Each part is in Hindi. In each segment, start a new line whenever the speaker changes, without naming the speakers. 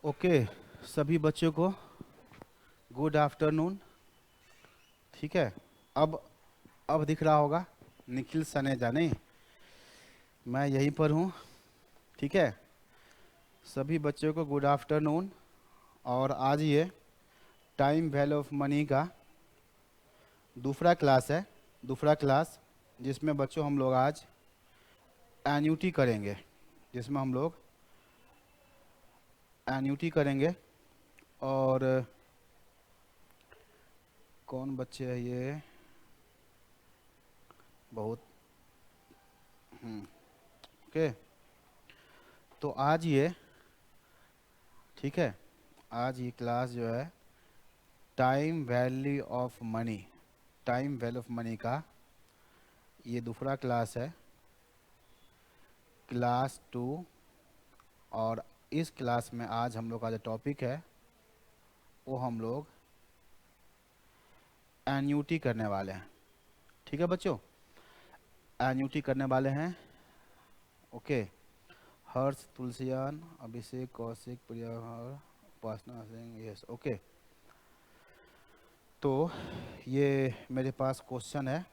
ओके, सभी बच्चों को गुड आफ्टरनून। ठीक है। अब अब दिख रहा होगा निखिल सनेजा, नहीं? मैं यहीं पर हूँ। ठीक है। सभी बच्चों को गुड आफ्टरनून। और आज ये टाइम वैल्यू ऑफ मनी का दूसरा क्लास है। दूसरा क्लास जिसमें बच्चों हम लोग आज एन्यूटी करेंगे, जिसमें हम लोग एन्यूटी करेंगे। और कौन बच्चे हैं ये? बहुत। ओके। तो आज ये, ठीक है, आज ये क्लास जो है time value of money, time value of money का ये दूसरा क्लास है, क्लास 2। और इस क्लास में आज हम लोग का जो टॉपिक है वो हम लोग एन्यूटी करने वाले हैं। ठीक है बच्चों, एन्यूटी करने वाले हैं। ओके। हर्ष, तुलसियान, अभिषेक, कौशिक, प्रिया, उपासना सिंह, यस। ओके। तो ये मेरे पास क्वेश्चन है,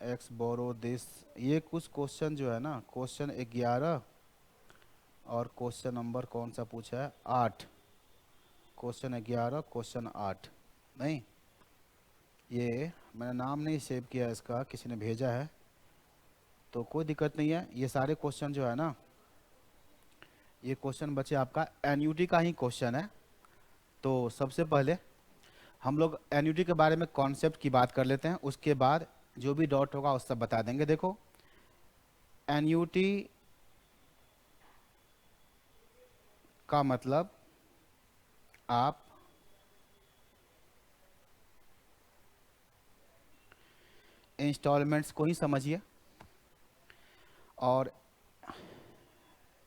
एक्स बोरो दिस। ये कुछ क्वेश्चन जो है ना, क्वेश्चन 11 और क्वेश्चन नंबर कौन सा पूछा है? 8। Question 11, question 8। नहीं, ये मैंने नाम नहीं सेव किया इसका, किसी ने भेजा है, तो कोई दिक्कत नहीं है। ये सारे क्वेश्चन जो है ना, ये क्वेश्चन बच्चे आपका एन्यूटी का ही क्वेश्चन है। तो सबसे पहले हम लोग एन्यूटी के बारे में कॉन्सेप्ट की बात कर लेते हैं, उसके बाद जो भी डॉट होगा उस सब बता देंगे। देखो, एन्यूटी का मतलब आप इंस्टॉलमेंट्स को ही समझिए। और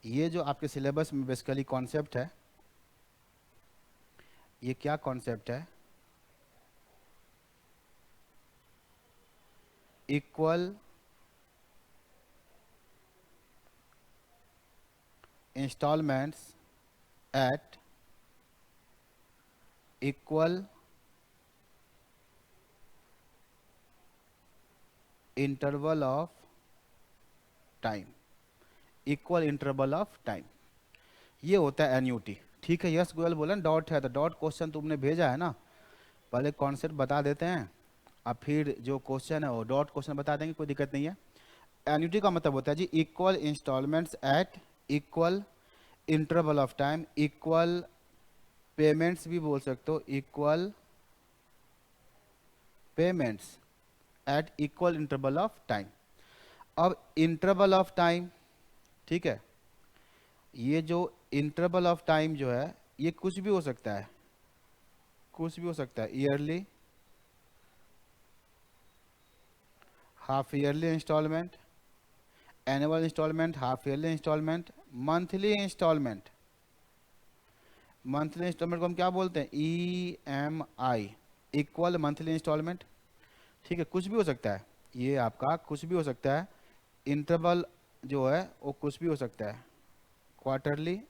ये जो आपके सिलेबस में बेसिकली कॉन्सेप्ट है, ये क्या कॉन्सेप्ट है? Equal installments at equal interval of time. Equal interval of time, ये होता है एन्यूटी। ठीक है, यस गोयल बोला डॉट है, तो डॉट क्वेश्चन तुमने भेजा है ना, पहले कॉन्सेप्ट बता देते हैं, अब फिर जो क्वेश्चन है वो डॉट क्वेश्चन बता देंगे, कोई दिक्कत नहीं है। एन्यूटी का मतलब होता है जी equal installments at equal interval of time. Equal payments भी बोल सकते हो, equal payments at equal interval of time. अब इंटरवल ऑफ टाइम, ठीक है, ये जो इंटरवल ऑफ टाइम जो है ये कुछ भी हो सकता है, कुछ भी हो सकता है। Yearly, half yearly instalment, annual instalment, half yearly instalment, monthly instalment. Monthly instalment को हम क्या बोलते हैं? EMI, equal monthly instalment. ठीक है, कुछ भी हो सकता है, ये आपका कुछ भी हो सकता है। इंटरवल जो है वो कुछ भी हो सकता है, क्वार्टरली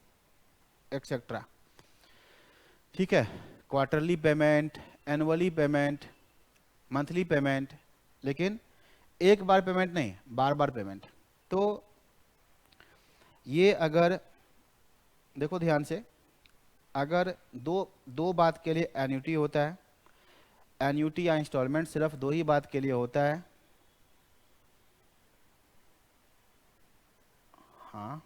एक्सेट्रा। ठीक है, quarterly payment, annually payment, monthly payment, लेकिन एक बार पेमेंट नहीं, बार बार पेमेंट। तो ये अगर देखो ध्यान से, अगर दो दो बात के लिए एन्यूटी होता है, एन्यूटी या इंस्टॉलमेंट सिर्फ दो ही बात के लिए होता है। हाँ,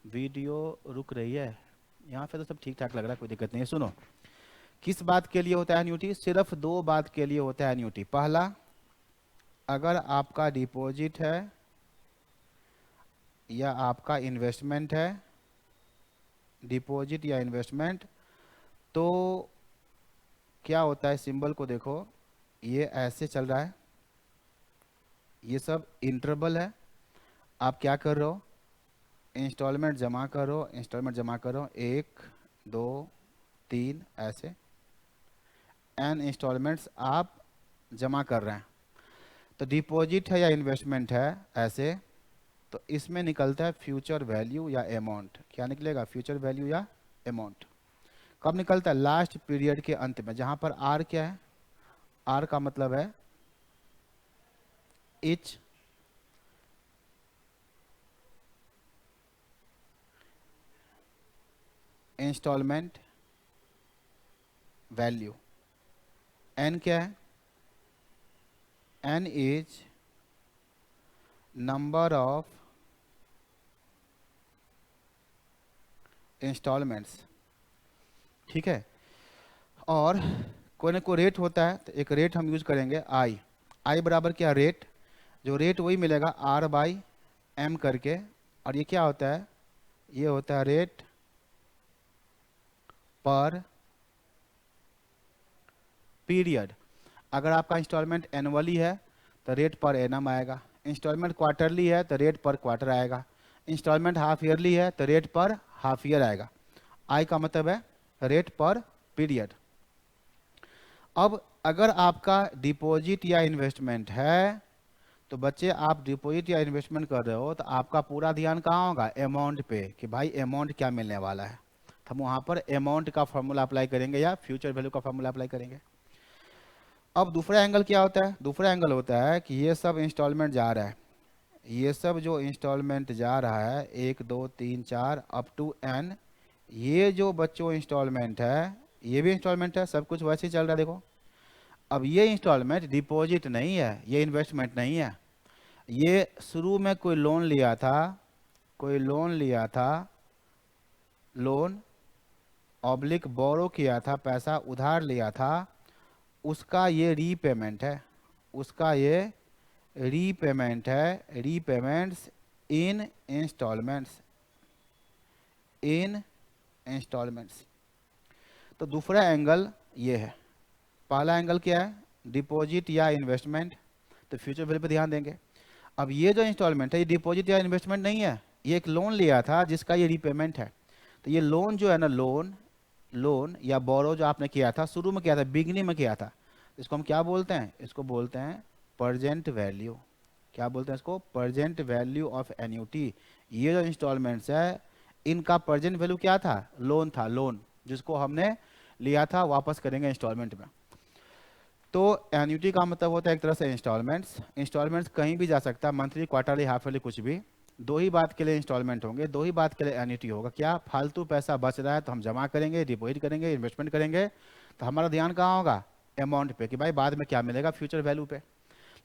वीडियो रुक रही है यहाँ पे, तो सब ठीक ठाक लग रहा है, कोई दिक्कत नहीं है। सुनो, किस बात के लिए होता है एन्यूटी? सिर्फ दो बात के लिए होता है एन्यूटी। पहला, अगर आपका डिपॉजिट है या आपका इन्वेस्टमेंट है, डिपॉजिट या इन्वेस्टमेंट, तो क्या होता है? सिंबल को देखो, ये ऐसे चल रहा है, ये सब इंटरवल है। आप क्या कर रहे हो? इंस्टॉलमेंट जमा करो, इंस्टॉलमेंट जमा करो, 1 2 3 ऐसे एन इंस्टॉलमेंट्स आप जमा कर रहे हैं। तो डिपॉजिट है या इन्वेस्टमेंट है, ऐसे तो इसमें निकलता है फ्यूचर वैल्यू या अमाउंट। क्या निकलेगा? फ्यूचर वैल्यू या अमाउंट। कब निकलता है? लास्ट पीरियड के अंत में, जहां पर आर क्या है? आर का मतलब है इच इंस्टॉलमेंट वैल्यू। एन क्या है? N is number of instalments. ठीक है। और कोई ना कोई रेट होता है, तो एक रेट हम यूज करेंगे आई। आई बराबर क्या? रेट। जो रेट वही मिलेगा आर बाई एम करके। और ये क्या होता है? ये होता है रेट पर पीरियड। अगर आपका इंस्टॉलमेंट एनुअली है तो रेट पर एनम आएगा। इंस्टॉलमेंट क्वार्टरली है तो रेट पर क्वार्टर आएगा। इंस्टॉलमेंट हाफ ईयरली है तो रेट पर हाफ ईयर आएगा। आई का मतलब है रेट पर पीरियड। अब अगर आपका डिपॉजिट या इन्वेस्टमेंट है, तो बच्चे आप डिपॉजिट या इन्वेस्टमेंट कर रहे हो तो आपका पूरा ध्यान कहाँ होगा? अमाउंट पे, कि भाई अमाउंट क्या मिलने वाला है। तो हम वहाँ पर अमाउंट का फॉर्मूला अप्लाई करेंगे या फ्यूचर वैल्यू का फॉर्मूला अप्लाई करेंगे। अब दूसरा एंगल क्या होता है? दूसरा एंगल होता है कि ये सब इंस्टॉलमेंट जा रहा है, ये सब जो इंस्टॉलमेंट जा रहा है 1 2 3 4 अप टू एन, ये जो बच्चों इंस्टॉलमेंट है ये भी इंस्टॉलमेंट है, सब कुछ वैसे ही चल रहा है। देखो, अब ये इंस्टॉलमेंट डिपॉजिट नहीं है, ये इन्वेस्टमेंट नहीं है। ये शुरू में कोई लोन लिया था, कोई लोन लिया था, लोन ऑब्लिक बोरो किया था, पैसा उधार लिया था, उसका ये रीपेमेंट है, उसका ये रीपेमेंट है। रीपेमेंट्स इन इंस्टॉलमेंट्स, इन इंस्टॉलमेंट्स। तो दूसरा एंगल ये है। पहला एंगल क्या है? डिपॉजिट या इन्वेस्टमेंट, तो फ्यूचर वैल्यू पे ध्यान देंगे। अब ये जो इंस्टॉलमेंट है ये डिपॉजिट या इन्वेस्टमेंट नहीं है, ये एक लोन लिया था जिसका ये रीपेमेंट है। तो ये लोन जो है ना, लोन, लोन या बोरो जो आपने किया था, शुरू में किया था, बिगनिंग में किया था, इसको हम क्या बोलते हैं? इसको बोलते हैं प्रेजेंट वैल्यू। क्या बोलते हैं इसको? Present value of annuity. ये जो इंस्टॉलमेंट्स है इनका प्रेजेंट वैल्यू क्या था? लोन था, लोन जिसको हमने लिया था, वापस करेंगे इंस्टॉलमेंट में। तो एन्यूटी का मतलब होता है एक तरह से इंस्टॉलमेंट्स। इंस्टॉलमेंट्स कहीं भी जा सकता है, मंथली, क्वार्टरली, हाफ ईयरली, कुछ भी। दो ही बात के लिए इंस्टॉलमेंट होंगे, दो ही बात के लिए एन्यूटी होगा। क्या फालतू पैसा बच रहा है तो हम जमा करेंगे, डिपॉजिट करेंगे, इन्वेस्टमेंट करेंगे, तो हमारा ध्यान कहाँ होगा? अमाउंट पे, कि भाई बाद में क्या मिलेगा, फ्यूचर वैल्यू पे।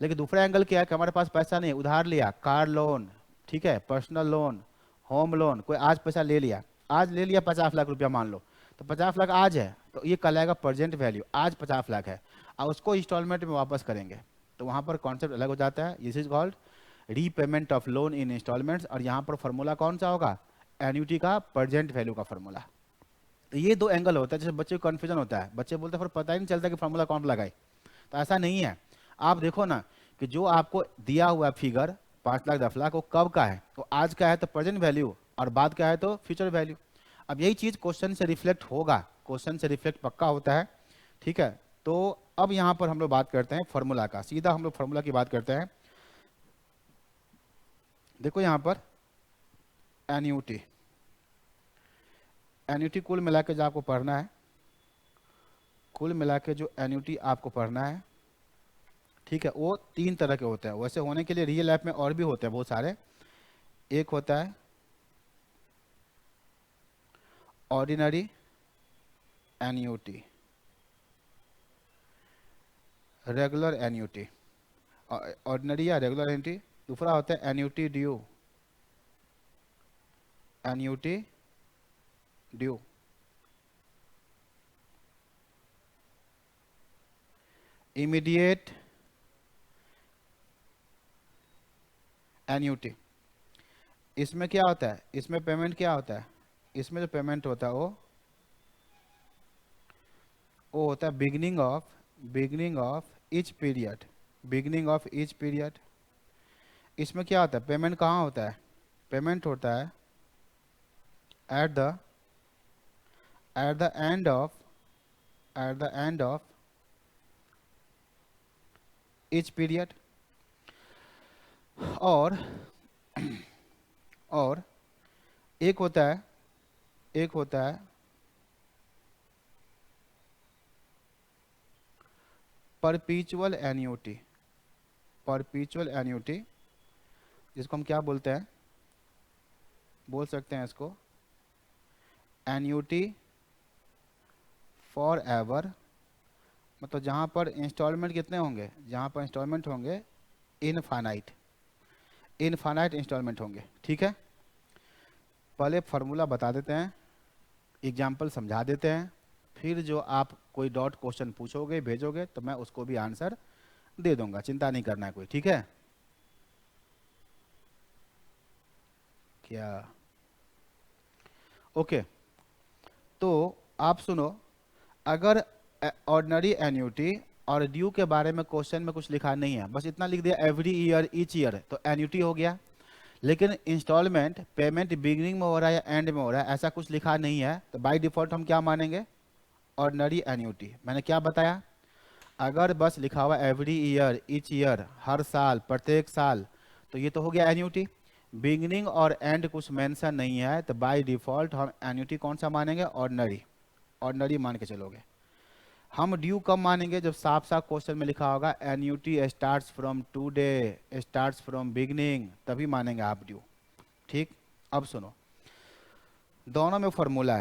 लेकिन दूसरा एंगल क्या है कि हमारे पास पैसा नहीं, उधार लिया, कार लोन, ठीक है, पर्सनल लोन, होम लोन, कोई आज पैसा ले लिया, आज ले लिया 50 लाख रुपया मान लो, तो 50 लाख आज है तो ये कहलाएगा प्रेजेंट वैल्यू, आज 50 लाख है, और उसको इंस्टॉलमेंट में वापस करेंगे, तो वहाँ पर कॉन्सेप्ट अलग हो जाता है। This is called repayment of loan in instalments. और यहाँ पर फॉर्मूला कौन सा होगा? एन्यूटी का प्रेजेंट वैल्यू का फॉर्मूला। तो ये दो एंगल होता है। जैसे बच्चे को कन्फ्यूजन होता है, बच्चे बोलते हैं फिर पता ही नहीं चलता कि फॉर्मूला कौन लगाए, तो ऐसा नहीं है। आप देखो ना कि जो आपको दिया हुआ फिगर 5 लाख 10 लाख, वो कब का है? वो आज का है तो प्रेजेंट वैल्यू, और बाद का है तो फ्यूचर वैल्यू। अब यही चीज क्वेश्चन से रिफ्लेक्ट होगा, क्वेश्चन से रिफ्लेक्ट पक्का होता है। ठीक है, तो अब यहाँ पर हम लोग बात करते हैं फॉर्मूला का, सीधा हम लोग फॉर्मूला की बात करते हैं। देखो यहाँ पर एन्यूटी, एन्यूटी कुल मिला के जो आपको पढ़ना है, कुल मिला के जो एन्यूटी आपको पढ़ना है, ठीक है, वो 3 तरह के होते हैं। वैसे होने के लिए रियल लाइफ में और भी होते हैं बहुत सारे। एक होता है ordinary annuity, regular annuity, ordinary या रेगुलर एन्यूटी। दूसरा होता है annuity due, annuity due. Immediate annuity, इसमें क्या होता है? इसमें पेमेंट क्या होता है? इसमें जो पेमेंट होता है वो होता है beginning of each period, beginning of each period. इसमें क्या होता है? पेमेंट कहाँ होता है? पेमेंट होता है at the end of each period. और और एक होता है परपीचुअल एन्युटी। परपीचुअल एन्युटी जिसको हम क्या बोलते हैं, बोल सकते हैं इसको एन्युटी फॉर एवर, मतलब जहाँ पर इंस्टॉलमेंट कितने होंगे, जहाँ पर इंस्टॉलमेंट होंगे इनफाइनाइट इंस्टॉलमेंट होंगे। ठीक है, पहले फार्मूला बता देते हैं, एग्जाम्पल समझा देते हैं, फिर जो आप कोई डॉट क्वेश्चन पूछोगे भेजोगे तो मैं उसको भी आंसर दे दूंगा, चिंता नहीं करना है कोई। ठीक है, क्या ओके। तो आप सुनो, अगर ऑर्डिनरी एन्युटी और ड्यू के बारे में क्वेश्चन में कुछ लिखा नहीं है, बस इतना लिख दिया एवरी ईयर ईच ईयर, तो एन्युटी हो गया। लेकिन इंस्टॉलमेंट पेमेंट बिगिनिंग में हो रहा है या एंड में हो रहा है, ऐसा कुछ लिखा नहीं है, तो बाय डिफॉल्ट हम क्या मानेंगे, ऑर्डिनरी एन्युटी। मैंने क्या बताया, अगर बस लिखा हुआ एवरी ईयर ईच ईयर, हर साल प्रत्येक साल, तो ये तो हो गया एन्युटी। बिगिनिंग और एंड कुछ मेंशन नहीं है, तो बाय डिफॉल्ट हम एन्युटी कौन सा मानेंगे, ऑर्डिनरी मान के चलोगे। हम ड्यू कब मानेंगे, जब साफ साफ क्वेश्चन में लिखा होगा annuity starts from today, starts from beginning, तभी मानेंगे आप ड्यू। ठीक, अब सुनो, दोनों में फॉर्मूला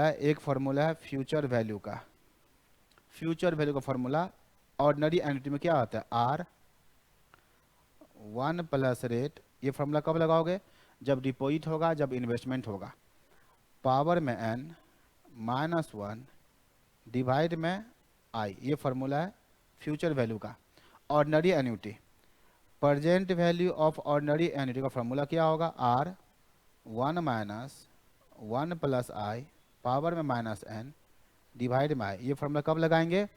है, एक फॉर्मूला है फ्यूचर वैल्यू का। फ्यूचर वैल्यू का फॉर्मूला ऑर्डिनरी एन्युटी में क्या होता है, आर 1 प्लस रेट। ये फॉर्मूला कब लगाओगे, जब डिपॉजिट होगा, जब इन्वेस्टमेंट होगा, पावर में n -1 डिवाइड में आई। ये फार्मूला है फ्यूचर वैल्यू का। Ordinary annuity, present value of ordinary annuity का फार्मूला क्या होगा, आर 1 प्लस आई पावर में -n डिवाइड में आई। ये फार्मूला कब लगाएंगे,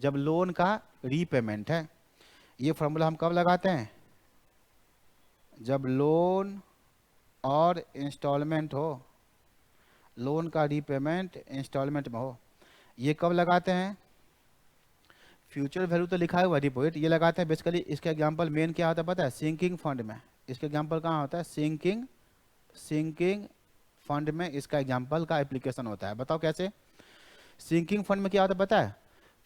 जब लोन का रीपेमेंट है। ये फार्मूला हम कब लगाते हैं, जब लोन और इंस्टॉलमेंट हो, लोन का रीपेमेंट इंस्टॉलमेंट में हो। ये कब लगाते हैं, फ्यूचर वैल्यू तो लिखा हुआ डिपॉजिट, ये लगाते हैं बेसिकली। इसका एग्जांपल मेन क्या होता है पता है, सिंकिंग फंड में। इसका एग्जांपल कहाँ होता है, सिंकिंग फंड में इसका एग्जांपल का एप्लीकेशन होता है। बताओ कैसे। सिंकिंग फंड में क्या होता है पता है,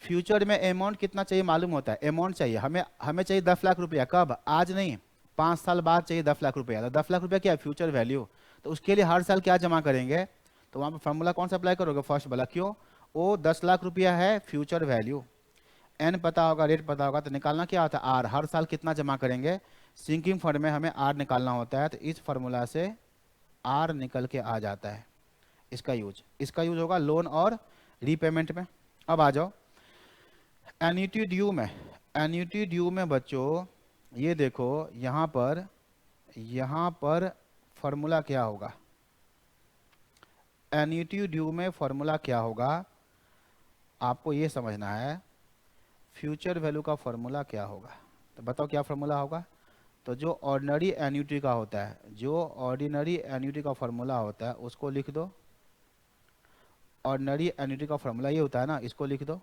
फ्यूचर में अमाउंट कितना चाहिए मालूम होता है, अमाउंट चाहिए हमें चाहिए 10 लाख रुपया, कब, आज नहीं, 5 साल बाद चाहिए 10 लाख रुपया। तो 10 लाख रुपया क्या है, फ्यूचर वैल्यू। तो उसके लिए हर साल क्या जमा करेंगे, तो वहाँ पर फॉर्मूला कौन सा अप्लाई करोगे, फर्स्ट वाला। क्यों, वो 10 लाख रुपया है फ्यूचर वैल्यू, एन पता होगा, रेट पता होगा, तो निकालना क्या होता है, आर। हर साल कितना जमा करेंगे, सिंकिंग फंड में हमें आर निकालना होता है, तो इस फार्मूला से आर निकल के आ जाता है। इसका यूज होगा लोन और रीपेमेंट में। अब आ जाओ एन्युटी ड्यू में बच्चों, ये देखो यहाँ पर फॉर्मूला क्या होगा, एन्युटी ड्यू में फॉर्मूला क्या होगा, आपको ये समझना है। फ्यूचर वैल्यू का फॉर्मूला क्या होगा, तो बताओ क्या फॉर्मूला होगा। तो जो ऑर्डिनरी एन्युटी का होता है, जो ऑर्डिनरी एन्युटी का फॉर्मूला होता है उसको लिख दो। ऑर्डिनरी एन्युटी का फॉर्मूला ये होता है ना, इसको लिख दो।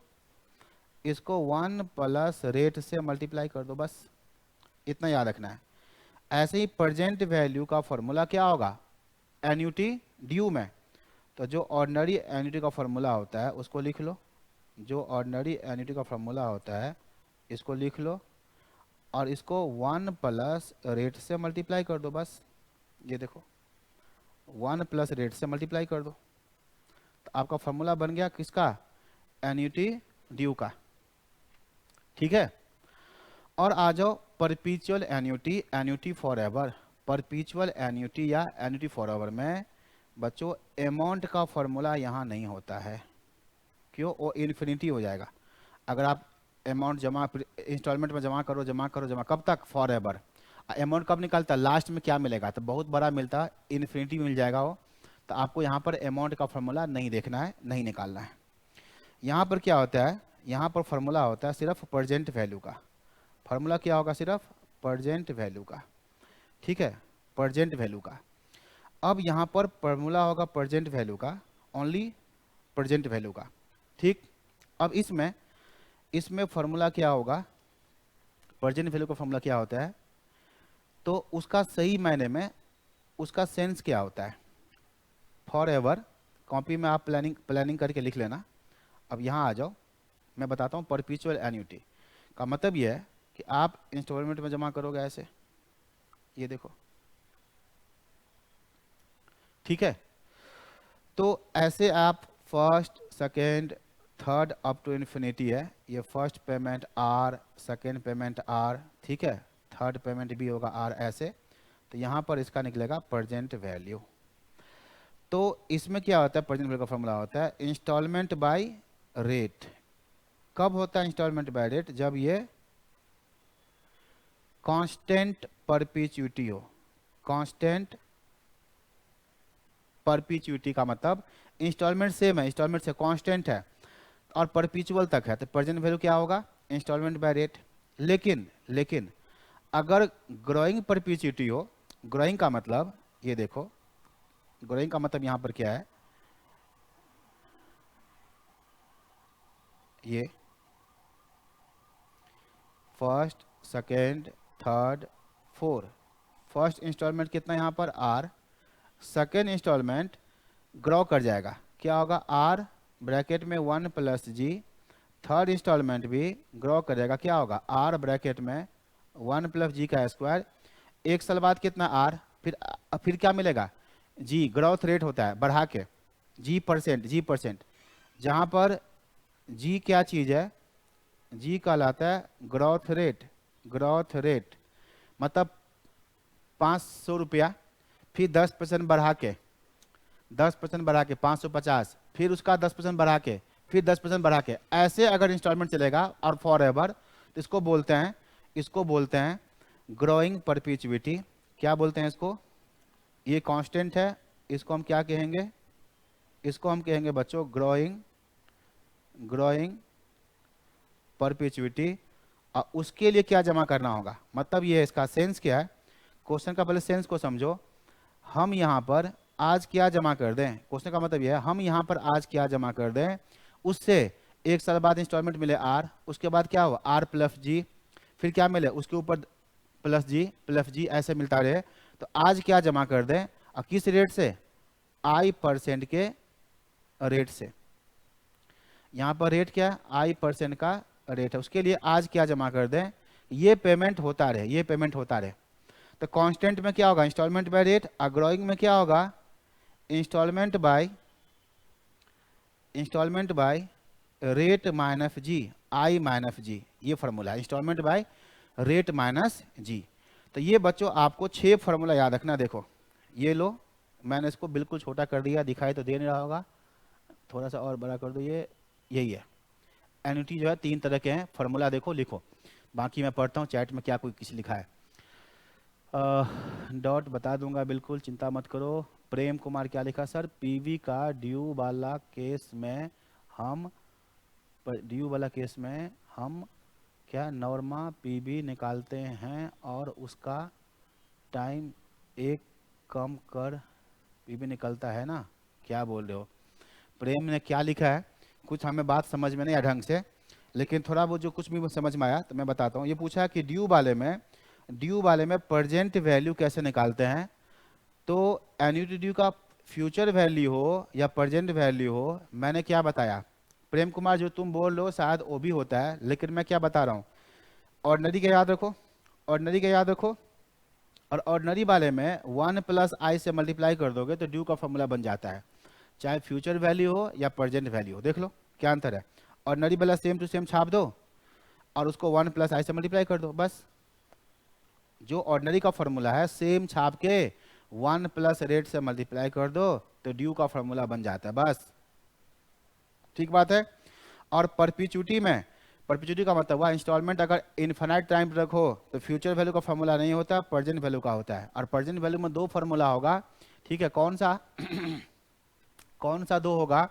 इसको 1 प्लस रेट से मल्टीप्लाई कर दो, बस इतना याद रखना है। ऐसे ही प्रेजेंट वैल्यू का फॉर्मूला क्या होगा, एन्युटी ड्यू में, तो जो ऑर्डिनरी एन्युटी का फॉर्मूला होता है उसको लिख लो। जो ऑर्डिनरी एन्युटी का फॉर्मूला होता है इसको लिख लो, और इसको 1 प्लस रेट से मल्टीप्लाई कर दो, बस ये देखो 1 प्लस रेट से मल्टीप्लाई कर दो, तो आपका फॉर्मूला बन गया किसका, एन्युटी ड्यू का। ठीक है, और आ जाओ परपीचुअल एन्युटी फॉर एवर। परपीचुअल एन्युटी या एन्युटी फॉर एवर में बच्चों अमाउंट का फॉर्मूला यहाँ नहीं होता है। क्यों, वो इन्फिनिटी हो जाएगा। अगर आप अमाउंट जमा इंस्टॉलमेंट में जमा करो कब तक, फॉर एवर। अमाउंट कब निकलता है, लास्ट में क्या मिलेगा, तो बहुत बड़ा मिलता, इन्फिनिटी मिल जाएगा वो। तो आपको यहाँ पर अमाउंट का फॉर्मूला नहीं देखना है, नहीं निकालना है। यहाँ पर क्या होता है, यहाँ पर फॉर्मूला होता है सिर्फ प्रेजेंट वैल्यू का। फॉर्मूला क्या होगा, सिर्फ प्रेजेंट वैल्यू का। ठीक है, प्रेजेंट वैल्यू का। अब यहाँ पर फॉर्मूला होगा प्रेजेंट वैल्यू का, ओनली प्रेजेंट वैल्यू का। ठीक, अब इसमें फॉर्मूला क्या होगा, प्रेजेंट वैल्यू का फॉर्मूला क्या होता है, तो उसका सही मायने में उसका सेंस क्या होता है? फॉर एवर, कॉपी में आप प्लानिंग करके लिख लेना। अब यहाँ आ जाओ, मैं बताता हूँ परपेचुअल एन्युटी का मतलब ये है कि आप इंस्टॉलमेंट में जमा करोगे ऐसे, ये देखो, ठीक है। तो ऐसे आप first second third up to infinity है, ये first payment R, second payment R, ठीक है, थर्ड पेमेंट भी होगा आर, ऐसे। तो यहाँ पर इसका निकलेगा प्रेजेंट वैल्यू। तो इसमें क्या होता है, प्रेजेंट वैल्यू का फॉर्मूला होता है इंस्टॉलमेंट बाय रेट। कब होता है इंस्टॉलमेंट बाय रेट? जब ये कांस्टेंट परपेचुइटी हो। कांस्टेंट परपेचुइटी का मतलब इंस्टॉलमेंट सेम है, इंस्टॉलमेंट से कांस्टेंट है और परपेचुअल तक है, तो प्रेजेंट वैल्यू क्या होगा? Instalment by rate. लेकिन अगर ग्रोइंग परपेचुइटी हो, ग्रोइंग का मतलब ये देखो, ग्रोइंग का मतलब यहां पर क्या है, ये first second third four, first instalment कितना यहाँ पर आर, सेकेंड इंस्टॉलमेंट ग्रो कर जाएगा, क्या होगा आर ब्रैकेट में 1 प्लस जी, थर्ड इंस्टॉलमेंट भी ग्रो करेगा, क्या होगा आर ब्रैकेट में 1 प्लस जी का स्क्वायर, एक साल बाद कितना आर, फिर क्या मिलेगा जी, ग्रोथ रेट होता है बढ़ा के, जी परसेंट, जहाँ पर जी क्या चीज़ है, जी कहलाता है ग्रोथ रेट। ग्रोथ रेट मतलब 500 रुपया, फिर 10% बढ़ा के, 10% बढ़ा के 550, फिर उसका 10% बढ़ा के, फिर 10% बढ़ा के, ऐसे अगर इंस्टॉलमेंट चलेगा और फॉर एवर, तो इसको बोलते हैं ग्रोइंग परपेचुइटी। क्या बोलते हैं इसको? ये कांस्टेंट है, इसको हम क्या कहेंगे? इसको हम कहेंगे बच्चों ग्रोइंग परपेचुइटी। और उसके लिए क्या जमा करना होगा, मतलब ये इसका सेंस क्या है, क्वेश्चन का पहले सेंस को समझो। हम यहाँ पर आज क्या जमा कर दें, क्वेश्चन का मतलब यह है हम यहाँ पर आज क्या जमा कर दें, उससे एक साल बाद इंस्टॉलमेंट मिले आर, उसके बाद क्या हो आर प्लस जी, फिर क्या मिले उसके ऊपर प्लस जी ऐसे मिलता रहे। तो आज क्या जमा कर दें और किस रेट से? आई परसेंट के रेट से। यहाँ पर रेट क्या है? आई परसेंट का रेट है, उसके लिए आज क्या जमा कर दें, ये पेमेंट होता रहे। तो कांस्टेंट में क्या होगा? Instalment by rate. और ग्रोइंग में क्या होगा? Instalment by rate minus g, i minus g, ये फार्मूला है installment by rate minus g. तो ये बच्चों आपको 6 फार्मूला याद रखना। देखो ये लो, मैंने इसको बिल्कुल छोटा कर दिया, दिखाई तो दे नहीं रहा होगा, थोड़ा सा और बड़ा कर दो, ये यही है। एन्युटी जो है 3 तरह के हैं, फार्मूला देखो लिखो, बाकी मैं पढ़ता हूँ चैट में क्या कोई किसी लिखा है। डॉट बता दूंगा, बिल्कुल चिंता मत करो। प्रेम कुमार क्या लिखा सर? पीवी का ड्यू वाला केस में हम क्या नॉर्मा पीवी निकालते हैं और उसका टाइम एक कम कर पीवी निकलता है ना, क्या बोल रहे हो? प्रेम ने क्या लिखा है, कुछ हमें बात समझ में नहीं आया ढंग से, लेकिन थोड़ा वो जो कुछ भी समझ में आया तो मैं बताता हूँ। ये पूछा है कि ड्यू वाले में प्रेजेंट वैल्यू कैसे निकालते हैं। तो एन्युटी ड्यू का फ्यूचर वैल्यू हो या प्रेजेंट वैल्यू हो, मैंने क्या बताया प्रेम कुमार, जो तुम बोल रहे हो शायद वो भी होता है, लेकिन मैं क्या बता रहा हूँ, ऑर्डिनरी का याद रखो। और ऑर्डिनरी वाले में 1 प्लस आई से मल्टीप्लाई कर दोगे तो ड्यू का फॉर्मूला बन जाता है, चाहे फ्यूचर वैल्यू हो या प्रेजेंट वैल्यू हो। देख लो क्या अंतर है, ऑर्डिनरी वाला सेम टू सेम छाप दो और उसको 1 प्लस आई से मल्टीप्लाई कर दो, बस। जो ऑर्डिनरी का फॉर्मूला है सेम छाप के 1 प्लस रेट से मल्टीप्लाई कर दो तो ड्यू का फॉर्मूला बन जाता है, बस। ठीक बात है। और परपेचुइटी का मतलब हुआ इंस्टॉलमेंट अगर इन्फिनाइट टाइम रखो तो फ्यूचर वैल्यू का फॉर्मूला नहीं होता, प्रेजेंट वैल्यू का होता है। और प्रेजेंट वैल्यू में 2 फॉर्मूला होगा, ठीक है, कौन सा कौन सा 2 होगा?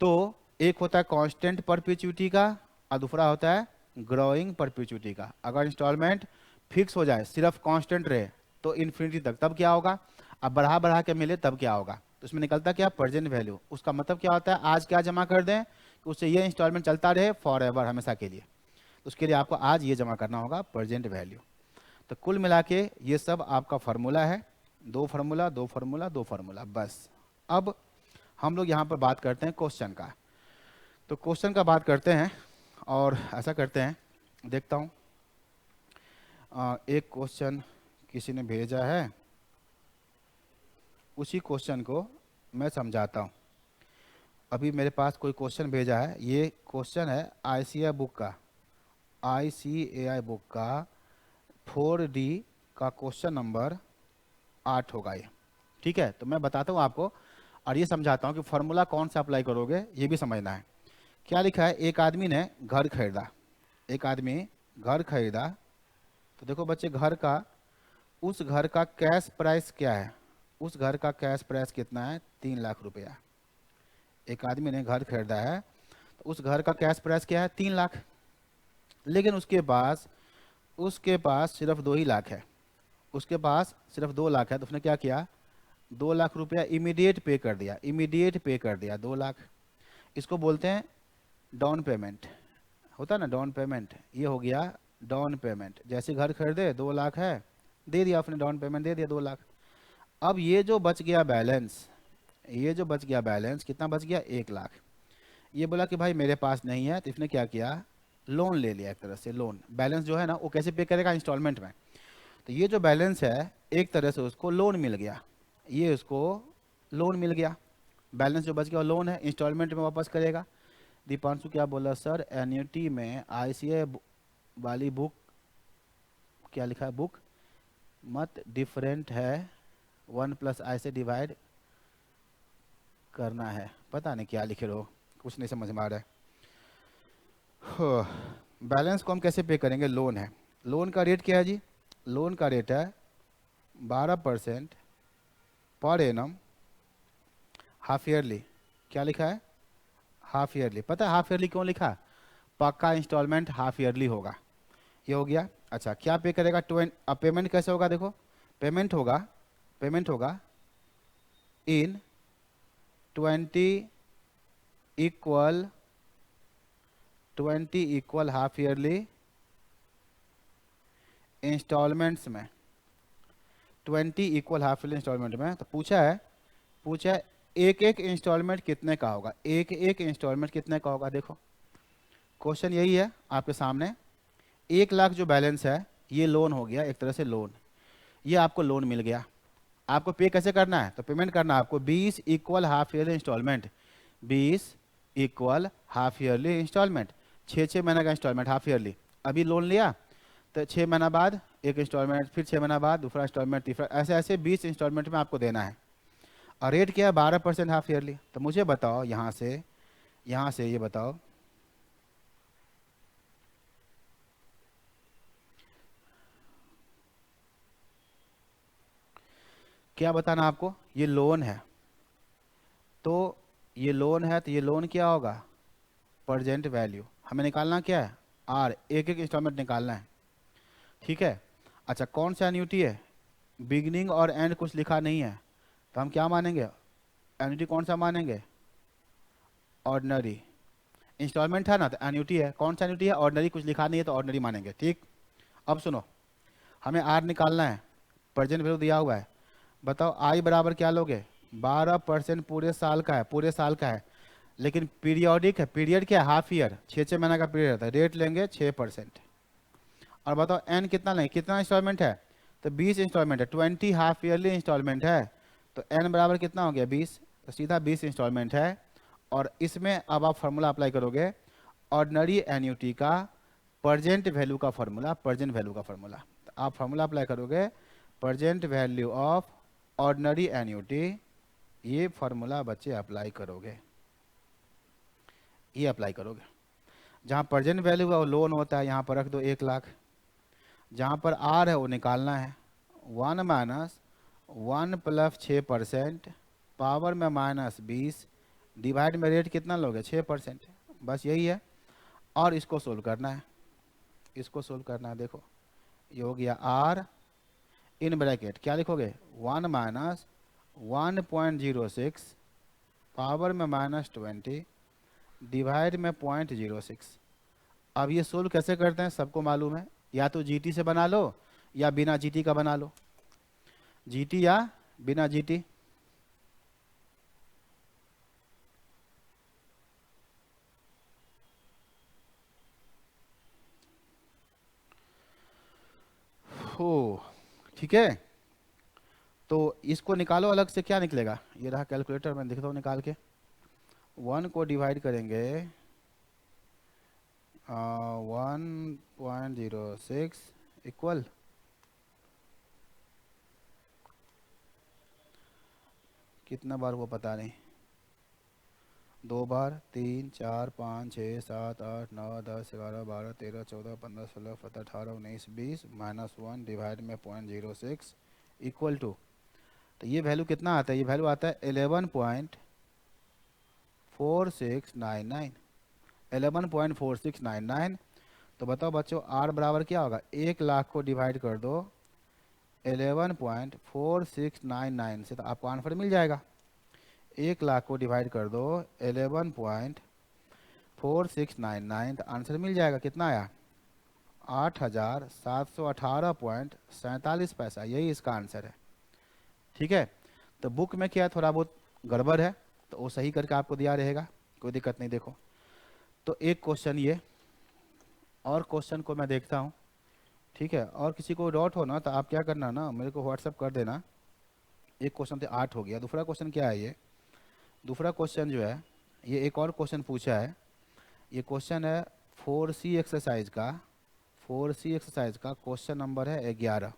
तो एक होता है कांस्टेंट परपेचुइटी का और दूसरा होता है ग्रोइंग परपेचुइटी का। अगर इंस्टॉलमेंट फिक्स हो जाए, सिर्फ कांस्टेंट रहे तो इन्फिनिटी तक, तब क्या होगा? अब बढ़ा के मिले तब क्या होगा? तो उसमें निकलता क्या? Present value. उसका मतलब क्या होता है? आज क्या जमा कर दें कि उससे ये इंस्टॉलमेंट चलता रहे फॉर एवर, हमेशा के लिए। तो उसके लिए आपको आज ये जमा करना होगा प्रेजेंट वैल्यू। तो कुल मिला के ये सब आपका फार्मूला है, दो फार्मूला, दो फार्मूला, दो फार्मूला, बस। अब हम लोग यहाँ पर बात करते हैं क्वेश्चन का। तो क्वेश्चन का बात करते हैं और ऐसा करते हैं, देखता हूँ एक क्वेश्चन किसी ने भेजा है, उसी क्वेश्चन को मैं समझाता हूँ। अभी मेरे पास कोई क्वेश्चन भेजा है, ये क्वेश्चन है ICAI बुक का, ICAI बुक का 4D का क्वेश्चन नंबर 8 होगा ये। ठीक है, तो मैं बताता हूँ आपको और ये समझाता हूँ कि फार्मूला कौन सा अप्लाई करोगे, ये भी समझना है। क्या लिखा है, एक आदमी ने घर खरीदा, एक आदमी घर खरीदा। तो देखो बच्चे, घर का, उस घर का कैश प्राइस क्या है, उस घर का कैश प्राइस कितना है, 3 लाख रुपया। एक आदमी ने घर खरीदा है, तो उस घर का कैश प्राइस क्या है, 3 लाख। लेकिन उसके पास सिर्फ 2 ही लाख है, उसके पास सिर्फ 2 लाख है। तो उसने क्या किया, 2 लाख रुपया इमीडिएट पे कर दिया, इमीडिएट पे कर दिया 2 लाख। इसको बोलते हैं डाउन पेमेंट, होता है ना डाउन पेमेंट, ये हो गया डाउन पेमेंट। जैसे घर खरीदे, 2 लाख है, दे दिया आपने डाउन पेमेंट, दे दिया 2 लाख। अब ये जो बच गया बैलेंस, ये जो बच गया बैलेंस कितना बच गया, 1 लाख। ये बोला कि भाई मेरे पास नहीं है, तो इसने क्या किया, लोन ले लिया, एक तरह से लोन। बैलेंस जो है ना वो कैसे पे करेगा, इंस्टॉलमेंट में। तो ये जो बैलेंस है एक तरह से उसको लोन मिल गया, ये उसको लोन मिल गया। बैलेंस जो बच गया वो लोन है, इंस्टॉलमेंट में वापस करेगा। दीपांशु क्या बोला, सर एन्युटी में ICAI वाली बुक, क्या लिखा है, बुक मत डिफरेंट है, 1+i से डिवाइड करना है। पता नहीं क्या लिखे रहो, कुछ नहीं समझ में आ रहा है। बैलेंस को हम कैसे पे करेंगे, लोन है। लोन का रेट क्या है जी, लोन का रेट है 12% पर एनम हाफ ईयरली। क्या लिखा है, हाफ ईयरली। पता है हाफ ईयरली क्यों लिखा, पक्का इंस्टॉलमेंट हाफ ईयरली होगा। ये हो गया। अच्छा क्या पे करेगा, अब पेमेंट कैसे होगा, देखो पेमेंट होगा इन 20 इक्वल हाफ ईयरली इंस्टॉलमेंट्स में, 20 इक्वल हाफ ईयरली इंस्टॉलमेंट में। तो पूछा है एक एक इंस्टॉलमेंट कितने का होगा, एक एक इंस्टॉलमेंट कितने का होगा। देखो क्वेश्चन यही है आपके सामने। 1 लाख जो बैलेंस है ये लोन हो गया, एक तरह से लोन, ये आपको लोन मिल गया। आपको पे कैसे करना है, तो पेमेंट करना है आपको 20 equal half yearly instalment, 20 equal half yearly instalment, 6 महीने का इंस्टॉलमेंट हाफ ईयरली। अभी लोन लिया तो 6 महीना बाद एक इंस्टॉलमेंट, फिर 6 महीना बाद दूसरा इंस्टॉलमेंट, तीसरा, ऐसे ऐसे 20 इंस्टॉलमेंट में आपको देना है। और रेट क्या है, 12% हाफ ईयरली। तो मुझे बताओ यहाँ से ये बताओ, क्या बताना आपको, ये लोन है, तो ये लोन है, तो ये लोन क्या होगा, प्रेजेंट वैल्यू। हमें निकालना क्या है, आर, एक एक इंस्टॉलमेंट निकालना है। ठीक है। अच्छा कौन सा एन्यूटी है, बिगिनिंग और एंड कुछ लिखा नहीं है, तो हम क्या मानेंगे, एन्यूटी कौन सा मानेंगे, ऑर्डिनरी। इंस्टॉलमेंट है ना तो एन्यूटी है, कौन सा एन्यूटी है, ऑर्डिनरी, कुछ लिखा नहीं है तो ऑर्डिनरी मानेंगे। ठीक। अब सुनो, हमें आर निकालना है, प्रेजेंट वैल्यू दिया हुआ है। बताओ आई बराबर क्या लोगे, 12% पूरे साल का है, पूरे साल का है, लेकिन पीरियोडिक है, पीरियड क्या है, हाफ ईयर, 6 महीने का पीरियड रहता है। रेट लेंगे 6%। और बताओ एन कितना लेंगे, कितना इंस्टॉलमेंट है, तो 20 इंस्टॉलमेंट है, 20 हाफ ईयरली इंस्टॉलमेंट है, तो एन बराबर कितना हो गया, 20, तो सीधा 20 इंस्टॉलमेंट है। और इसमें अब आप फार्मूला अप्लाई करोगे, ऑर्डिनरी एन्यूटी का प्रेजेंट वैल्यू का फार्मूला, प्रेजेंट वैल्यू का फार्मूला। तो आप फार्मूला अप्लाई करोगे, present value of ordinary annuity, ये फार्मूला बच्चे अप्लाई करोगे, ये अप्लाई करोगे। जहाँ प्रेजेंट वैल्यू का लोन होता है यहाँ पर रख दो 1 लाख, जहाँ पर आर है वो निकालना है, 1 माइनस 1 प्लस 6% पावर में -20 डिवाइड में रेट कितना लोगे 6%, बस यही है। और इसको सोल्व करना है, इसको सोल्व करना है। देखो ये हो गया आर इन ब्रैकेट क्या लिखोगे, 1 माइनस 1.06 पावर में -20 डिवाइड में 0.06। अब ये सोल्व कैसे करते हैं सबको मालूम है, या तो जीटी से बना लो या बिना जीटी का बना लो। जीटी या बिना जीटी? हो, ठीक है। तो इसको निकालो अलग से, क्या निकलेगा? ये रहा कैलकुलेटर, मैं दिखता हूँ निकाल के। 1 को डिवाइड करेंगे 1.06 इक्वल कितना बार वो पता नहीं, 2 बार, 3 4 5 6 7 8 9 10 11 12 13 14 15 16 17 18 19 20 -1 डिवाइड में 0.06 इक्वल टू, तो ये वैल्यू कितना आता है? ये वैल्यू आता है 11.4699। 11.4699। तो बताओ बच्चों, आर बराबर क्या होगा? 1 लाख को डिवाइड कर दो 11.4699 से, तो आपको आंसर मिल जाएगा। 1 लाख को डिवाइड कर दो 11.4699, तो आंसर मिल जाएगा। कितना आया? 8,718.47 यही इसका आंसर है। ठीक है। तो बुक में क्या है, थोड़ा बहुत गड़बड़ है, तो वो सही करके आपको दिया रहेगा, कोई दिक्कत नहीं। देखो, तो एक क्वेश्चन ये, और क्वेश्चन को मैं देखता हूँ। ठीक है, और किसी को डाउट हो ना, तो आप क्या करना ना, मेरे को व्हाट्सअप कर देना। एक क्वेश्चन तो 8 हो गया। दूसरा क्वेश्चन क्या है? ये दूसरा क्वेश्चन जो है, ये एक और क्वेश्चन पूछा है। ये क्वेश्चन है 4C एक्सरसाइज का। 4C एक्सरसाइज का क्वेश्चन नंबर है 11।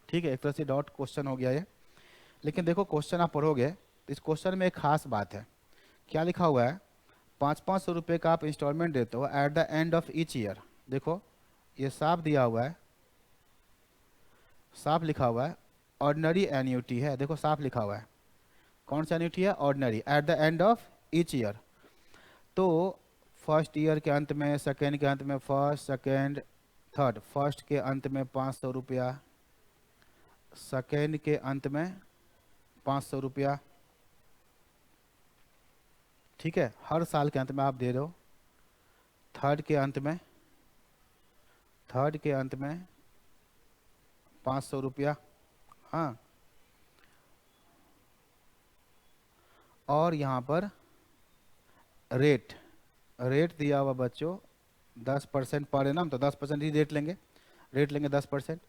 ठीक है, एक तरह से डॉट क्वेश्चन हो गया ये। लेकिन देखो, क्वेश्चन आप पढ़ोगे तो इस क्वेश्चन में एक खास बात है। क्या लिखा हुआ है? 500-500 रुपये का आप इंस्टॉलमेंट देते हो at the end of each year. देखो, ये साफ दिया हुआ है, साफ लिखा हुआ है, ऑर्डिनरी एन्यूटी है। देखो, साफ लिखा हुआ है। कौन सा एन्यूटी है? Ordinary, at the end of each year. तो फर्स्ट ईयर के अंत में, सेकेंड के अंत में, फर्स्ट सेकेंड थर्ड, फर्स्ट के अंत में 500 रुपया, सेकेंड के अंत में 500 रुपया। ठीक है, हर साल के अंत में आप दे रहे हो। थर्ड के अंत में, थर्ड के अंत में 500 रुपया। हाँ, और यहाँ पर रेट, रेट दिया हुआ बच्चों 10% पर एनम, तो 10% ही रेट लेंगे, रेट लेंगे 10%।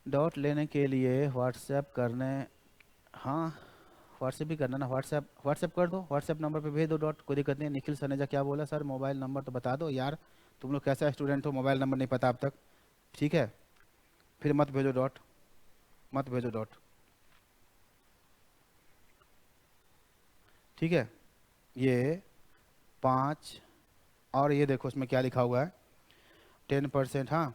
डॉट लेने के लिए व्हाट्सएप करने, हाँ व्हाट्सएप भी करना ना, व्हाट्सएप कर दो, व्हाट्सएप नंबर पे भेज दो डॉट, कोई दिक्कत नहीं। निखिल सनेजा क्या बोला? सर मोबाइल नंबर तो बता दो यार, तुम लोग कैसा स्टूडेंट हो, मोबाइल नंबर नहीं पता अब तक। ठीक है, फिर मत भेजो डॉट, मत भेजो डॉट। ठीक है, ये 5, और ये देखो इसमें क्या लिखा हुआ है? 10%। हाँ,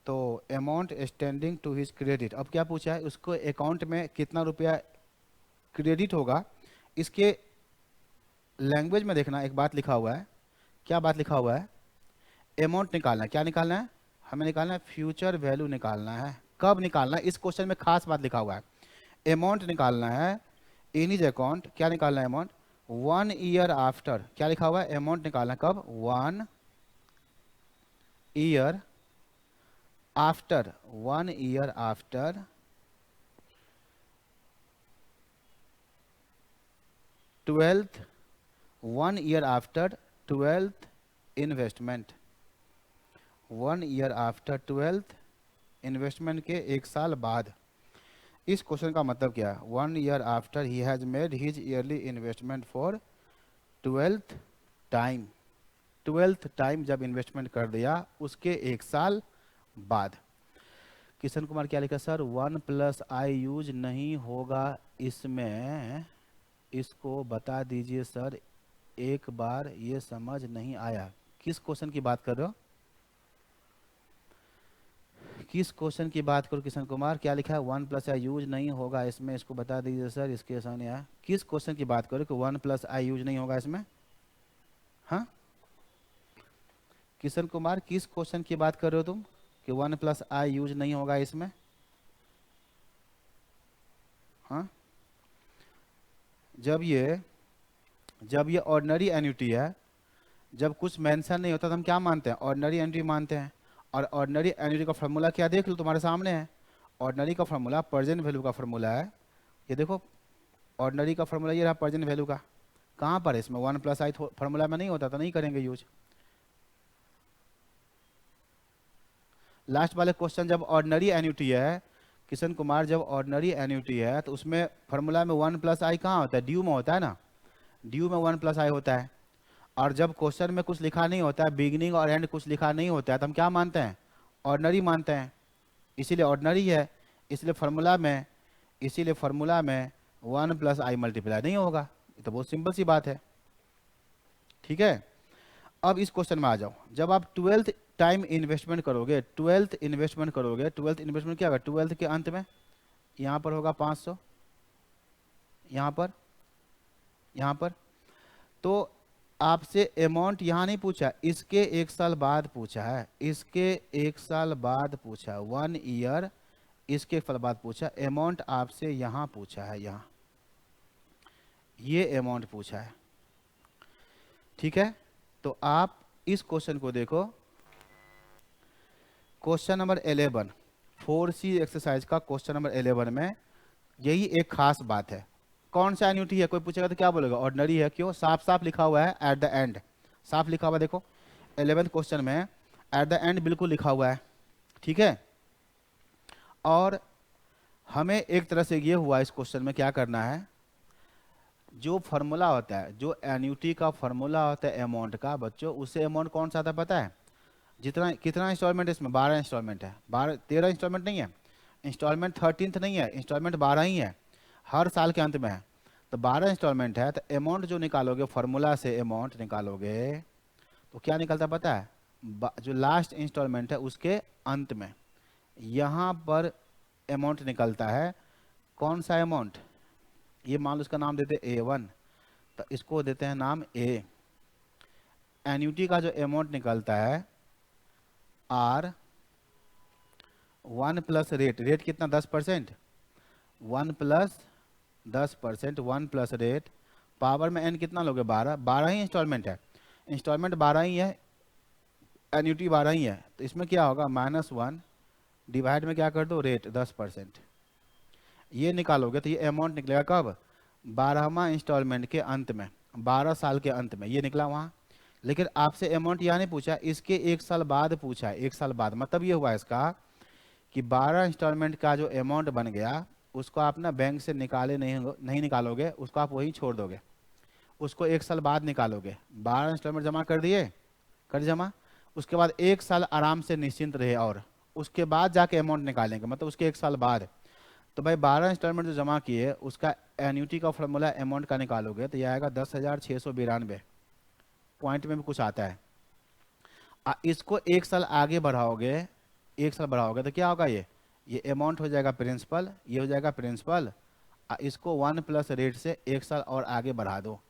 तो amount standing to his credit. अब क्या पूछा है? उसको अकाउंट में कितना रुपया क्रेडिट होगा, इसके लैंग्वेज में देखना। एक बात लिखा हुआ है, क्या बात लिखा हुआ है? अमाउंट निकालना है। क्या निकालना है? हमें निकालना है फ्यूचर वैल्यू निकालना है। कब निकालना है? इस क्वेश्चन में खास बात लिखा हुआ है, अमाउंट निकालना है इन हिज अकाउंट। क्या निकालना है? Amount 1 year after. क्या लिखा हुआ है? अमाउंट निकालना है कब? 1 year after, 1 year after 12th, 1 year after 12th investment, 1 year after 12th investment के 1 साल बाद। इस क्वेश्चन का मतलब क्या है? 1 year after he has made his yearly investment for 12th time. 12th time जब इन्वेस्टमेंट कर दिया, उसके 1 साल बाद। किशन कुमार क्या लिखा? सर 1+i यूज नहीं होगा इसमें, इसको बता दीजिए सर, एक बार ये समझ नहीं आया। किस क्वेश्चन की बात कर रहे हो? किस क्वेश्चन की बात करो किशन कुमार? क्या लिखा है? 1+i यूज नहीं होगा इसमें, इसको बता दीजिए सर, इसके सामने आया। किस क्वेश्चन की बात करो कि 1+i यूज नहीं होगा इसमें? हाँ किशन कुमार, किस क्वेश्चन की बात कर रहे हो तुम कि 1+i यूज नहीं होगा इसमें? हाँ, जब ये ऑर्डिनरी एन्युटी है, जब कुछ मेंशन नहीं होता तो हम क्या मानते हैं? ऑर्डिनरी एन्युटी मानते हैं। और ऑर्डिनरी एन्युटी का फॉर्मूला क्या? देख लो, तुम्हारे सामने है। ऑर्डिनरी का फार्मूला प्रेजेंट वैल्यू का फार्मूला है। ये देखो ऑर्डिनरी का फार्मूला ये रहा प्रेजेंट वैल्यू का। कहाँ पर है इसमें 1 + i फार्मूला में नहीं होता तो नहीं करेंगे यूज। लास्ट वाले क्वेश्चन जब ऑर्डिनरी एन्युटी है किशन कुमार, जब ऑर्डिनरी एन्युटी है तो उसमें फार्मूला में 1 + i कहाँ होता है, ड्यू में होता है ना, ड्यू में 1 + i होता है। और जब क्वेश्चन में कुछ लिखा नहीं होता है, बिगिनिंग और एंड कुछ लिखा नहीं होता है, तो हम क्या मानते हैं, ऑर्डिनरी मानते हैं, इसीलिए ऑर्डिनरी है। इसलिए फार्मूला में 1 + i मल्टीप्लाई नहीं होगा। ये तो बहुत सिंपल सी बात है। ठीक है, अब इस क्वेश्चन में आ जाओ। जब आप 12th टाइम इन्वेस्टमेंट करोगे, 12th इन्वेस्टमेंट क्या होगा, 12th के अंत में यहाँ पर होगा 500, यहाँ पर तो आपसे अमाउंट यहाँ नहीं पूछा, इसके 1 साल बाद पूछा है, इसके 1 साल बाद पूछा, 1 ईयर इसके 1 साल बाद पूछा। अमाउंट आपसे यहाँ पूछा है, यहाँ ये अमाउंट पूछा है। ठीक है, तो आप इस क्वेश्चन को देखो, क्वेश्चन नंबर 11 4C एक्सरसाइज का क्वेश्चन नंबर 11 में यही एक खास बात है। कौन सा एन्युटी है, कोई पूछेगा तो क्या बोलेगा, ऑर्डिनरी है। क्यों, साफ साफ लिखा हुआ है एट द एंड, साफ लिखा हुआ है। देखो 11th क्वेश्चन में एट द एंड बिल्कुल लिखा हुआ है। ठीक है, और हमें एक तरह से ये हुआ इस क्वेश्चन में क्या करना है, जो फार्मूला होता है, जो एन्युटी का फार्मूला होता है अमाउंट का, बच्चों उससे अमाउंट कौन सा आता पता है, जितना कितना इंस्टॉलमेंट है इसमें, 12 इंस्टॉलमेंट है, 13 इंस्टॉलमेंट नहीं है, इंस्टॉलमेंट 13th नहीं है, इंस्टॉलमेंट 12 ही है, हर साल के अंत में है। तो 12 इंस्टॉलमेंट है, तो अमाउंट जो निकालोगे फार्मूला से, अमाउंट निकालोगे तो क्या निकलता पता है, जो लास्ट इंस्टॉलमेंट है उसके अंत में यहाँ पर अमाउंट निकलता है। कौन सा अमाउंट, ये मान लो इसका नाम देते A1, तो इसको देते हैं नाम A। एन्युटी का जो अमाउंट निकलता है R 1 + रेट, रेट कितना 10%, 1 + 10%, 1 + रेट, पावर में n कितना लोगे 12, 12 ही इंस्टॉलमेंट है, इंस्टॉलमेंट 12 ही है, एन्युटी 12 ही है, तो इसमें क्या होगा -1 डिवाइड में क्या कर दो रेट 10%। ये निकालोगे तो ये अमाउंट निकलेगा कब, 12वां इंस्टॉलमेंट के अंत में, 12 साल के अंत में, ये निकला वहाँ। लेकिन आपसे अमाउंट यहाँ नहीं पूछा, इसके 1 साल बाद पूछा है, 1 साल बाद। मतलब ये हुआ इसका कि 12 इंस्टॉलमेंट का जो अमाउंट बन गया उसको आप ना बैंक से नहीं निकालोगे, उसको आप वहीं छोड़ दोगे, उसको 1 साल बाद निकालोगे। 12 इंस्टॉलमेंट जमा कर दिए, कर जमा, उसके बाद 1 साल आराम से निश्चिंत रहे, और उसके बाद जाके अमाउंट निकालेंगे, मतलब उसके 1 साल बाद। तो भाई 12 इंस्टॉलमेंट जो जमा किए उसका एन्युटी का फॉर्मूला अमाउंट का निकालोगे तो ये आएगा 10,692, पॉइंट में भी कुछ आता है। इसको 1 साल आगे बढ़ाओगे, 1 साल बढ़ाओगे तो क्या होगा, ये अमाउंट हो जाएगा प्रिंसिपल, ये हो जाएगा प्रिंसिपल। इसको 1 + रेट से 1 साल और आगे बढ़ा दो।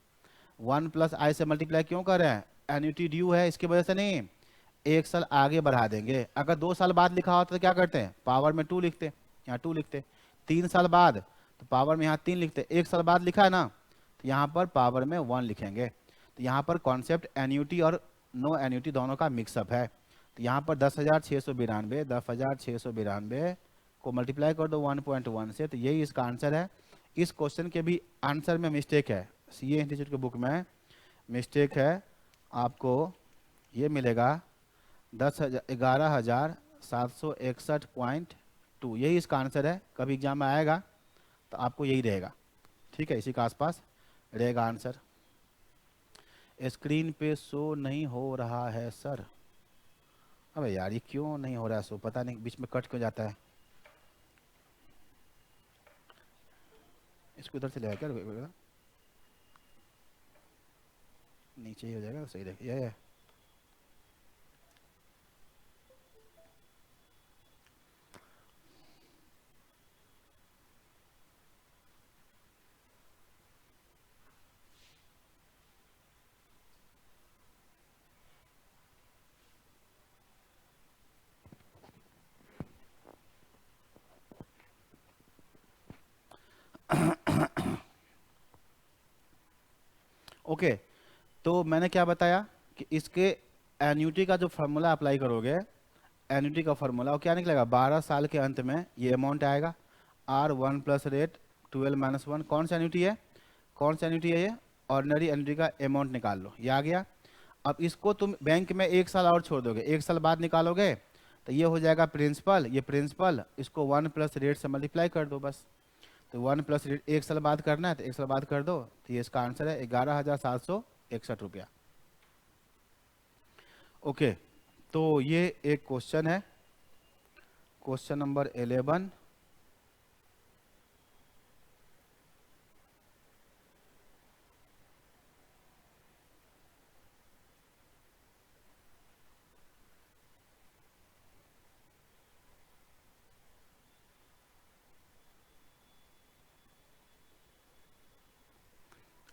1 + i से मल्टीप्लाई क्यों कर रहे हैं, एन्युटी ड्यू है इसकी वजह से नहीं, 1 साल आगे बढ़ा देंगे। अगर 2 साल बाद लिखा होता तो क्या करते हैं, पावर में 2 लिखते, यहाँ 2 लिखते। 3 साल बाद तो पावर में यहाँ 3 लिखते। 1 साल बाद लिखा है ना, तो यहाँ पर पावर में 1 लिखेंगे। तो यहाँ पर कॉन्सेप्ट एन्युटी और नो एन्युटी दोनों का मिक्सअप है। तो यहाँ पर 10,692 को मल्टीप्लाई कर दो 1.1 से, तो यही इसका आंसर है। इस क्वेश्चन के भी आंसर में मिस्टेक है, CA इंस्टीट्यूट के बुक में मिस्टेक है, आपको ये मिलेगा 11,761.2, यही इसका आंसर है। कभी एग्जाम में आएगा तो आपको यही रहेगा। ठीक है, इसी के आसपास रहेगा आंसर। स्क्रीन पे शो नहीं हो रहा है सर, अबे यार ये क्यों नहीं हो रहा है शो, पता नहीं बीच में कट क्यों जाता है। इसको इधर से ले क्या, नीचे ही हो जाएगा, सही रहेगा। ये ओके, तो मैंने क्या बताया कि इसके एन्युटी का जो फार्मूला अप्लाई करोगे, एन्युटी का फॉर्मूला, और क्या निकलेगा 12 साल के अंत में ये अमाउंट आएगा R1 प्लस रेट 12-1। कौन सा एन्युटी है, कौन सा एन्युटी है ये, ऑर्डिनरी एन्युटी का अमाउंट निकाल लो, ये आ गया। अब इसको तुम बैंक में 1 साल और छोड़ दोगे, 1 साल बाद निकालोगे तो ये हो जाएगा प्रिंसिपल, ये प्रिंसिपल, इसको 1 प्लस रेट से मल्टीप्लाई कर दो बस। तो 1 प्लस रेट 1 साल बाद करना है तो 1 साल बाद कर दो, तो ये इसका आंसर है 11,761 रुपया। ओके, तो ये एक क्वेश्चन है, क्वेश्चन नंबर 11।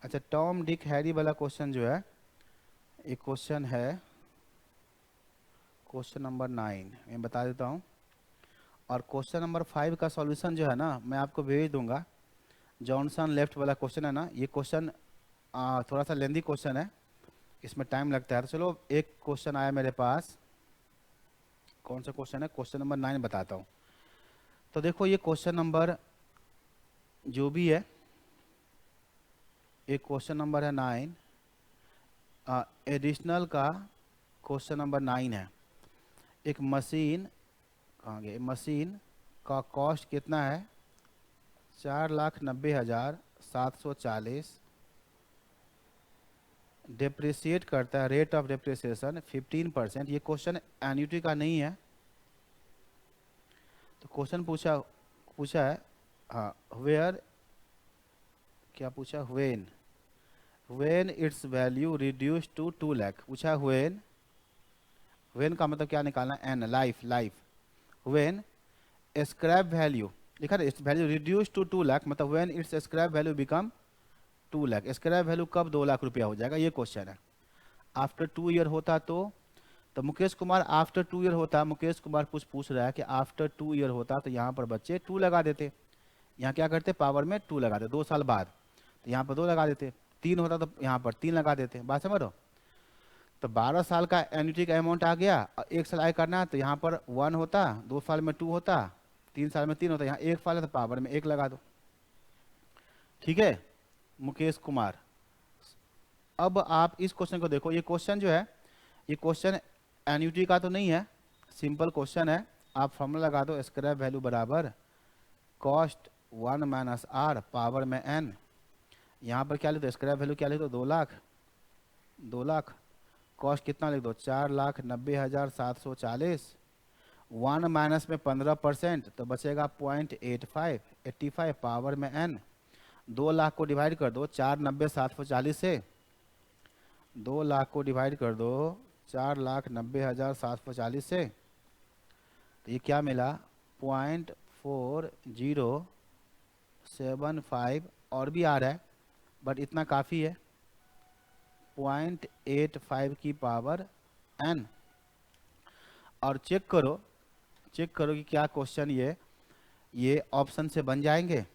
अच्छा, टॉम डिक हैरी वाला क्वेश्चन जो है, ये क्वेश्चन है क्वेश्चन नंबर 9, मैं बता देता हूँ। और क्वेश्चन नंबर 5 का सॉल्यूशन जो है ना मैं आपको भेज दूंगा। जॉनसन लेफ्ट वाला क्वेश्चन है ना, ये क्वेश्चन थोड़ा सा लेंदी क्वेश्चन है, इसमें टाइम लगता है। तो चलो एक क्वेश्चन आया मेरे पास, कौन सा क्वेश्चन है, क्वेश्चन नंबर 9 बताता हूँ। तो देखो ये क्वेश्चन नंबर जो भी है, एक क्वेश्चन नंबर है 9, एडिशनल का क्वेश्चन नंबर 9 है। एक मशीन, कहाँ गए, मशीन का कॉस्ट कितना है, 4,90,740, डेप्रिसिएट करता है, रेट ऑफ डेप्रिसिएशन 15%। ये क्वेश्चन एन्युटी का नहीं है। तो क्वेश्चन पूछा पूछा है, हाँ, वेयर, क्या पूछा, when its value reduce to 2 lakh पूछा। व्हेन का मतलब क्या निकालना, n, life, when scrap value लिखा है, वैल्यू रिड्यूस टू 2 लाख मतलब when its scrap value become 2 lakh, scrap value कब 2 लाख रुपया हो जाएगा, ये क्वेश्चन है। आफ्टर 2 ईयर होता तो मुकेश कुमार आफ्टर 2 ईयर होता, मुकेश कुमार कुछ पूछ रहा है कि आफ्टर 2 ईयर होता तो यहाँ पर बच्चे 2 लगा देते, यहाँ क्या करते, पावर में 2 लगा देते, 2 साल बाद, तो यहाँ पर 2 लगा देते। 3 होता तो यहाँ पर 3 लगा देते, बात समझ रहे हो। तो 12 साल का एन्युटी का अमाउंट आ गया, 1 साल आय करना है तो यहाँ पर 1 होता, 2 साल में 2 होता, 3 साल में 3 होता, यहाँ 1 साल है तो पावर में 1 लगा दो, ठीक है मुकेश कुमार। अब आप इस क्वेश्चन को देखो, ये क्वेश्चन जो है, ये क्वेश्चन एन्युटी का तो नहीं है, सिंपल क्वेश्चन है। आप फॉर्मूला लगा दो, स्क्रैप वैल्यू बराबर कॉस्ट 1 माइनस आर पावर में एन। यहाँ पर क्या लिख दो, स्क्रैप वैल्यू क्या लिख दो, 2 लाख, 2 लाख, कॉस्ट कितना लिख दो, 4,90,740, 1 माइनस में 15% तो बचेगा 0.85, 85 पावर में एन। 2 लाख को डिवाइड कर दो 4,90,740 से, 2 लाख को डिवाइड कर दो 4,90,740 से, तो ये क्या मिला 0.4075, और भी आ रहा है बट इतना काफ़ी है, 0.85 की पावर n। और चेक करो कि क्या क्वेश्चन ये ऑप्शन से बन जाएंगे।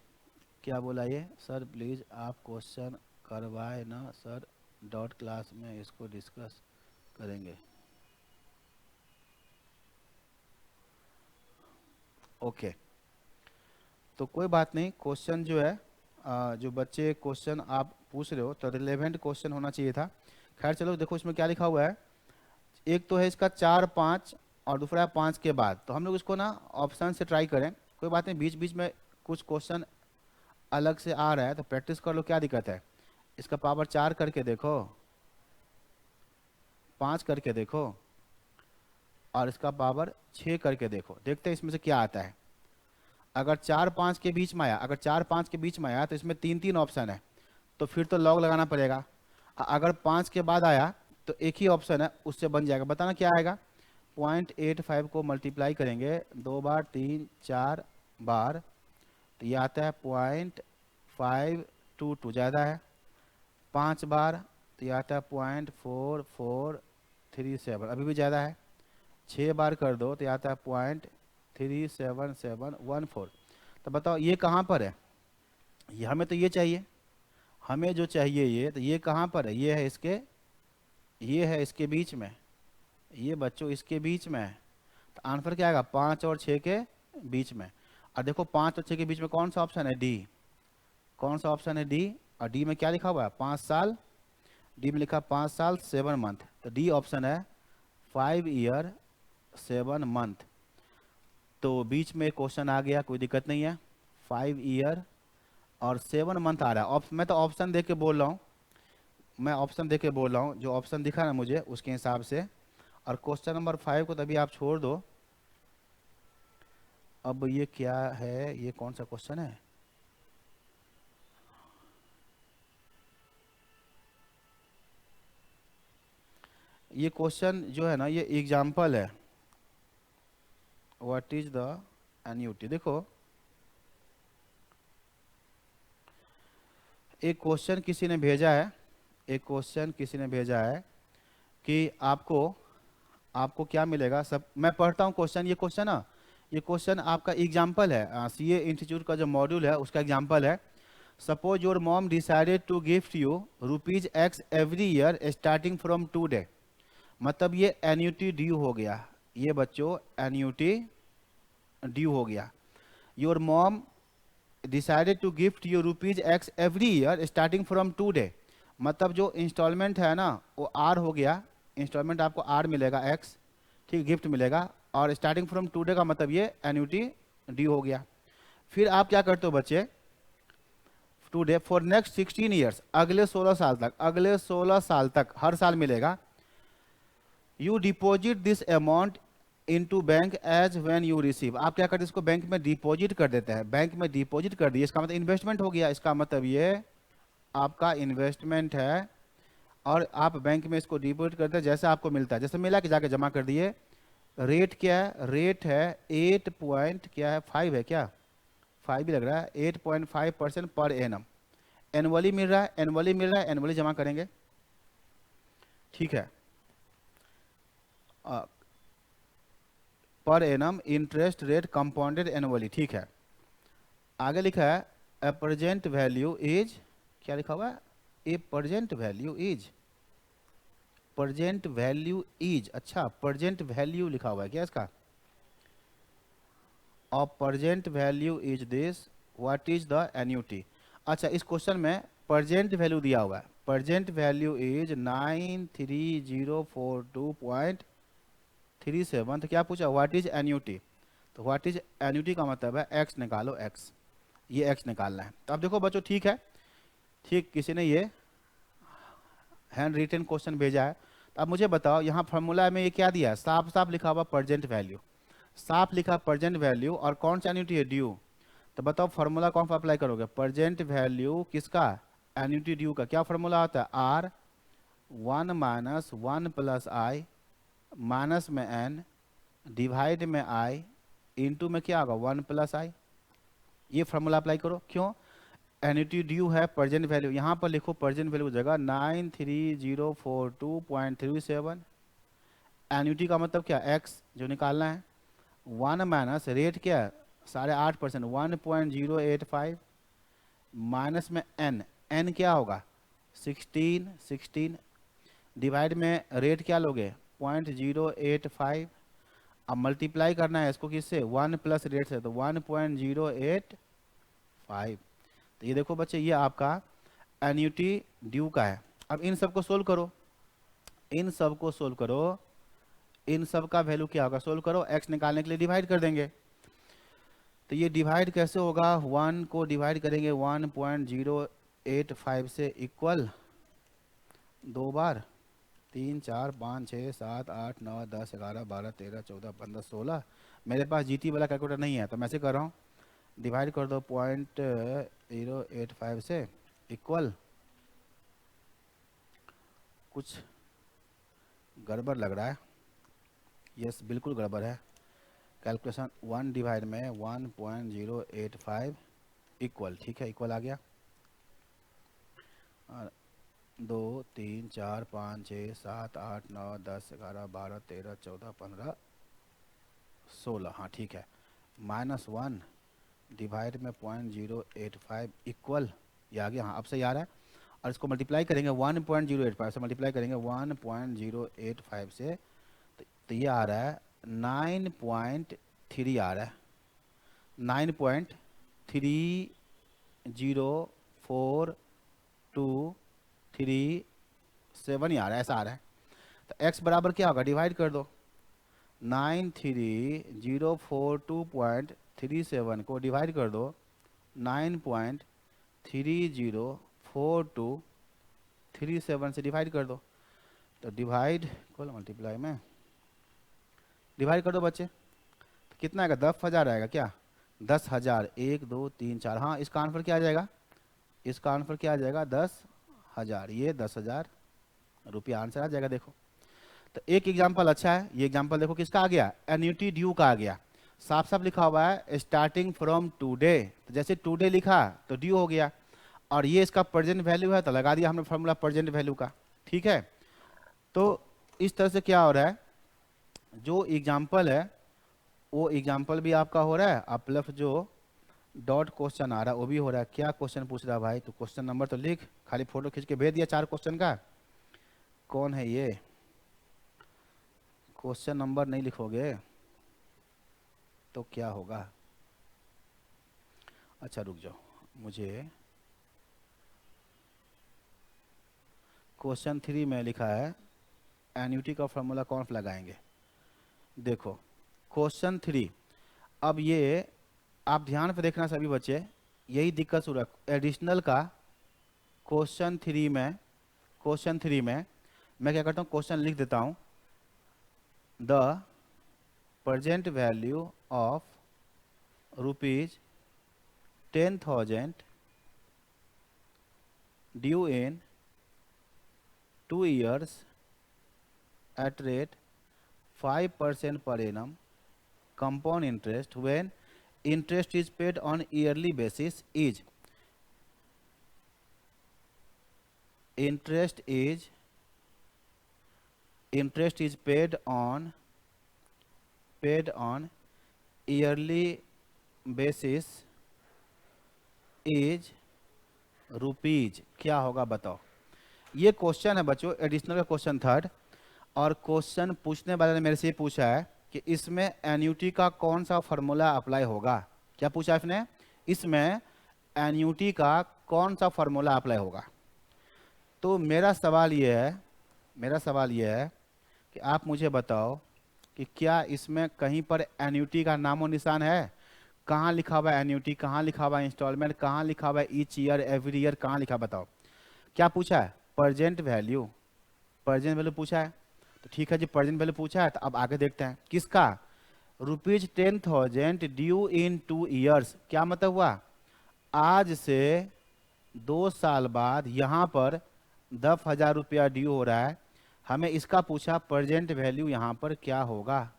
क्या बोला ये, सर प्लीज़ आप क्वेश्चन करवाए ना सर, डॉट क्लास में इसको डिस्कस करेंगे। ओके, तो कोई बात नहीं, क्वेश्चन जो है जो बच्चे क्वेश्चन आप पूछ रहे हो तो रिलेवेंट क्वेश्चन होना चाहिए था। खैर चलो देखो इसमें क्या लिखा हुआ है, एक तो है इसका 4, 5 और दूसरा है 5 के बाद, तो हम लोग इसको ना ऑप्शन से ट्राई करें, कोई बात नहीं, बीच बीच में कुछ क्वेश्चन अलग से आ रहा है तो प्रैक्टिस कर लो, क्या दिक्कत है। इसका पावर 4 करके देखो, 5 करके देखो, और इसका पावर 6 करके देखो, देखते हैं इसमें से क्या आता है। अगर 4, 5 के बीच में आया, अगर 4, 5 के बीच में आया तो इसमें 3 ऑप्शन है, तो फिर तो लॉग लगाना पड़ेगा। अगर 5 के बाद आया तो एक ही ऑप्शन है, उससे बन जाएगा, बताना क्या आएगा। 0.85 को मल्टीप्लाई करेंगे 2 बार, 3, 4 बार, तो ये आता है 0.522, ज़्यादा है। 5 बार तो ये आता है 0.4437, अभी भी ज़्यादा है। 6 बार कर दो तो ये आता है 0.37714। तो बताओ ये कहाँ पर है, ये हमें तो ये चाहिए, हमें जो चाहिए ये, तो ये कहाँ पर है, ये है इसके बीच में, ये बच्चों इसके बीच में है। तो आंसर क्या आएगा 5 और 6 के बीच में। और देखो 5 और 6 के बीच में कौन सा ऑप्शन है, डी। कौन सा ऑप्शन है, डी। और डी में क्या लिखा हुआ है, 5 साल। डी में लिखा 5 साल 7 मंथ, तो डी ऑप्शन है 5 ईयर 7 मंथ। तो बीच में क्वेश्चन आ गया, कोई दिक्कत नहीं है। 5 ईयर और 7 मंथ आ रहा है। मैं तो ऑप्शन देख के बोल रहा हूँ, मैं ऑप्शन देख के बोल रहा हूँ, जो ऑप्शन दिखा ना मुझे उसके हिसाब से। और क्वेश्चन नंबर 5 को तभी आप छोड़ दो। अब ये क्या है, ये कौन सा क्वेश्चन है, ये क्वेश्चन जो है ना, ये एग्जाम्पल है। What is the annuity. देखो एक क्वेश्चन किसी ने भेजा है, एक क्वेश्चन किसी ने भेजा है कि आपको आपको क्या मिलेगा। सब मैं पढ़ता हूँ क्वेश्चन, ये क्वेश्चन ना, ये क्वेश्चन आपका एग्जाम्पल है, सीए इंस्टीट्यूट का जो मॉड्यूल है उसका एग्जाम्पल है। Suppose your mom decided to gift you ₹X every year starting from today. मतलब ये एन्यूटी ड्यू हो गया, ये बच्चों एन्यूटी ड्यू हो गया। Your mom decided to gift you ₹X every year starting from today. मतलब जो इंस्टॉलमेंट है ना वो आर हो गया, इंस्टॉलमेंट आपको आर मिलेगा एक्स, ठीक, गिफ्ट मिलेगा। और स्टार्टिंग फ्रॉम टूडे का मतलब ये एन्यूटी ड्यू हो गया। फिर आप क्या करते हो बच्चे, टूडे फॉर नेक्स्ट 16 ईयर्स, अगले 16 साल तक, अगले 16 साल तक हर साल मिलेगा। You deposit this amount into bank as when you receive. आप क्या करते हैं, इसको बैंक में डिपॉजिट कर देते हैं। बैंक में डिपॉजिट कर दिए, इसका मतलब इन्वेस्टमेंट हो गया। इसका मतलब ये आपका इन्वेस्टमेंट है और आप बैंक में इसको डिपॉजिट करते हैं, जैसे आपको मिलता है, जैसे मिला कि जाके जमा कर दिए। रेट क्या है, रेट है 8 पॉइंट क्या है 5 है, क्या 5 ही लग रहा है, 8.5% पर एनम। एनुअली मिल रहा है, एनुअली मिल रहा है, एनुअली जमा करेंगे, ठीक है। Per annum interest rate compounded annually, ठीक है। आगे लिखा है ए प्रेजेंट वैल्यू इज, क्या लिखा हुआ है, a present value is, present value is, अच्छा प्रेजेंट वैल्यू लिखा हुआ है क्या इसका। और present value is this, what is the annuity. अच्छा इस क्वेश्चन में प्रेजेंट वैल्यू दिया हुआ है, प्रेजेंट वैल्यू इज 93042.37। तो क्या पूछा, व्हाट इज एन्यूटी। तो व्हाट इज एन्यूटी का मतलब है एक्स निकालो, एक्स, ये एक्स निकालना है। तो अब देखो बच्चों ठीक है, ठीक, किसी ने ये हैंड रिटन क्वेश्चन भेजा है। तो अब मुझे बताओ यहाँ फॉर्मूला में ये क्या दिया है, साफ साफ लिखा हुआ प्रेजेंट वैल्यू, साफ लिखा प्रेजेंट वैल्यू, और कौन सा एन्यूटी है, ड्यू। तो बताओ फॉर्मूला कौन सा अप्लाई करोगे, प्रेजेंट वैल्यू किसका, एन्यूटी ड्यू का। क्या फॉर्मूला होता है, आर 1 - 1 + I माइनस में n डिवाइड में i इंटू में क्या होगा 1 + I। ये फॉर्मूला अप्लाई करो, क्यों, एन्यूटी ड्यू है प्रेजेंट वैल्यू, यहाँ पर लिखो प्रेजेंट वैल्यू की जगह 93042.37। एन्यूटी का मतलब क्या, एक्स जो निकालना है, 1 माइनस रेट क्या है 8.5%, 1.085 माइनस में एन, एन क्या होगा 16 डिवाइड में रेट क्या लोगे 0.085। अब मल्टीप्लाई करना है इसको किससे, 1 प्लस रेट से, तो 1.085। तो ये देखो बच्चे ये आपका एन्यूटी ड्यू का है। अब इन सबको सोल्व करो, इन सबको सोल्व करो, इन सब का वैल्यू क्या होगा, सोल्व करो, एक्स निकालने के लिए डिवाइड कर देंगे। तो ये डिवाइड कैसे होगा, 1 को डिवाइड करेंगे 1.085 से इक्वल 2 बार, 3 4 5 6 7 8 9 10 11 12 13 14 15 16। मेरे पास जीटी वाला कैलकुलेटर नहीं है तो मैं ऐसे कर रहा हूँ, डिवाइड कर दो 0.085 से इक्वल, कुछ गड़बड़ लग रहा है, यस बिल्कुल गड़बड़ है कैलकुलेशन, 1 डिवाइड में 1.085 इक्वल, ठीक है इक्वल आ गया, और 2 3 4 5 6 7 8 9 10 11 12 13 14 15 16, हाँ ठीक है, -1 डिवाइड में 0.085 इक्वल, ये आ गया, हाँ अब सही आ रहा है। और इसको मल्टीप्लाई करेंगे 1.085 से, मल्टीप्लाई करेंगे 1.085 से, तो ये आ रहा है 9.3 आ रहा है, 9.304237 ही आ रहा है, ऐसा आ रहा है। तो x बराबर क्या होगा, डिवाइड कर दो। 93042.37 को डिवाइड कर दो 9.304237 से डिवाइड कर दो। तो डिवाइड को मल्टीप्लाई में डिवाइड कर दो बच्चे, तो कितना आएगा, 10,000 आएगा क्या, 10,000, 1 2 3 4, हाँ इसका आंसर क्या आ जाएगा, इसका आंसर क्या आ जाएगा, 10,000, ये 10,000 रुपया आंसर आ जाएगा। देखो तो एक एग्जाम्पल अच्छा है, ये एग्जाम्पल देखो किसका आ गया, एन्युटी ड्यू का आ गया, साफ साफ लिखा हुआ है स्टार्टिंग फ्रॉम टुडे, तो जैसे टुडे लिखा तो ड्यू हो गया, और ये इसका प्रेजेंट वैल्यू है तो लगा दिया हमने फॉर्मूला प्रेजेंट वैल्यू का। ठीक है, तो इस तरह से क्या हो रहा है, जो एग्जाम्पल है वो एग्जाम्पल भी आपका हो रहा है, और प्लस जो डॉट क्वेश्चन आ रहा है वो भी हो रहा है। क्या क्वेश्चन पूछ रहा है भाई, तो क्वेश्चन नंबर तो लिख, खाली फोटो खींच के भेज दिया 4 क्वेश्चन का, कौन है ये, क्वेश्चन नंबर नहीं लिखोगे तो क्या होगा। अच्छा रुक जाओ, मुझे क्वेश्चन 3 में लिखा है एन्युटी का फॉर्मूला कौन लगाएंगे। देखो क्वेश्चन 3, अब ये आप ध्यान पे देखना सभी बच्चे, यही दिक्कत शुरू है एडिशनल का। क्वेश्चन 3 में मैं क्या करता हूँ, क्वेश्चन लिख देता हूँ, the present value of ₹10,000 due in 2 years at rate 5% per annum compound interest when interest is paid on yearly basis is interest is paid on yearly basis is rupees, क्या होगा बताओ। ये क्वेश्चन है बच्चों, एडिशनल का क्वेश्चन 3, और क्वेश्चन पूछने वाले ने मेरे से ये पूछा है कि इसमें एन्युटी का कौन सा फार्मूला अप्लाई होगा। क्या पूछा इसने, इसमें एन्युटी का कौन सा फार्मूला अप्लाई होगा। तो मेरा सवाल ये है कि आप मुझे बताओ कि क्या इसमें कहीं पर एन्युटी का नामो निशान है, कहाँ लिखा हुआ है एन्युटी, कहाँ लिखा हुआ है इंस्टॉलमेंट, कहाँ लिखा हुआ है ईच ईयर एवरी ईयर, कहाँ लिखा, बताओ। क्या पूछा है, प्रेजेंट वैल्यू पूछा है। तो ठीक है जी, प्रेजेंट वैल्यू पूछा है, तो अब आगे देखते हैं किसका, ₹10,000 ड्यू इन 2 years, क्या मतलब हुआ, आज से 2 साल बाद यहाँ पर 10,000 रुपया ड्यू हो रहा है, हमें इसका पूछा प्रेजेंट वैल्यू यहाँ पर क्या होगा।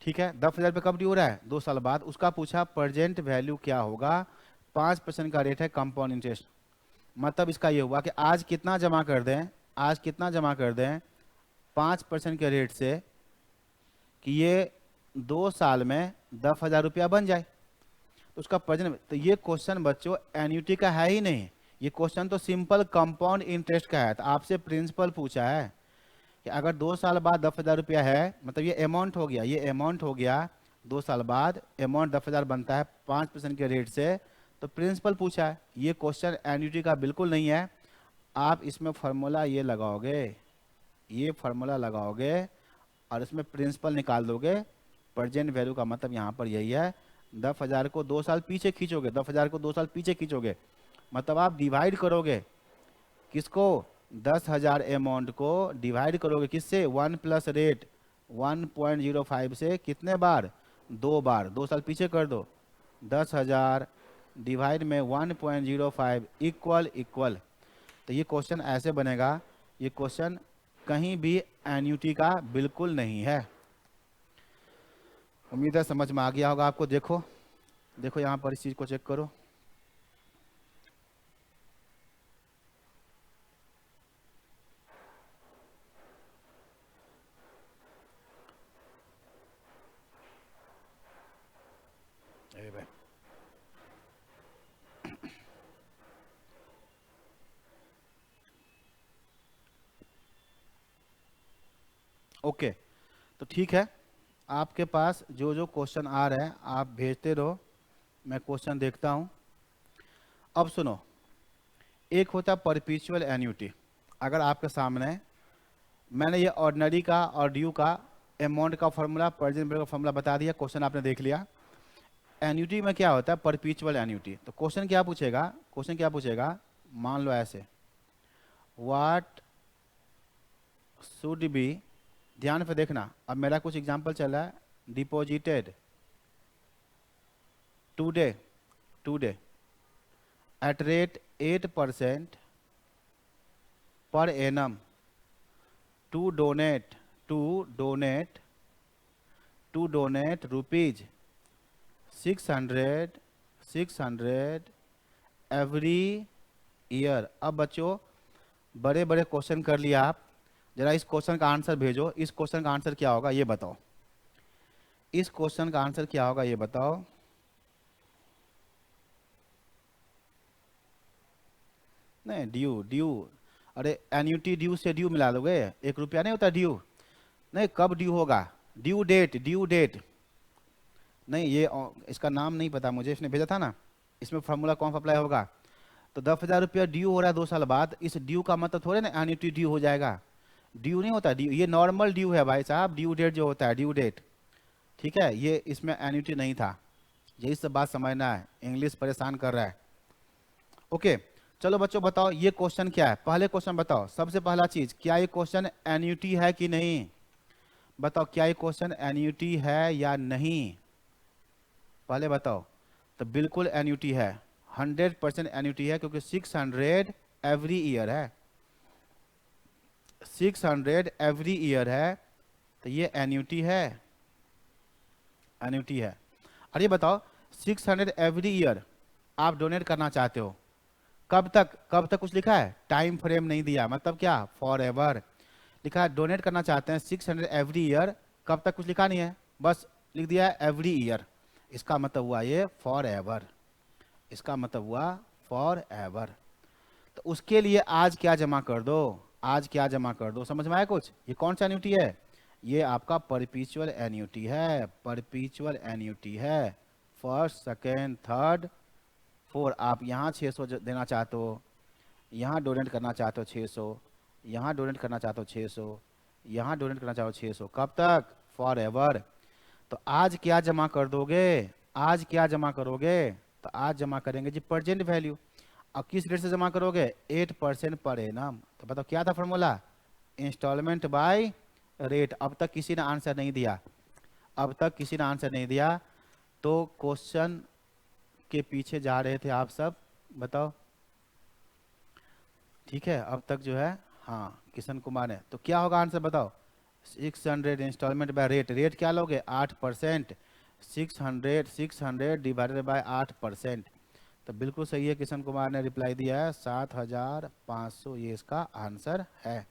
ठीक है, 10,000 रुपये कब ड्यू हो रहा है, 2 साल बाद, उसका पूछा प्रेजेंट वैल्यू क्या होगा, 5% का रेट है कंपाउंड इंटरेस्ट। मतलब इसका ये हुआ कि आज कितना जमा कर दें, 5% के रेट से, कि ये 2 साल में 10,000 रुपया बन जाए, तो उसका प्रेजेंट। तो ये क्वेश्चन बच्चों एन्युटी का है ही नहीं, ये क्वेश्चन तो सिंपल कंपाउंड इंटरेस्ट का है। तो आपसे प्रिंसिपल पूछा है कि अगर 2 साल बाद 10,000 रुपया है, मतलब ये अमाउंट हो गया, 2 साल बाद अमाउंट 10,000 बनता है 5% के रेट से, तो प्रिंसिपल पूछा है। ये क्वेश्चन एन्युटी का बिल्कुल नहीं है। आप इसमें फार्मूला ये लगाओगे, और इसमें प्रिंसिपल निकाल दोगे, प्रेजेंट वैल्यू का मतलब यहाँ पर यही है, 10,000 को 2 साल पीछे खींचोगे, मतलब आप डिवाइड करोगे किसको, 10,000 अमाउंट को डिवाइड करोगे किससे, 1 प्लस रेट 1.05 से, कितने बार, 2 बार, 2 साल पीछे कर दो, 10,000 डिवाइड में 1.05 इक्वल। तो ये क्वेश्चन ऐसे बनेगा, ये क्वेश्चन कहीं भी एन्युटी का बिल्कुल नहीं है। उम्मीद है समझ में आ गया होगा आपको। देखो यहाँ पर इस चीज को चेक करो, ओके। तो ठीक है, आपके पास जो जो क्वेश्चन आ रहे हैं आप भेजते रहो, मैं क्वेश्चन देखता हूँ। अब सुनो, एक होता है परपेचुअल एन्यूटी। अगर आपके सामने मैंने ये ऑर्डिनरी का और ड्यू का अमाउंट का फॉर्मूला, प्रेजेंट वैल्यू का फॉर्मूला बता दिया, क्वेश्चन आपने देख लिया। एन्यूटी में क्या होता है, परपेचुअल एन्यूटी। तो क्वेश्चन क्या पूछेगा, क्वेश्चन क्या पूछेगा, मान लो ऐसे, व्हाट शुड बी, ध्यान से देखना, अब मेरा कुछ एग्जांपल चल रहा है, deposited today at rate 8% per annum to donate rupees 600 every year. अब बच्चों बड़े बड़े क्वेश्चन कर लिया आप, जरा इस क्वेश्चन का आंसर भेजो। इस क्वेश्चन का आंसर क्या होगा ये बताओ, इस क्वेश्चन का आंसर क्या होगा ये बताओ। नहीं, ड्यू, अरे एन्यूटी ड्यू से ड्यू मिला दोगे, 1 रुपया नहीं होता ड्यू। नहीं, कब ड्यू होगा, ड्यू डेट। नहीं, ये इसका नाम नहीं पता मुझे, इसने भेजा था ना, इसमें फार्मूला कौन सा अप्लाई होगा। तो 10,000 रुपया ड्यू हो रहा है 2 साल बाद, इस ड्यू का मतलब थोड़े ना एन्यूटी ड्यू हो जाएगा। ड्यू नहीं होता ड्यू, ये नॉर्मल ड्यू है भाई साहब, ड्यू डेट जो होता है, ड्यू डेट। ठीक है, ये इसमें एन्यूटी नहीं था, यही सब बात समझना है, इंग्लिश परेशान कर रहा है। ओके, चलो बच्चों बताओ ये क्वेश्चन क्या है, पहले क्वेश्चन बताओ। सबसे पहला चीज, क्या ये क्वेश्चन एन्यूटी है कि नहीं, बताओ क्या ये क्वेश्चन एन्यूटी है या नहीं, पहले बताओ। तो बिल्कुल एन्यूटी है, 100% एन्यूटी है, क्योंकि 600 एवरी ईयर है, 600 एवरी ईयर है, तो ये एन्यूटी है, एन्यूटी है। और ये बताओ 600 एवरी ईयर आप डोनेट करना चाहते हो, कब तक कुछ लिखा है, टाइम फ्रेम नहीं दिया, मतलब क्या, फॉर एवर लिखा है। डोनेट करना चाहते हैं 600 एवरी ईयर, कब तक कुछ लिखा नहीं है, बस लिख दिया है एवरी ईयर। इसका मतलब हुआ ये फॉर एवर, इसका मतलब हुआ फॉर एवर। तो उसके लिए आज क्या जमा कर दो, आज क्या जमा कर दो, समझ में आया कुछ। ये कौन सा एन्यूटी है, ये आपका परपेचुअल एन्यूटी है, परपेचुअल एन्यूटी है। First, second, third, four. आप यहाँ 600 देना चाहते हो, यहाँ डोनेट करना चाहते हो 600, यहाँ डोनेट करना चाहते हो 600, यहाँ डोनेट करना चाहो 600, कब तक, फॉर एवर। तो आज क्या जमा कर दोगे, आज क्या जमा करोगे, तो आज जमा करेंगे जी प्रेजेंट वैल्यू। अब किस रेट से जमा करोगे, 8% पर एनम। तो बताओ क्या था फॉर्मूला, इंस्टॉलमेंट बाय रेट। अब तक किसी ने आंसर नहीं दिया, अब तक किसी ने आंसर नहीं दिया, तो क्वेश्चन के पीछे जा रहे थे आप सब, बताओ। ठीक है, अब तक जो है, हाँ किशन कुमार है। तो क्या होगा आंसर बताओ, 600 इंस्टॉलमेंट बाय रेट, रेट क्या लोगे 8%, 600 डिवाइडेड बाय 8%। तो बिल्कुल सही है, किशन कुमार ने रिप्लाई दिया है 7,500, ये इसका आंसर है।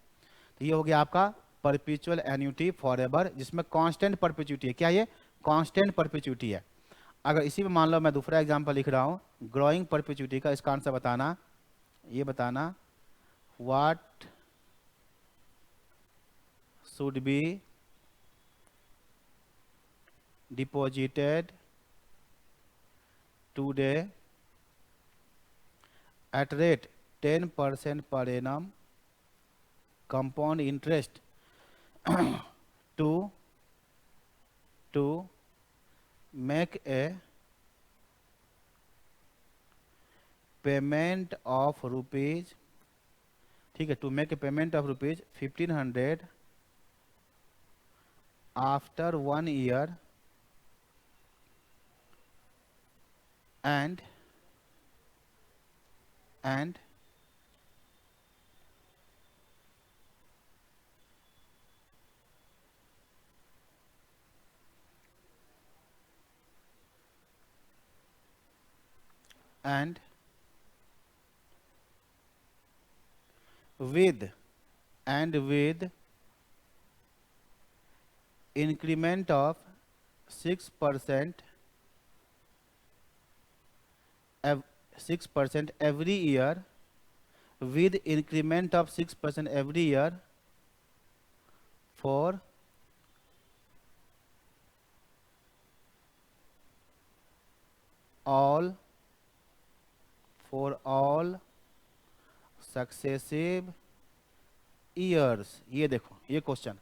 तो ये हो गया आपका परपेचुअल एन्यूटी फॉर एवर, जिसमें कांस्टेंट परपेचुइटी है। क्या ये कांस्टेंट परपेचुइटी है। अगर इसी में मान लो मैं दूसरा एग्जांपल लिख रहा हूँ ग्रोइंग परपेचुइटी का, इसका आंसर बताना, ये बताना, what should be deposited today at rate 10% per annum compound interest to make a payment of rupees, ठीक है, to make a payment of rupees 1,500 after 1 year and with increment of 6% 6% every year, with increment of 6% every year for all successive years. ये देखो ये क्वेश्चन,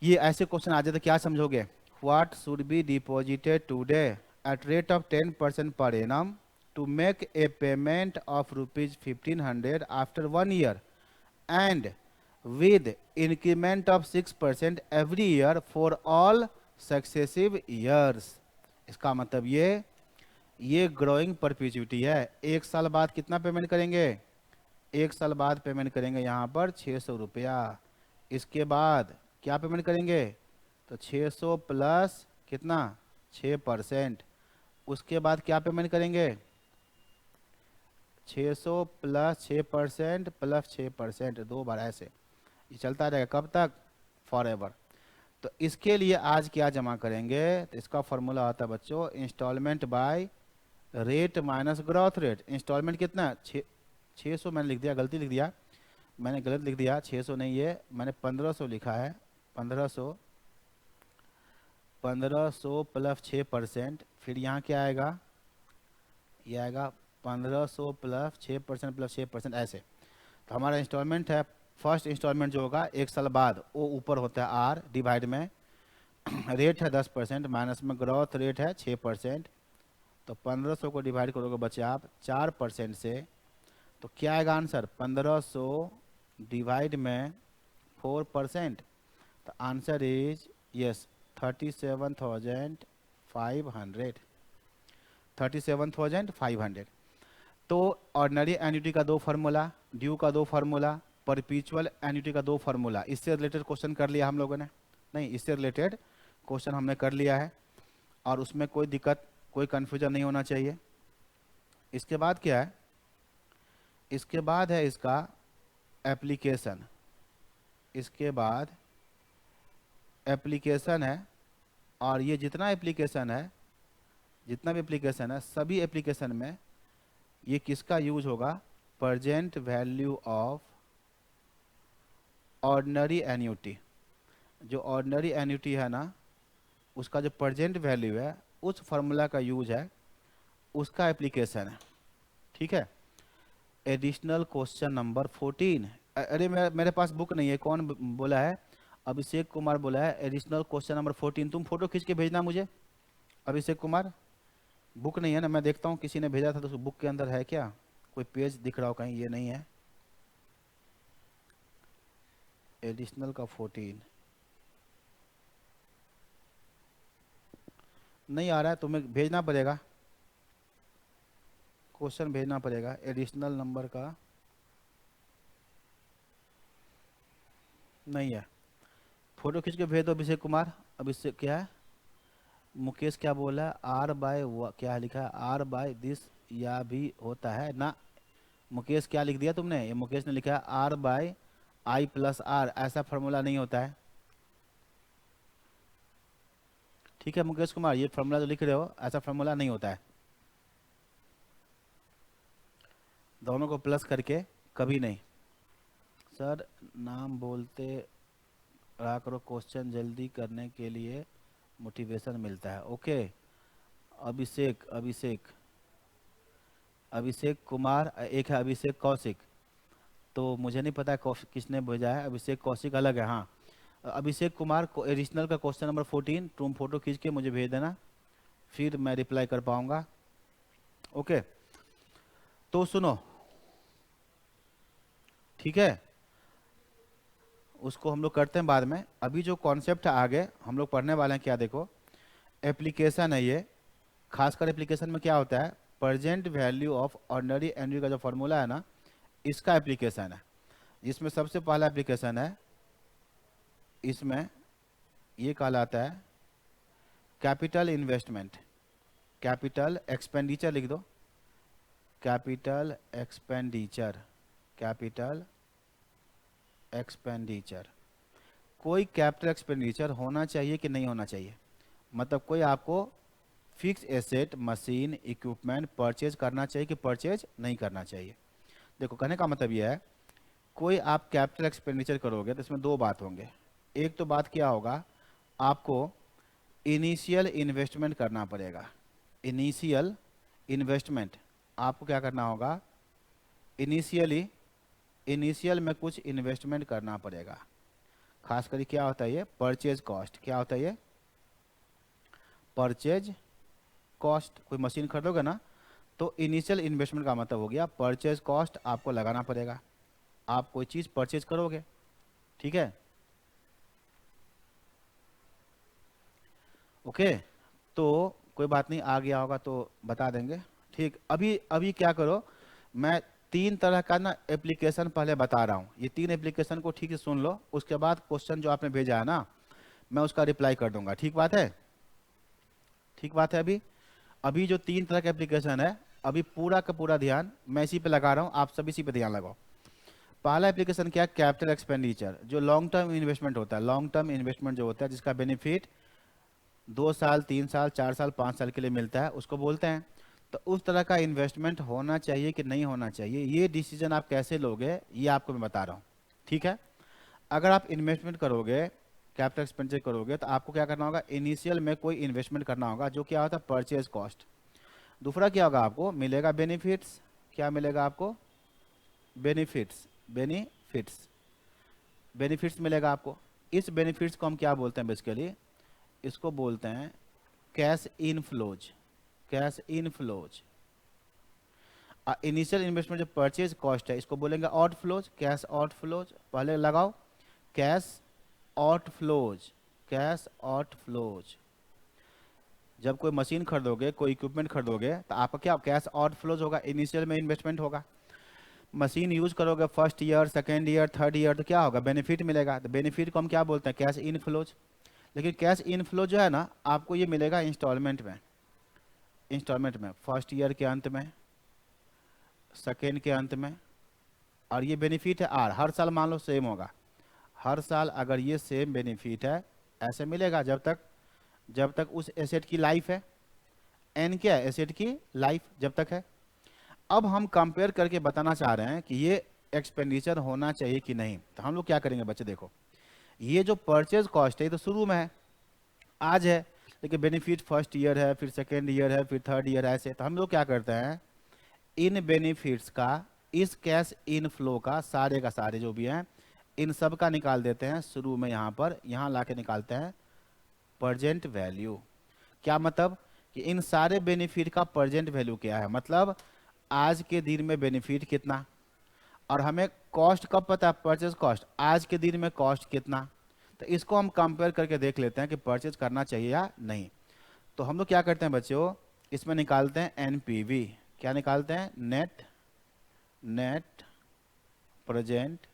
ये ऐसे क्वेश्चन आ जाए तो क्या समझोगे? What should be deposited today at rate of 10% per annum to make a payment of ₹1500 after 1 year and with increment of 6% every year for all successive years. इसका मतलब ये ग्रोइंग परपेचुइटी है। 1 साल बाद कितना पेमेंट करेंगे? 1 साल बाद पेमेंट करेंगे यहाँ पर 600 रुपया। इसके बाद क्या पेमेंट करेंगे? तो 600 प्लस कितना? 6%। उसके बाद क्या पेमेंट करेंगे? 600 प्लस 6% प्लस 6%, 2 बार ऐसे ये चलता रहेगा। कब तक? For ever. तो इसके लिए आज क्या जमा करेंगे? तो इसका फॉर्मूला होता है बच्चों instalment by rate minus growth rate. Instalment कितना? 600 मैंने लिख दिया, गलती लिख दिया, मैंने गलत लिख दिया, 600 नहीं है, मैंने 1500 लिखा है। 1500 प्लस 6%, फिर यहाँ क्या आएगा? ये आएगा 1500 प्लस 6% प्लस 6% ऐसे। तो हमारा इंस्टॉलमेंट है, फर्स्ट इंस्टॉलमेंट जो होगा 1 साल बाद, वो ऊपर होता है आर डिवाइड में रेट है 10% माइनस में ग्रोथ रेट है 6%। तो 1500 को डिवाइड करोगे बच्चे आप 4% से, तो क्या आएगा आंसर? 1500 डिवाइड में 4%। तो आंसर इज यस 37,500। 37,500। तो ऑर्डिनरी एन्युटी का 2 फार्मूला, ड्यू का 2 फार्मूला, परपीचुअल एन्युटी का 2 फार्मूला। इससे रिलेटेड क्वेश्चन कर लिया हम लोगों ने, नहीं इससे रिलेटेड क्वेश्चन हमने कर लिया है और उसमें कोई दिक्कत कोई कन्फ्यूजन नहीं होना चाहिए। इसके बाद क्या है? इसके बाद है इसका एप्लीकेशन। इसके बाद एप्लीकेशन है, और ये जितना एप्लीकेशन है, जितना भी एप्लीकेशन है, सभी एप्लीकेशन में ये किसका यूज होगा? Present value of ordinary annuity. जो ऑर्डिनरी एन्युटी है ना, उसका जो प्रेजेंट वैल्यू है, उस फार्मूला का यूज है, उसका एप्लीकेशन है। ठीक है। Additional question number 14। अरे मेरे पास बुक नहीं है। कौन बोला है? अभिषेक कुमार बोला है एडिशनल क्वेश्चन नंबर 14। तुम फोटो खींच के भेजना मुझे, अभिषेक कुमार। बुक नहीं है ना, मैं देखता हूँ किसी ने भेजा था तो बुक के अंदर है क्या? कोई पेज दिख रहा हो कहीं? ये नहीं है। एडिशनल का 14 नहीं आ रहा है, तुम्हें भेजना पड़ेगा, क्वेश्चन भेजना पड़ेगा एडिशनल नंबर का। नहीं है, फोटो खींच के भेज दो अभिषेक कुमार। अभिषेक क्या है? मुकेश क्या बोला है? आर बाय क्या लिखा है? आर बाय दिस या भी होता है ना? मुकेश क्या लिख दिया तुमने? ये मुकेश ने लिखा है R by I plus R. ऐसा फार्मूला नहीं होता है। ठीक है मुकेश कुमार, ये फार्मूला जो लिख रहे हो ऐसा फार्मूला नहीं होता है। दोनों को प्लस करके कभी नहीं। सर नाम बोलते रहा करो, क्वेश्चन जल्दी करने के लिए मोटिवेशन मिलता है। ओके अभिषेक, अभिषेक कुमार, एक है अभिषेक कौशिक, तो मुझे नहीं पता किसने भेजा है। अभिषेक कौशिक अलग है। हाँ अभिषेक कुमार को एडिशनल का क्वेश्चन नंबर 14 तुम फोटो खींच के मुझे भेज देना, फिर मैं रिप्लाई कर पाऊंगा। ओके तो सुनो, ठीक है, उसको हम लोग करते हैं बाद में। अभी जो कॉन्सेप्ट है आगे हम लोग पढ़ने वाले हैं क्या? देखो एप्लीकेशन है ये, खासकर एप्लीकेशन में क्या होता है? Present value of ordinary annuity का जो फॉर्मूला है ना, इसका एप्लीकेशन है। जिसमें सबसे पहला एप्लीकेशन है, इसमें ये कहलाता है कैपिटल इन्वेस्टमेंट। कैपिटल एक्सपेंडिचर लिख दो, कैपिटल एक्सपेंडिचर, कैपिटल एक्सपेंडिचर। कोई कैपिटल एक्सपेंडिचर होना चाहिए कि नहीं होना चाहिए? मतलब कोई आपको fix asset machine equipment purchase करना चाहिए कि परचेज नहीं करना चाहिए? देखो कहने का मतलब यह है, कोई आप कैपिटल एक्सपेंडिचर करोगे तो इसमें 2 बात होंगे। एक तो बात क्या होगा, आपको इनिशियल इन्वेस्टमेंट करना पड़ेगा। इनिशियल इन्वेस्टमेंट, आपको क्या करना होगा, इनिशियल में कुछ इन्वेस्टमेंट करना पड़ेगा। खास करके क्या होता है ये, परचेज कॉस्ट। क्या होता है ये, परचेज कॉस्ट। कोई मशीन खरीदोगे ना, तो इनिशियल इन्वेस्टमेंट का मतलब हो गया परचेज कॉस्ट आपको लगाना पड़ेगा। आप कोई चीज़ परचेज करोगे, ठीक है, ओके, तो कोई बात नहीं, आ गया होगा तो बता देंगे। ठीक, अभी अभी क्या करो, मैं तीन तरह का ना एप्लीकेशन पहले बता रहा हूँ, ये तीन एप्लीकेशन को ठीक से सुन लो, उसके बाद क्वेश्चन जो आपने भेजा है ना, मैं उसका रिप्लाई कर दूंगा। ठीक बात है, ठीक बात है। अभी अभी जो तीन तरह का एप्लीकेशन है, अभी पूरा का पूरा ध्यान मैं इसी पे लगा रहा हूँ, आप सब इसी पे ध्यान लगाओ। पहला एप्लीकेशन क्या है, कैपिटल एक्सपेंडिचर, जो लॉन्ग टर्म इन्वेस्टमेंट होता है, लॉन्ग टर्म इन्वेस्टमेंट जो होता है जिसका बेनिफिट 2 साल 3 साल 4 साल 5 साल के लिए मिलता है, उसको बोलते हैं। तो उस तरह का इन्वेस्टमेंट होना चाहिए कि नहीं होना चाहिए, ये डिसीजन आप कैसे लोगे ये आपको मैं बता रहा हूँ, ठीक है। अगर आप इन्वेस्टमेंट करोगे, कैपिटल एक्सपेंडिचर करोगे, तो आपको क्या करना होगा, इनिशियल में कोई इन्वेस्टमेंट करना होगा, जो क्या होता है परचेज कॉस्ट। दूसरा क्या होगा, आपको मिलेगा बेनिफिट्स। क्या मिलेगा आपको, बेनिफिट्स, बेनिफिट्स, बेनिफिट्स मिलेगा आपको। इस बेनिफिट्स को हम क्या बोलते हैं बेसिकली, इसको बोलते हैं cash inflows, cash inflows. Initial investment जो परचेज कॉस्ट है, इसको बोलेंगे आउटफ्लोज, कैश आउटफ्लोज। पहले लगाओ, कैश आउटफ्लोज, कैश आउटफ्लोज। जब कोई मशीन खरीदोगे, कोई इक्विपमेंट खरीदोगे, तो आपका क्या कैश आउटफ्लोज होगा, इनिशियल में इन्वेस्टमेंट होगा। मशीन यूज करोगे first year, second year, third year, तो क्या होगा, बेनिफिट मिलेगा। तो बेनिफिट को हम क्या बोलते हैं, कैश इनफ्लोज। लेकिन कैश इनफ्लो जो है ना, आपको ये मिलेगा इंस्टॉलमेंट में, इंस्टॉलमेंट में, फर्स्ट ईयर के अंत में, सेकेंड के अंत में। और ये बेनिफिट है आर, हर साल मान लो सेम होगा, हर साल अगर ये सेम बेनिफिट है, ऐसे मिलेगा जब तक उस एसेट की लाइफ है। एन क्या है, एसेट की लाइफ जब तक है। अब हम कंपेयर करके बताना चाह रहे हैं कि ये एक्सपेंडिचर होना चाहिए कि नहीं। तो हम लोग क्या करेंगे बच्चे, देखो, ये जो परचेज कॉस्ट है ये तो शुरू में है, आज है, लेकिन बेनिफिट फर्स्ट ईयर है, फिर सेकेंड ईयर है, फिर थर्ड ईयर है, ऐसे। तो हम लोग क्या करते हैं, इन बेनिफिट्स का, इस कैश इनफ्लो का, सारे का सारे जो भी हैं, इन सब का निकाल देते हैं शुरू में, यहाँ पर, यहाँ ला के निकालते हैं प्रेजेंट वैल्यू। क्या मतलब कि इन सारे बेनिफिट का प्रेजेंट वैल्यू क्या है, मतलब आज के दिन में बेनिफिट कितना, और हमें कॉस्ट कब पता है, परचेज कॉस्ट, आज के दिन में कॉस्ट कितना। तो इसको हम कंपेयर करके देख लेते हैं कि परचेज करना चाहिए या नहीं। तो हम लोग क्या करते हैं बच्चों, इसमें निकालते हैं एनपीवी। क्या निकालते हैं, नेट, नेट प्रेजेंट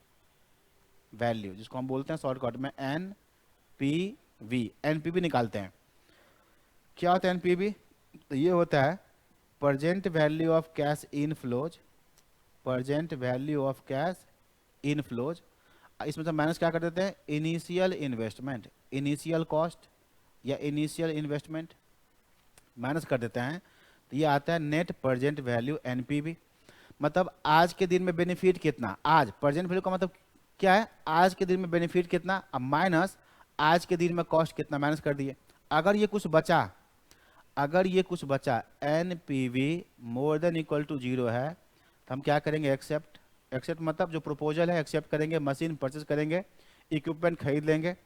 वैल्यू, जिसको हम बोलते हैं शॉर्टकट में एनपीवी। एनपीवी निकालते हैं। क्या होता है एनपीवी, तो ये होता है present value of cash inflows, present value of cash inflows. इसमें से माइनस क्या कर देते हैं, इनिशियल इन्वेस्टमेंट, इनिशियल कॉस्ट या इनिशियल इन्वेस्टमेंट माइनस कर देते हैं। तो ये आता है नेट प्रेजेंट वैल्यू एनपीवी। मतलब आज के दिन में बेनिफिट कितना, आज प्रेजेंट वैल्यू का मतलब क्या है, आज के दिन में बेनिफिट कितना, अब माइनस आज के दिन में कॉस्ट कितना, माइनस कर दिए। अगर ये कुछ बचा, अगर ये कुछ बचा, NPV more than equal to 0 है, तो हम क्या करेंगे, एक्सेप्ट। एक्सेप्ट मतलब जो प्रपोजल है एक्सेप्ट करेंगे, मशीन परचेज करेंगे, इक्विपमेंट खरीद लेंगे।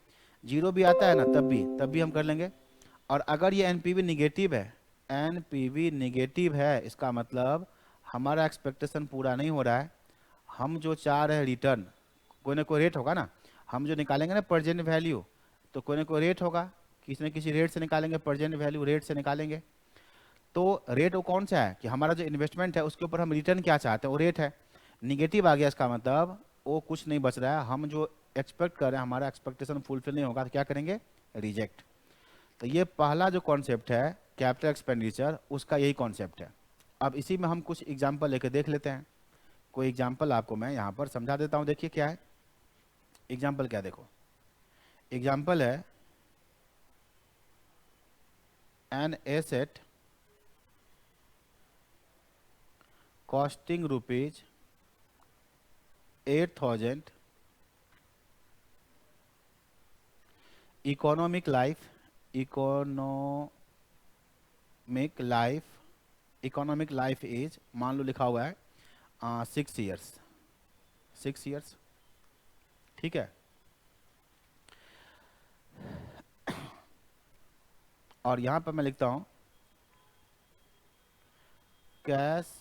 0 भी आता है ना, तब भी हम कर लेंगे। और अगर ये एनपीवी निगेटिव है, एनपीवी निगेटिव है, इसका मतलब हमारा एक्सपेक्टेशन पूरा नहीं हो रहा है। हम जो चाह रहे हैं रिटर्न, कोई ना कोई रेट होगा ना, हम जो निकालेंगे ना प्रेजेंट वैल्यू, तो कोई ना कोई रेट होगा, किसी न किसी रेट से निकालेंगे, प्रेजेंट वैल्यू रेट से निकालेंगे। तो रेट वो कौन सा है कि हमारा जो इन्वेस्टमेंट है उसके ऊपर हम रिटर्न क्या चाहते हैं, वो रेट है। निगेटिव आ गया, इसका मतलब वो कुछ नहीं बच रहा है, हम जो एक्सपेक्ट कर रहे हैं हमारा एक्सपेक्टेशन फुलफिल नहीं होगा, तो क्या करेंगे, रिजेक्ट। तो ये पहला जो कॉन्सेप्ट है कैपिटल एक्सपेंडिचर, उसका यही कॉन्सेप्ट है। अब इसी में हम कुछ एग्जाम्पल लेके देख लेते हैं। कोई एग्जाम्पल आपको मैं यहाँ पर समझा देता हूँ। देखिए क्या है एग्जाम्पल, क्या देखो, एग्जाम्पल है an asset costing rupees 8,000, economic life, economic economic life, economic life as मान लो लिखा हुआ है 6 ईयर्स, 6 ईयर्स, ठीक है। और यहाँ पर मैं लिखता हूँ कैश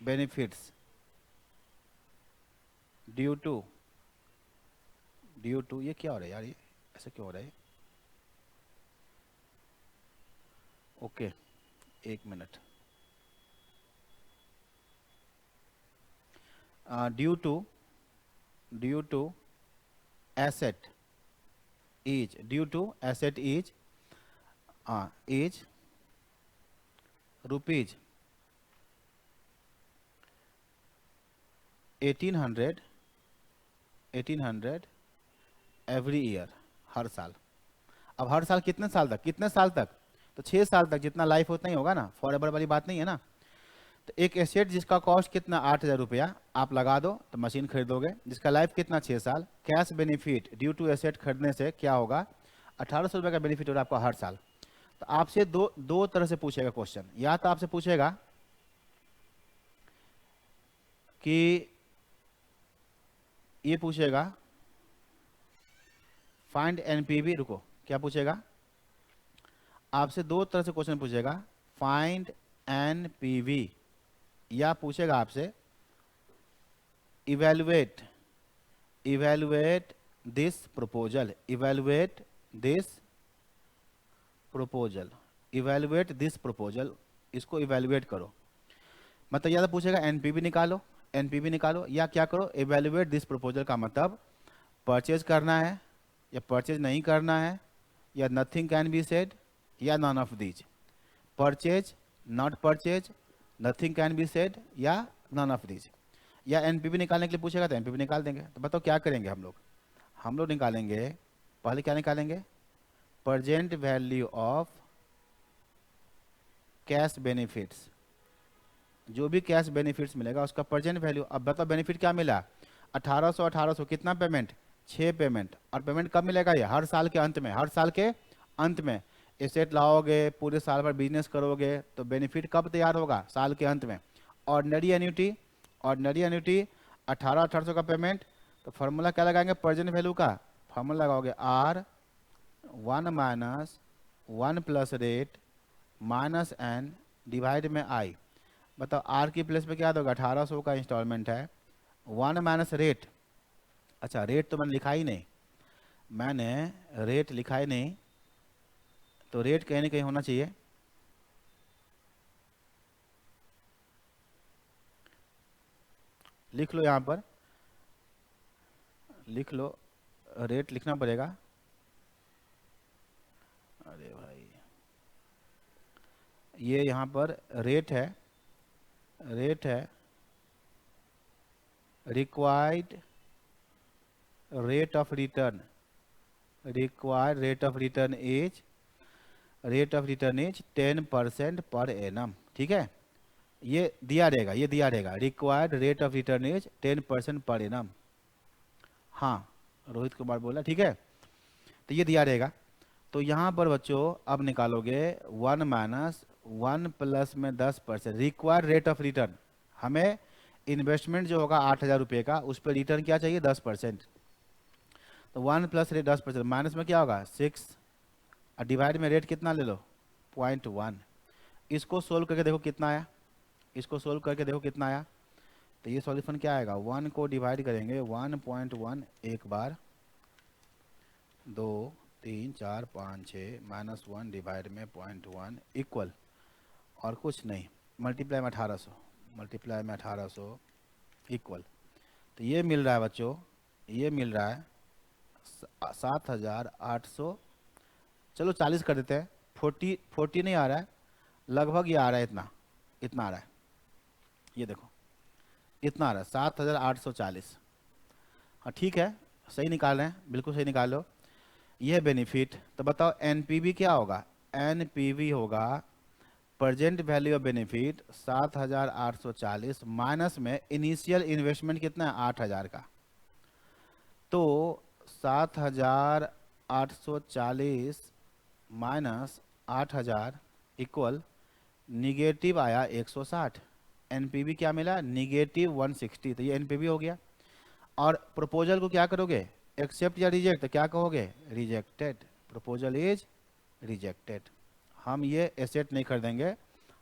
बेनिफिट्स ड्यू टू ये क्या हो रहा है यार, ये ऐसा क्यों हो रहा है? ओके, एक minute. Due to asset age, due to asset age age rupees 1800 every year, हर साल। अब हर साल कितने साल तक, कितने साल तक? तो 6 साल तक, जितना लाइफ उतना ही होगा ना, फॉर एवर वाली बात नहीं है ना। तो एक एसेट जिसका कॉस्ट कितना 8,000 रुपया आप लगा दो तो मशीन खरीदोगे, जिसका लाइफ कितना 6 साल। Cash benefit due to asset खरीदने से क्या होगा, 1800 रुपये का बेनिफिट हो रहा है आपको हर साल। तो आपसे दो तरह से पूछेगा क्वेश्चन, या तो आपसे पूछेगा कि ये पूछेगा फाइंड एनपीवी, रुको क्या पूछेगा आपसे, 2 तरह से क्वेश्चन पूछेगा, फाइंड एनपीवी, या पूछेगा आपसे evaluate this proposal, evaluate this proposal, इसको इवेलुएट करो। मतलब या तो पूछेगा एनपीवी निकालो, या क्या करो, इवेलुएट दिस प्रपोजल का मतलब परचेज करना है या परचेज नहीं करना है, या नथिंग कैन बी सेड, या none of these. Purchase, not purchase, nothing can be said, या नॉन ऑफ दीज। या एनपीवी निकालने के लिए पूछेगा तो एनपीवी निकाल देंगे। तो बताओ क्या करेंगे हम लोग निकालेंगे, पहले क्या निकालेंगे, present value of cash benefits, जो भी कैश बेनिफिट्स मिलेगा उसका प्रेजेंट वैल्यू। अब बताओ बेनिफिट क्या मिला, 1800 कितना पेमेंट, 6 पेमेंट। और पेमेंट कब मिलेगा, ये हर साल के अंत में, हर साल के अंत में। एसेट लाओगे, पूरे साल भर बिजनेस करोगे तो बेनिफिट कब तैयार होगा, साल के अंत में। ऑर्डिनरी एन्यूटी 1800 का पेमेंट, तो फार्मूला क्या लगाएंगे, प्रेजेंट वैल्यू का फार्मूला लगाओगे R1 plus rate minus n divide में आई। बताओ आर की प्लेस पे क्या दोगे, 1800 का इंस्टॉलमेंट है, 1 माइनस रेट। अच्छा रेट तो मैंने लिखा ही नहीं, तो रेट कहीं ना कहीं होना चाहिए। लिख लो, यहाँ पर लिख लो, रेट लिखना पड़ेगा। अरे भाई ये यहाँ पर रेट है required rate of return is 10% per annum, ठीक है। ये दिया रहेगा required rate of return is 10% per annum. हाँ रोहित कुमार बोला, ठीक है। तो ये दिया रहेगा। तो यहाँ पर बच्चों अब निकालोगे 1 माइनस 1 प्लस में 10%, रिक्वायर्ड रेट ऑफ रिटर्न। हमें इन्वेस्टमेंट जो होगा 8,000 रुपये का, उस पर रिटर्न क्या चाहिए, 10%। तो 1 प्लस रेट 10%, माइनस में क्या होगा 6, और डिवाइड में रेट कितना ले लो 0.1। इसको सोल्व करके देखो कितना आया, तो ये सॉल्यूशन क्या आएगा, 1 को डिवाइड करेंगे 1.1 एक बार, 2 3 4 5 6 माइनस 1 डिवाइड में 0.1 इक्वल, और कुछ नहीं, मल्टीप्लाई में 1800 इक्वल। तो ये मिल रहा है बच्चों, ये मिल रहा है 7,800, चलो 40 कर देते हैं, 40 नहीं आ रहा है, लगभग ये आ रहा है, इतना आ रहा है, ये देखो इतना आ रहा है 7,840। हाँ ठीक है, सही निकाल रहे हैं, बिल्कुल सही निकाल लो। यह बेनिफिट, तो बताओ एनपीवी क्या होगा, एनपीवी होगा present value of benefit 7,840 minus में इनिशियल इन्वेस्टमेंट कितना है 8,000 का। तो 7,840 माइनस 8,000 इक्वल निगेटिव आया 160। एनपीवी क्या मिला? निगेटिव 160। तो ये एनपीवी हो गया। और प्रपोजल को क्या करोगे? एक्सेप्ट या रिजेक्ट? तो क्या कहोगे? रिजेक्टेड। Proposal is rejected. हम ये एसेट नहीं खरीदेंगे,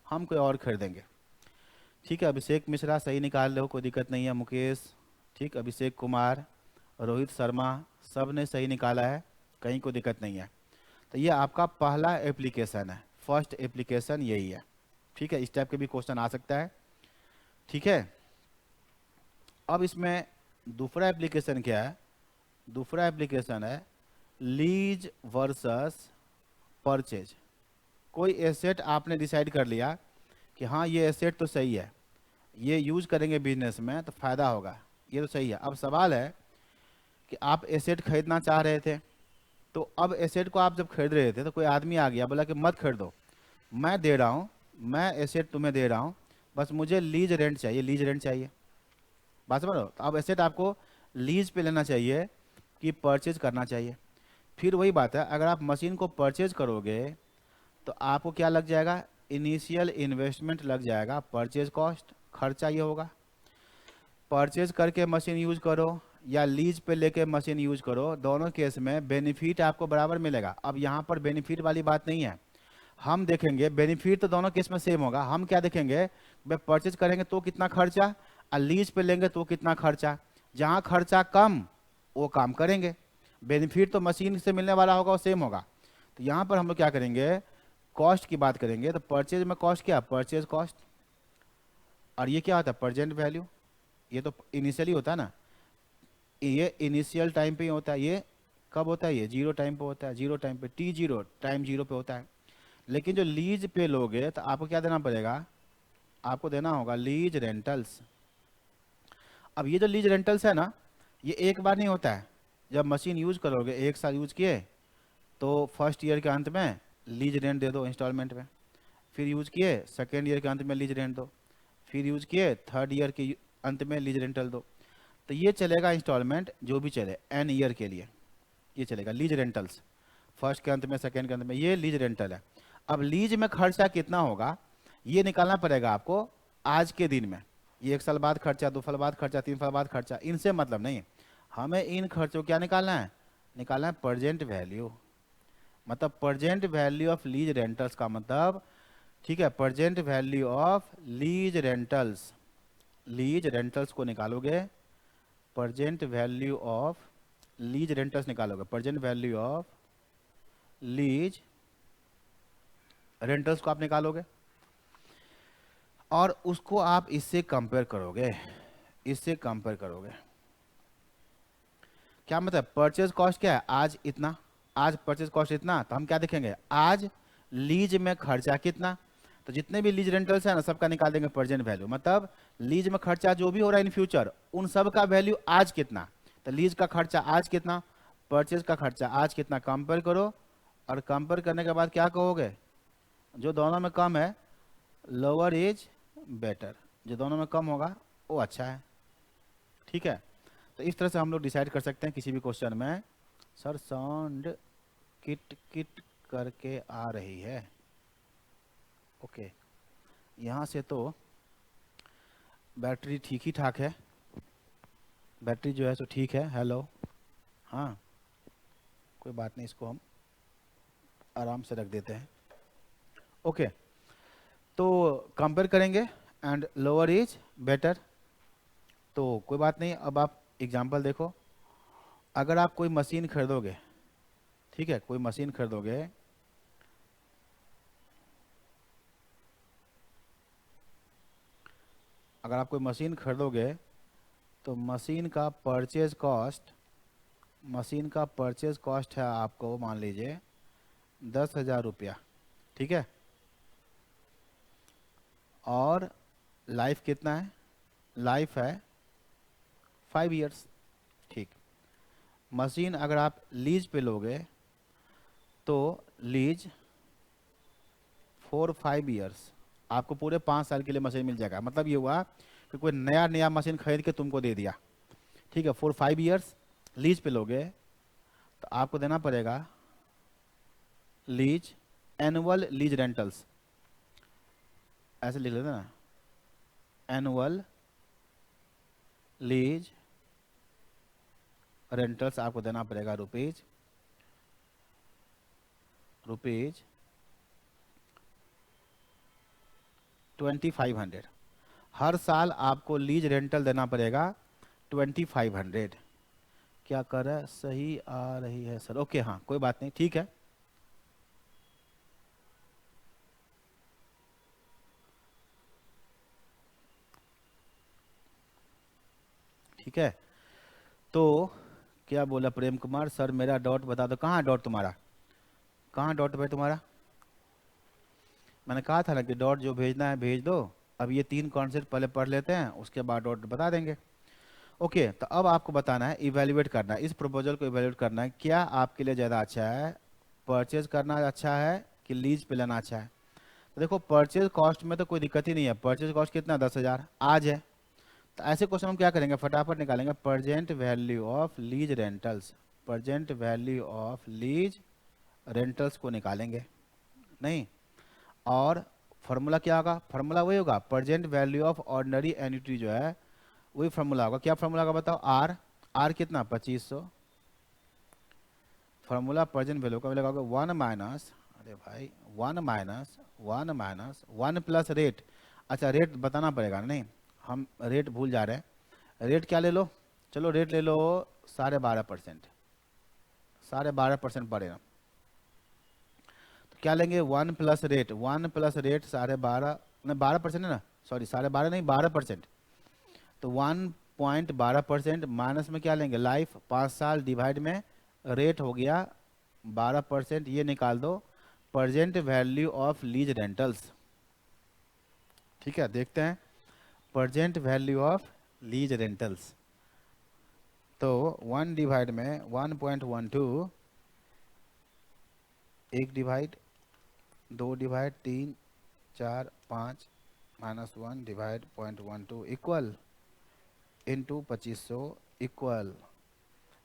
हम कोई और खरीदेंगे। ठीक है, अभिषेक मिश्रा सही निकाल लो, कोई दिक्कत नहीं है। मुकेश ठीक, अभिषेक कुमार, रोहित शर्मा, सब ने सही निकाला है, कहीं कोई दिक्कत नहीं है। तो ये आपका पहला एप्लीकेशन है, फर्स्ट एप्लीकेशन यही है। ठीक है, इस टाइप के भी क्वेश्चन आ सकता है। ठीक है, अब इसमें दूसरा एप्लीकेशन क्या है? दूसरा एप्लीकेशन है लीज वर्सेस परचेज। कोई एसेट आपने डिसाइड कर लिया कि हाँ ये एसेट तो सही है, ये यूज करेंगे बिजनेस में तो फायदा होगा, ये तो सही है। अब सवाल है कि आप एसेट खरीदना चाह रहे थे, तो अब एसेट को आप जब खरीद रहे थे तो कोई आदमी आ गया बोला कि मत खरीदो, मैं दे रहा हूँ, मैं एसेट तुम्हें दे रहा हूँ, बस मुझे लीज रेंट चाहिए, लीज रेंट चाहिए। बात समझ रहे हो? तो अब एसेट आपको लीज पे लेना चाहिए कि परचेज करना चाहिए। फिर वही बात है, अगर आप मशीन को परचेज करोगे तो आपको क्या लग जाएगा? इनिशियल इन्वेस्टमेंट लग जाएगा, परचेज कॉस्ट, खर्चा ये होगा। परचेज करके मशीन यूज करो या लीज पे लेके मशीन यूज करो, दोनों केस में बेनिफिट आपको बराबर मिलेगा। अब यहाँ पर बेनिफिट वाली बात नहीं है, हम देखेंगे बेनिफिट तो दोनों केस में सेम होगा। हम क्या देखेंगे? भाई परचेज करेंगे तो कितना खर्चा, और लीज पे लेंगे तो कितना खर्चा। जहाँ खर्चा कम वो काम करेंगे, बेनिफिट तो मशीन से मिलने वाला होगा वो सेम होगा। तो यहाँ पर हम लोग क्या करेंगे? कॉस्ट की बात करेंगे। तो परचेज में कॉस्ट क्या? Purchase cost. और ये क्या होता है? Present value. ये तो इनिशियली होता है ना, ये इनिशियल टाइम पे ही होता है। ये कब होता है? ये जीरो टाइम पे होता है, जीरो टाइम पे, टी जीरो टाइम जीरो पे होता है। लेकिन जो लीज पे लोगे तो आपको क्या देना पड़ेगा? आपको देना होगा लीज रेंटल्स। अब ये जो लीज रेंटल्स है ना, ये एक बार नहीं होता है। जब मशीन यूज करोगे, एक साल यूज किए तो फर्स्ट ईयर के अंत में लीज रेंट दे दो इंस्टॉलमेंट में, फिर यूज किए सेकेंड ईयर के अंत में लीज रेंट दो, फिर यूज किए थर्ड ईयर के अंत में लीज रेंटल दो। तो ये चलेगा इंस्टॉलमेंट जो भी चले एन ईयर के लिए, ये चलेगा लीज रेंटल्स। फर्स्ट के अंत में, सेकेंड के अंत में, ये लीज रेंटल है। अब लीज में खर्चा कितना होगा ये निकालना पड़ेगा आपको आज के दिन में। ये एक साल बाद खर्चा, 2 साल बाद खर्चा, 3 साल बाद खर्चा, इनसे मतलब नहीं। हमें इन खर्चों क्या निकालना है? निकालना है प्रेजेंट वैल्यू। मतलब present value of lease rentals का मतलब, ठीक है, present value of lease rentals. Lease rentals को निकालोगे, present value of lease rentals निकालोगे, present value of lease rentals को आप निकालोगे और उसको आप इससे कंपेयर करोगे, इससे कंपेयर करोगे। क्या मतलब? परचेज कॉस्ट क्या है? आज इतना, आज परचेज कॉस्ट इतना, तो हम क्या देखेंगे? आज लीज में खर्चा कितना। तो जितने भी लीज रेंटल्स है ना, सबका निकाल देंगे प्रेजेंट वैल्यू। मतलब लीज में खर्चा जो भी हो रहा है इन फ्यूचर, उन सब का वैल्यू आज कितना। तो लीज का खर्चा आज कितना, परचेज का खर्चा आज कितना, कंपेयर करो। और कंपेयर करने के बाद क्या कहोगे? जो दोनों में कम है, लोअर इज बेटर, जो दोनों में कम होगा वो अच्छा है। ठीक है, तो इस तरह से हम लोग डिसाइड कर सकते हैं किसी भी क्वेश्चन में। सर साउंड किट किट करके आ रही है। ओके, यहाँ से तो बैटरी ठीक ही ठाक है, बैटरी जो है सो ठीक है। हेलो, हाँ कोई बात नहीं, इसको हम आराम से रख देते हैं। ओके, तो कंपेयर करेंगे एंड लोअर इज बेटर, तो कोई बात नहीं। अब आप एग्जांपल देखो, अगर आप कोई मशीन खरीदोगे, ठीक है, कोई मशीन खरीदोगे, अगर आप कोई मशीन खरीदोगे तो मशीन का परचेज कॉस्ट, मशीन का परचेज कॉस्ट है आपको मान लीजिए 10,000 रुपया, ठीक है। और लाइफ कितना है? लाइफ है 5 इयर्स, ठीक। मशीन अगर आप लीज पे लोगे तो लीज 4-5 इयर्स, आपको पूरे 5 साल के लिए मशीन मिल जाएगा। मतलब ये हुआ कि कोई नया मशीन खरीद के तुमको दे दिया, ठीक है। 4-5 इयर्स लीज पे लोगे तो आपको देना पड़ेगा लीज, एनुअल लीज रेंटल्स, ऐसे लिख लेते ना, एनुअल लीज रेंटल्स आपको देना पड़ेगा रुपीज 2500। हर साल आपको लीज रेंटल देना पड़ेगा 2500। क्या कर रहा है, सही आ रही है सर, ओके हाँ कोई बात नहीं, ठीक है। ठीक है, तो क्या बोला प्रेम कुमार सर, मेरा डॉट बता दो, कहाँ डॉट तुम्हारा, कहाँ डॉट पे तुम्हारा, मैंने कहा था ना कि डॉट जो भेजना है भेज दो। अब ये 3 कॉन्सेप्ट पहले पढ़ लेते हैं, उसके बाद डॉट बता देंगे। ओके, तो अब आपको बताना है, इवेल्युएट करना है, इस प्रपोजल को इवेल्युएट करना है, क्या आपके लिए ज़्यादा अच्छा है, परचेज करना अच्छा है कि लीज पे लेना अच्छा है। तो देखो परचेज कॉस्ट में तो कोई दिक्कत ही नहीं है, परचेज कॉस्ट कितना 10,000 आज है। तो ऐसे क्वेश्चन हम क्या करेंगे, फटाफट निकालेंगे, present value of lease rentals, present value of lease rentals को निकालेंगे, नहीं। और फार्मूला क्या होगा, फार्मूला वही होगा, present value of ordinary annuity जो है वही फार्मूला होगा। क्या फार्मूला होगा बताओ, आर, आर कितना 2500, फार्मूला प्रेजेंट वैल्यू का मिलेगा 1 माइनस, अरे भाई 1 प्लस रेट। अच्छा रेट बताना पड़ेगा, नहीं हम रेट भूल जा रहे हैं, रेट क्या ले लो, चलो रेट ले लो 12.5%, 12.5% पड़ेगा। तो क्या लेंगे, 1 प्लस रेट, 1 प्लस रेट 12.5, नहीं 12% है ना, सॉरी 12.5 नहीं 12%। तो 1.12% माइनस में क्या लेंगे, लाइफ 5 साल डिवाइड में रेट हो गया 12%, ये निकाल दो present value of lease rentals. ठीक है, देखते हैं present value of lease rentals. तो 1 डिवाइड में 1.12, 1 divide, 2 divide, 3 4 5 minus 1 divide 0.12 equal into 2500 equal,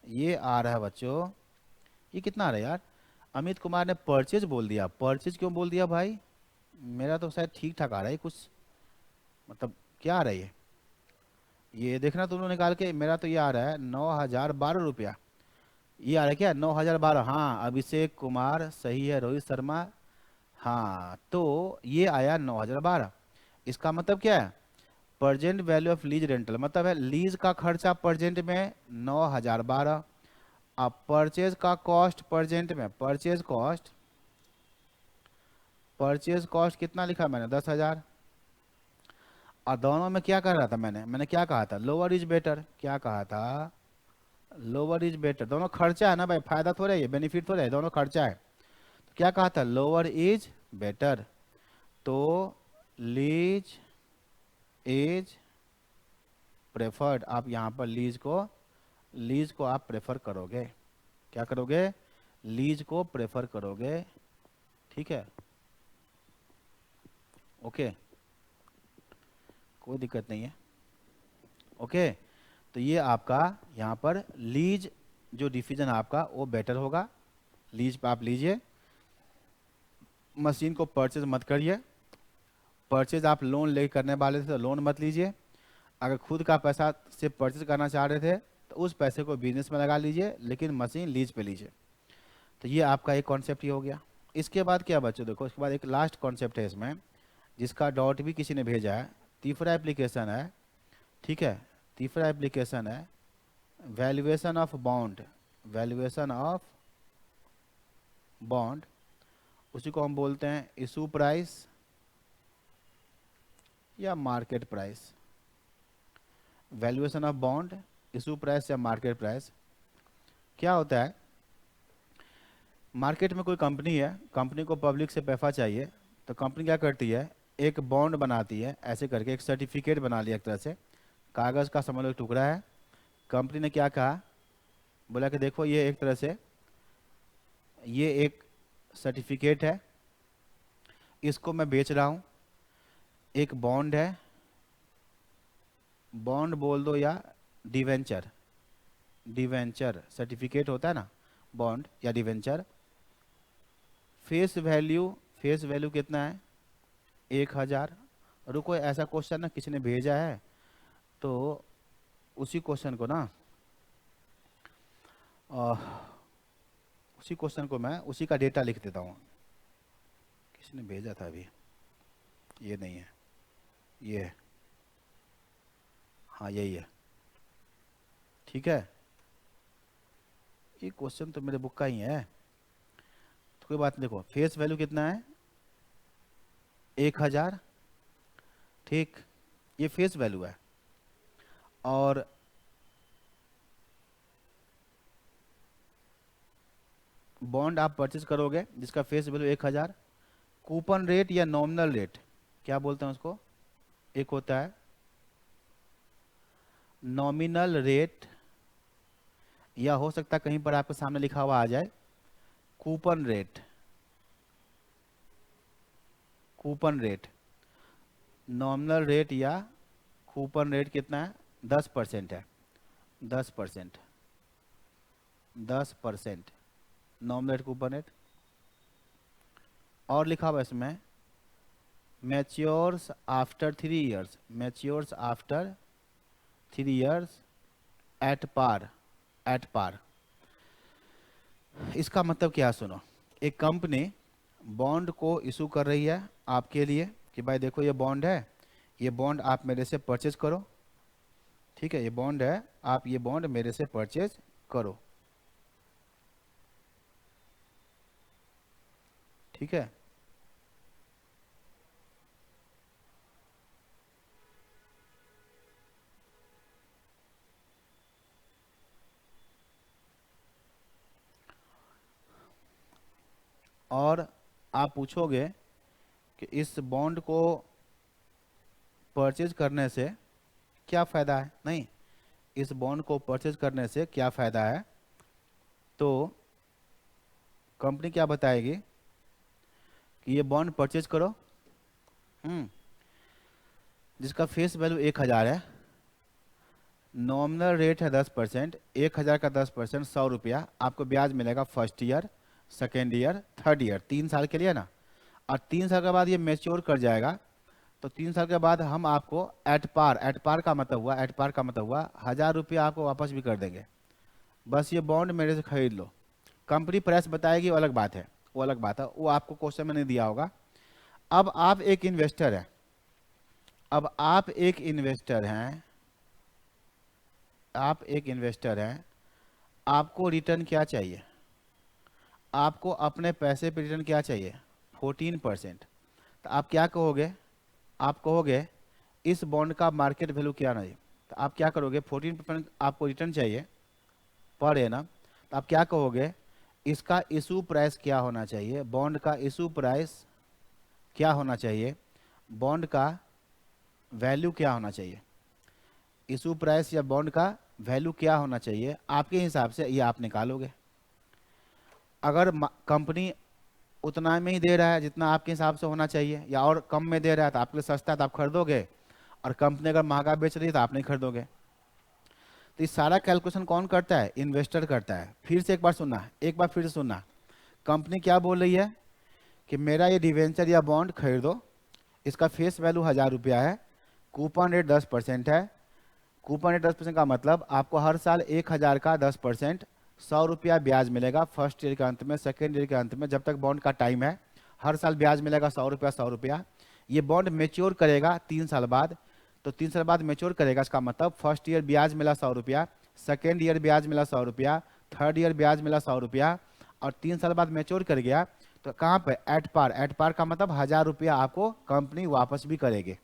ये आ रहा है बच्चों, ये कितना आ रहा है यार, अमित कुमार ने परचेज बोल दिया, परचेज क्यों बोल दिया भाई, मेरा तो शायद ठीक ठाक आ रहा है कुछ, मतलब क्या आ रहा है ये देखना तुम लोग निकाल के, मेरा तो ये आ रहा है 9,012 रुपया, ये आ रहा है क्या 9,012, हाँ अभिषेक कुमार सही है, रोहित शर्मा हाँ, तो ये आया 9,012। इसका मतलब क्या है, present value of lease rental मतलब है लीज का खर्चा प्रेजेंट में 9,012, अब परचेज का कॉस्ट प्रेजेंट में, परचेज कॉस्ट कितना लिखा मैंने 10,000। और दोनों में क्या कर रहा था मैंने क्या कहा था, लोअर इज बेटर, क्या कहा था, लोअर इज बेटर, दोनों खर्चा है ना भाई, फायदा थोड़ा है ये, बेनिफिट थोड़ा है, दोनों खर्चा है। तो क्या कहा था, लोअर इज बेटर, तो लीज इज प्रेफर्ड, आप यहाँ पर लीज को आप प्रेफर करोगे, क्या करोगे, लीज को प्रेफर करोगे, ठीक है, ओके कोई दिक्कत नहीं है, ओके। तो ये आपका यहाँ पर लीज जो डिसीजन आपका वो बेटर होगा, लीज पे आप लीजिए, मशीन को परचेज मत करिए, परचेज आप लोन ले करने वाले थे तो लोन मत लीजिए, अगर खुद का पैसा से परचेज करना चाह रहे थे तो उस पैसे को बिजनेस में लगा लीजिए, लेकिन मशीन लीज पे लीजिए। तो ये आपका एक कॉन्सेप्ट ही हो गया। इसके बाद क्या बच्चों देखो, इसके बाद एक लास्ट कॉन्सेप्ट है इसमें, जिसका डॉट भी किसी ने भेजा है, तीसरा एप्लीकेशन है, ठीक है, तीसरा एप्लीकेशन है valuation of bond, valuation of bond, उसी को हम बोलते हैं इशू प्राइस या market price, valuation of bond, issue price या मार्केट प्राइस। क्या होता है, मार्केट में कोई कंपनी है, कंपनी को पब्लिक से पैसा चाहिए, तो कंपनी क्या करती है, एक बॉन्ड बनाती है, ऐसे करके एक सर्टिफिकेट बना लिया, एक तरह से कागज़ का समझ लो एक टुकड़ा है। कंपनी ने क्या कहा, बोला कि देखो ये एक तरह से ये एक सर्टिफिकेट है, इसको मैं बेच रहा हूँ, एक बॉन्ड है, बॉन्ड बोल दो या डिवेंचर, डिवेंचर सर्टिफिकेट होता है ना, बॉन्ड या डिवेंचर, फेस वैल्यू कितना है? 1000। रुको, ऐसा क्वेश्चन ना किसी ने भेजा है, तो उसी क्वेश्चन को ना अ, उसी क्वेश्चन को मैं उसी का डेटा लिख देता हूँ। किसी ने भेजा था अभी, ये नहीं है, ये है, हाँ यही है, ठीक है। ये क्वेश्चन तो मेरे बुक का ही है, तो कोई बात नहीं। देखो फेस वैल्यू कितना है? 1000, ठीक, ये फेस वैल्यू है। और बॉन्ड आप परचेज करोगे जिसका फेस वैल्यू 1000। कूपन रेट या नॉमिनल रेट, क्या बोलते हैं उसको? एक होता है नॉमिनल रेट, या हो सकता है कहीं पर आपके सामने लिखा हुआ आ जाए coupon rate. Coupon rate, nominal rate या कूपन रेट कितना है? 10% है। 10%, 10% नॉमिनल रेट, कूपन रेट। और लिखा हुआ इसमें matures after 3 years, matures after 3 years at par, at par. इसका मतलब क्या है? सुनो, एक कंपनी बॉन्ड को इशू कर रही है आपके लिए कि भाई देखो ये बॉन्ड है, ये बॉन्ड आप मेरे से परचेज करो, ठीक है, ये बॉन्ड है, आप ये बॉन्ड मेरे से परचेज करो, ठीक है। और आप पूछोगे कि इस बॉन्ड को परचेज करने से क्या फ़ायदा है? नहीं, इस बॉन्ड को परचेज करने से क्या फ़ायदा है, तो कंपनी क्या बताएगी कि ये बॉन्ड परचेज करो, जिसका फेस वैल्यू 1000 है, नॉमिनल रेट है 10%, 1000 का 10%, 100 रुपया आपको ब्याज मिलेगा first year, second year, third year, 3 साल के लिए ना। और 3 साल के बाद ये मेच्योर कर जाएगा, तो 3 साल के बाद हम आपको एट पार, एट पार का मतलब हुआ, एट पार का मतलब हुआ 1000 रुपया आपको वापस भी कर देंगे। बस ये बॉन्ड मेरे से खरीद लो। कंपनी प्राइस बताएगी, वो अलग बात है, वो अलग बात है, वो आपको क्वेश्चन में नहीं दिया होगा। अब आप एक इन्वेस्टर हैं, अब आप एक इन्वेस्टर हैं, आप एक इन्वेस्टर हैं, आपको रिटर्न क्या चाहिए? आपको अपने पैसे पे रिटर्न क्या चाहिए? 14%। तो आप क्या कहोगे? आप कहोगे इस बॉन्ड का मार्केट वैल्यू क्या नहीं, तो आप क्या करोगे? 14% आपको रिटर्न चाहिए पर है ना, तो आप क्या कहोगे? इसका इशू प्राइस क्या होना चाहिए? बॉन्ड का इशू प्राइस क्या होना चाहिए? बॉन्ड का वैल्यू क्या होना चाहिए? इशू प्राइस या बॉन्ड का वैल्यू क्या होना चाहिए आपके हिसाब से, ये आप निकालोगे। अगर कंपनी उतना में ही दे रहा है जितना आपके हिसाब से होना चाहिए, या और कम में दे रहा है तो आपके लिए सस्ता है तो आप खरीदोगे, और कंपनी अगर महंगा बेच रही है तो आप नहीं खरीदोगे। तो ये सारा कैलकुलेशन कौन करता है? इन्वेस्टर करता है। फिर से एक बार सुनना, एक बार फिर से सुनना, कंपनी क्या बोल रही है कि मेरा ये डिवेंचर या बॉन्ड खरीदो, इसका फेस वैल्यू 1000 रुपया है, कूपन रेट 10% है। कूपन रेट 10% का मतलब आपको हर साल 1000 का 10%, 100 रुपया ब्याज मिलेगा फर्स्ट ईयर के अंत में, सेकेंड ईयर के अंत में, जब तक बॉन्ड का टाइम है, हर साल ब्याज मिलेगा 100 रुपया, 100 रुपया। ये बॉन्ड मेच्योर करेगा 3 साल बाद, तो 3 साल बाद मेच्योर करेगा, इसका मतलब फर्स्ट ईयर ब्याज मिला 100 रुपया, सेकेंड ईयर ब्याज मिला 100 रुपया, थर्ड ईयर ब्याज मिला 100 रुपया, और 3 साल बाद मेच्योर कर गया, तो कहाँ पे? Eight par. एट पार का मतलब 1000 रुपया आपको कंपनी वापस भी करेगी।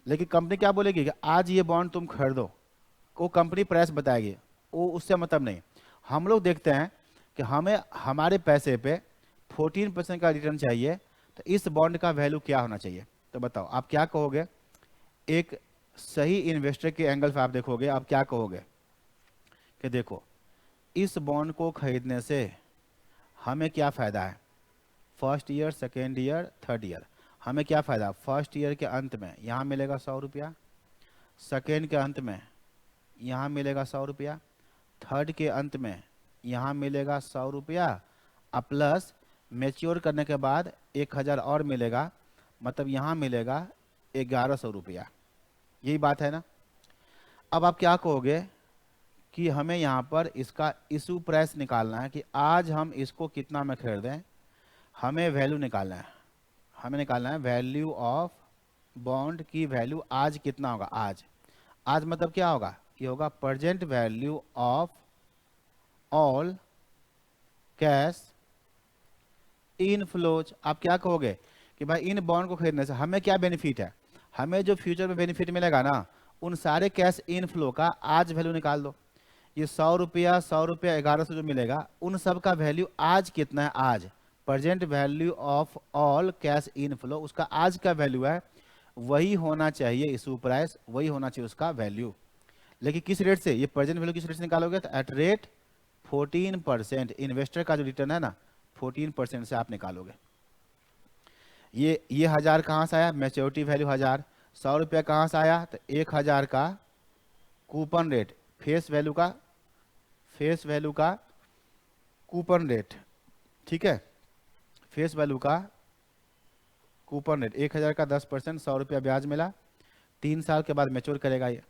लेकिन कंपनी क्या बोलेगी कि आज ये बॉन्ड तुम खरीदो, वो कंपनी प्राइस बताएगी, वो उससे मतलब नहीं। हम लोग देखते हैं कि हमें हमारे पैसे पे 14% का रिटर्न चाहिए, तो इस बॉन्ड का वैल्यू क्या होना चाहिए? तो बताओ आप क्या कहोगे? एक सही इन्वेस्टर के एंगल से आप देखोगे, आप क्या कहोगे कि देखो इस बॉन्ड को खरीदने से हमें क्या फ़ायदा है? First year, second year, third year, हमें क्या फ़ायदा? फर्स्ट ईयर के अंत में यहाँ मिलेगा 100 रुपया, सेकेंड के अंत में यहाँ मिलेगा 100 रुपया, थर्ड के अंत में यहाँ मिलेगा 100 रुपया, प्लस मैच्योर करने के बाद 1000 और मिलेगा, मतलब यहाँ मिलेगा 1100 रुपया। यही बात है ना। अब आप क्या कहोगे कि हमें यहाँ पर इसका इशू प्राइस निकालना है कि आज हम इसको कितना में खरीदें। हमें वैल्यू निकालना है, हमें निकालना है वैल्यू ऑफ बॉन्ड की वैल्यू आज कितना होगा। आज आज मतलब क्या होगा, ये होगा present value of all cash inflows. आप क्या कहोगे कि भाई इन बॉन्ड को खरीदने से हमें क्या बेनिफिट है, हमें जो फ्यूचर में बेनिफिट मिलेगा ना, उन सारे कैश इनफ्लो का आज वैल्यू निकाल दो। ये 100 रुपया 100 रुपया 1100 जो मिलेगा, उन सब का वैल्यू आज कितना है, आज present value of all cash inflow, उसका आज का वैल्यू है, वही होना चाहिए इशू प्राइस, वही होना चाहिए उसका वैल्यू। लेकिन किस रेट से, ये प्रेजेंट वैल्यू किस रेट से निकालोगे, तो एट रेट 14%। इन्वेस्टर का जो रिटर्न है ना 14% से आप निकालोगे। ये 1000 कहाँ से आया, मैच्योरिटी वैल्यू 1000। 100 रुपया कहाँ से आया, तो 1000 का कूपन रेट, फेस वैल्यू का कूपन रेट, ठीक है, फेस वैल्यू का कूपन रेट 1000 का 10%, 100 रुपया ब्याज मिला, 3 साल के बाद मैच्योर करेगा ये।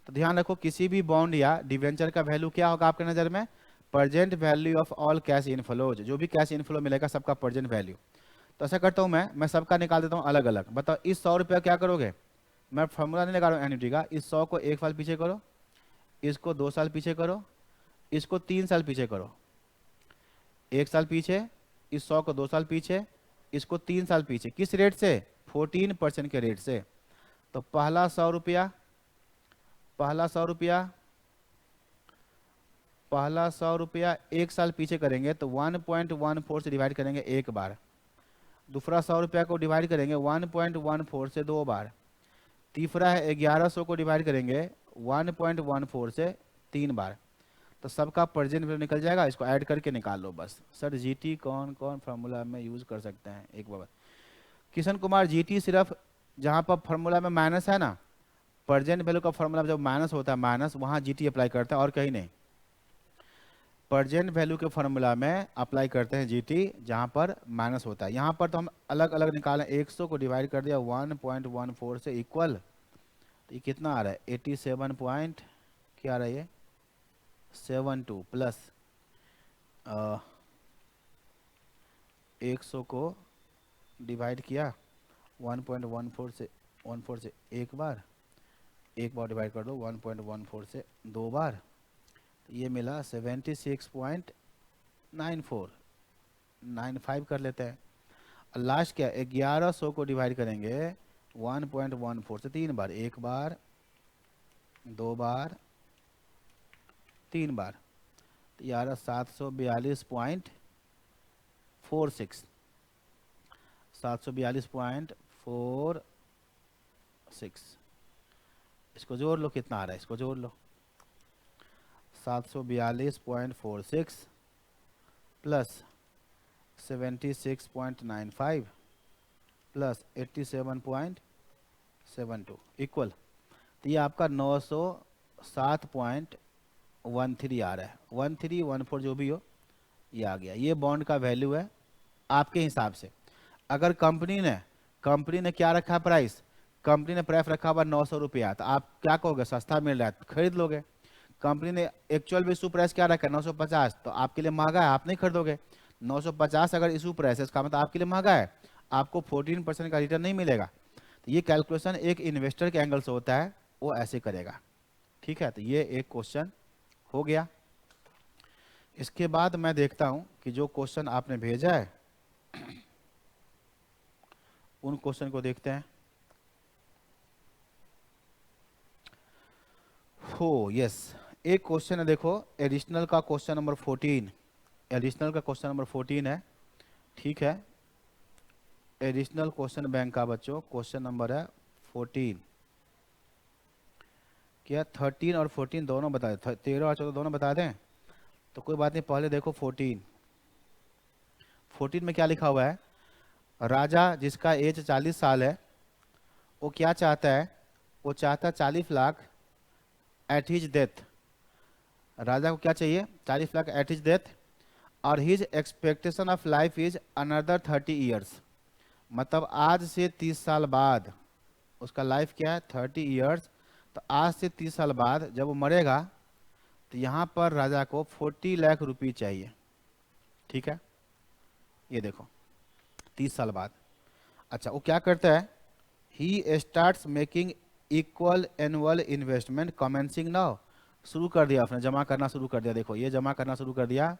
तो ध्यान रखो किसी भी बॉन्ड या डिवेंचर का वैल्यू क्या होगा आपके नज़र में, present value of all cash inflows, जो भी कैश इनफ्लो मिलेगा सबका प्रेजेंट वैल्यू। तो ऐसा करता हूँ मैं सबका निकाल देता हूँ अलग अलग। बताओ इस 100 रुपया क्या करोगे, मैं फॉर्मूला नहीं लगा रहा हूँ एन्युटी का, इस 100 को 1 साल पीछे करो, इसको 2 साल पीछे करो, इसको 3 साल पीछे करो, 1 साल पीछे, इस 100 को 2 साल पीछे, इसको 3 साल पीछे। किस रेट से, 14% के रेट से। तो पहला 100 रुपया, पहला 100 रुपया 1 साल पीछे करेंगे तो 1.14 से डिवाइड करेंगे एक बार। दूसरा 100 रुपया को डिवाइड करेंगे 1.14 से 2 बार। तीसरा है 1100 को डिवाइड करेंगे 1.14 से 3 बार। तो सबका प्रेजेंट वैल्यू निकल जाएगा, इसको ऐड करके निकाल लो बस। सर जीटी कौन कौन फार्मूला में यूज कर सकते हैं, एक बार किशन कुमार, जीटी सिर्फ जहाँ पर फार्मूला में माइनस है ना, प्रेजेंट वैल्यू का फार्मूला जब माइनस होता है माइनस, वहाँ जीटी अप्लाई करता है और कहीं नहीं। प्रेजेंट वैल्यू के फार्मूला में अप्लाई करते हैं जीटी जहाँ पर माइनस होता है। यहाँ पर तो हम अलग अलग निकालें, 100 को डिवाइड कर दिया 1.14 से इक्वल, तो ये कितना आ रहा है 87 पॉइंट क्या आ रहा है ये 72 प्लस 100 को डिवाइड किया 1.14 से 14 से एक बार डिवाइड कर दो 1.14 से 2 बार, ये मिला 76.9495 कर लेते हैं। लास्ट क्या 1100 को डिवाइड करेंगे 1.14 से 3 बार, एक बार 2 बार 3 बार, तो यार 742.46 742.46, इसको जोड़ लो कितना आ रहा है, इसको जोड़ लो 742.46 प्लस 76.95 प्लस 87.72 इक्वल, तो ये आपका 907.13 आ रहा है। 1314 जो भी हो ये आ गया। ये बॉन्ड का वैल्यू है आपके हिसाब से। अगर कंपनी ने क्या रखा प्राइस, कंपनी ने प्राइस रखा हुआ 900 रुपया, तो आप क्या कहोगे, सस्ता मिल रहा है तो खरीद लोगे। कंपनी ने एक्चुअल में इशू प्राइस क्या रखा है 950, तो आपके लिए महंगा है, आप नहीं खरीदोगे। 950 अगर इशू प्राइस है इसका मतलब आपके लिए महंगा है, आपको 14% का रिटर्न नहीं मिलेगा। तो ये कैलकुलेशन एक इन्वेस्टर के एंगल से होता है, वो ऐसे करेगा, ठीक है। तो ये एक क्वेश्चन हो गया। इसके बाद मैं देखता हूं कि जो क्वेश्चन आपने भेजा है उन क्वेश्चन को देखते हैं। हो यस, एक क्वेश्चन है देखो, एडिशनल का क्वेश्चन नंबर 14, एडिशनल का क्वेश्चन नंबर 14 है, ठीक है। एडिशनल क्वेश्चन बैंक का बच्चों क्वेश्चन नंबर है 14। क्या 13 और 14 दोनों बता दें, 13 और 14 दोनों बता दें, तो कोई बात नहीं। पहले देखो 14 में क्या लिखा हुआ है, राजा जिसका एज 40 साल है, वो क्या चाहता है, वो चाहता है 40 लाख एट हिज डेथ। राजा को क्या चाहिए, 40 लाख एट हिज डेथ। और his expectation of life is another 30 years, मतलब आज से 30 साल बाद उसका लाइफ क्या है 30 ईयर्स। तो आज से 30 साल बाद जब वो मरेगा तो यहाँ पर राजा को 40 लाख रुपये चाहिए। ठीक है, ये देखो 30 साल बाद। अच्छा, वो क्या करता है, he starts making equal annual investment commencing now, शुरू कर दिया आपने, जमा करना शुरू कर दिया। देखो ये जमा करना शुरू कर दिया,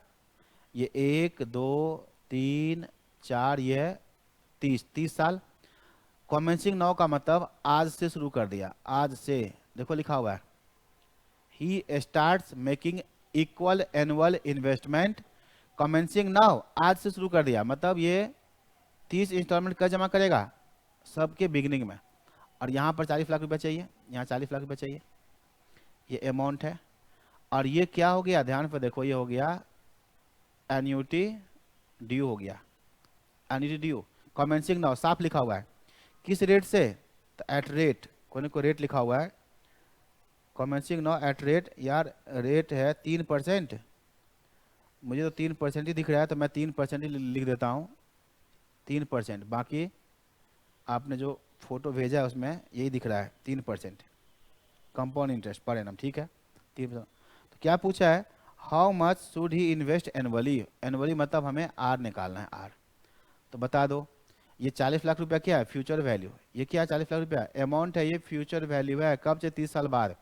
ये 1 2 3 4, ये 30 साल। कमेंसिंग नाउ का मतलब आज से शुरू कर दिया, आज से। देखो लिखा हुआ है he starts making equal annual investment commencing now, आज से शुरू कर दिया, मतलब ये 30 इंस्टॉलमेंट कब जमा करेगा, सबके बिगिनिंग में। और यहाँ पर 40 लाख रुपए चाहिए, यहाँ 40 लाख रुपए चाहिए, ये अमाउंट है। और ये क्या हो गया, ध्यान पर देखो, ये हो गया एन्यूटी ड्यू, हो गया एन्यूटी ड्यू। कमेंसिंग नाउ साफ लिखा हुआ है, किस रेट से, तो एट रेट, कोई को रेट लिखा हुआ है। कमेंसिंग नाउ एट रेट, यार रेट है 3%, मुझे तो 3% ही दिख रहा है, तो मैं 3% ही लिख देता हूँ, 3%। बाकी आपने जो फोटो भेजा है उसमें यही दिख रहा है 3% कंपाउंड इंटरेस्ट पर एनम। ठीक है, 3%। तो क्या पूछा है, how much should he invest annually, annually मतलब हमें आर निकालना है, आर। तो बता दो, ये 40 लाख रुपया क्या है, फ्यूचर वैल्यू। ये क्या है, 40 लाख रुपया अमाउंट है, ये फ्यूचर वैल्यू है, कब से 30 साल बाद।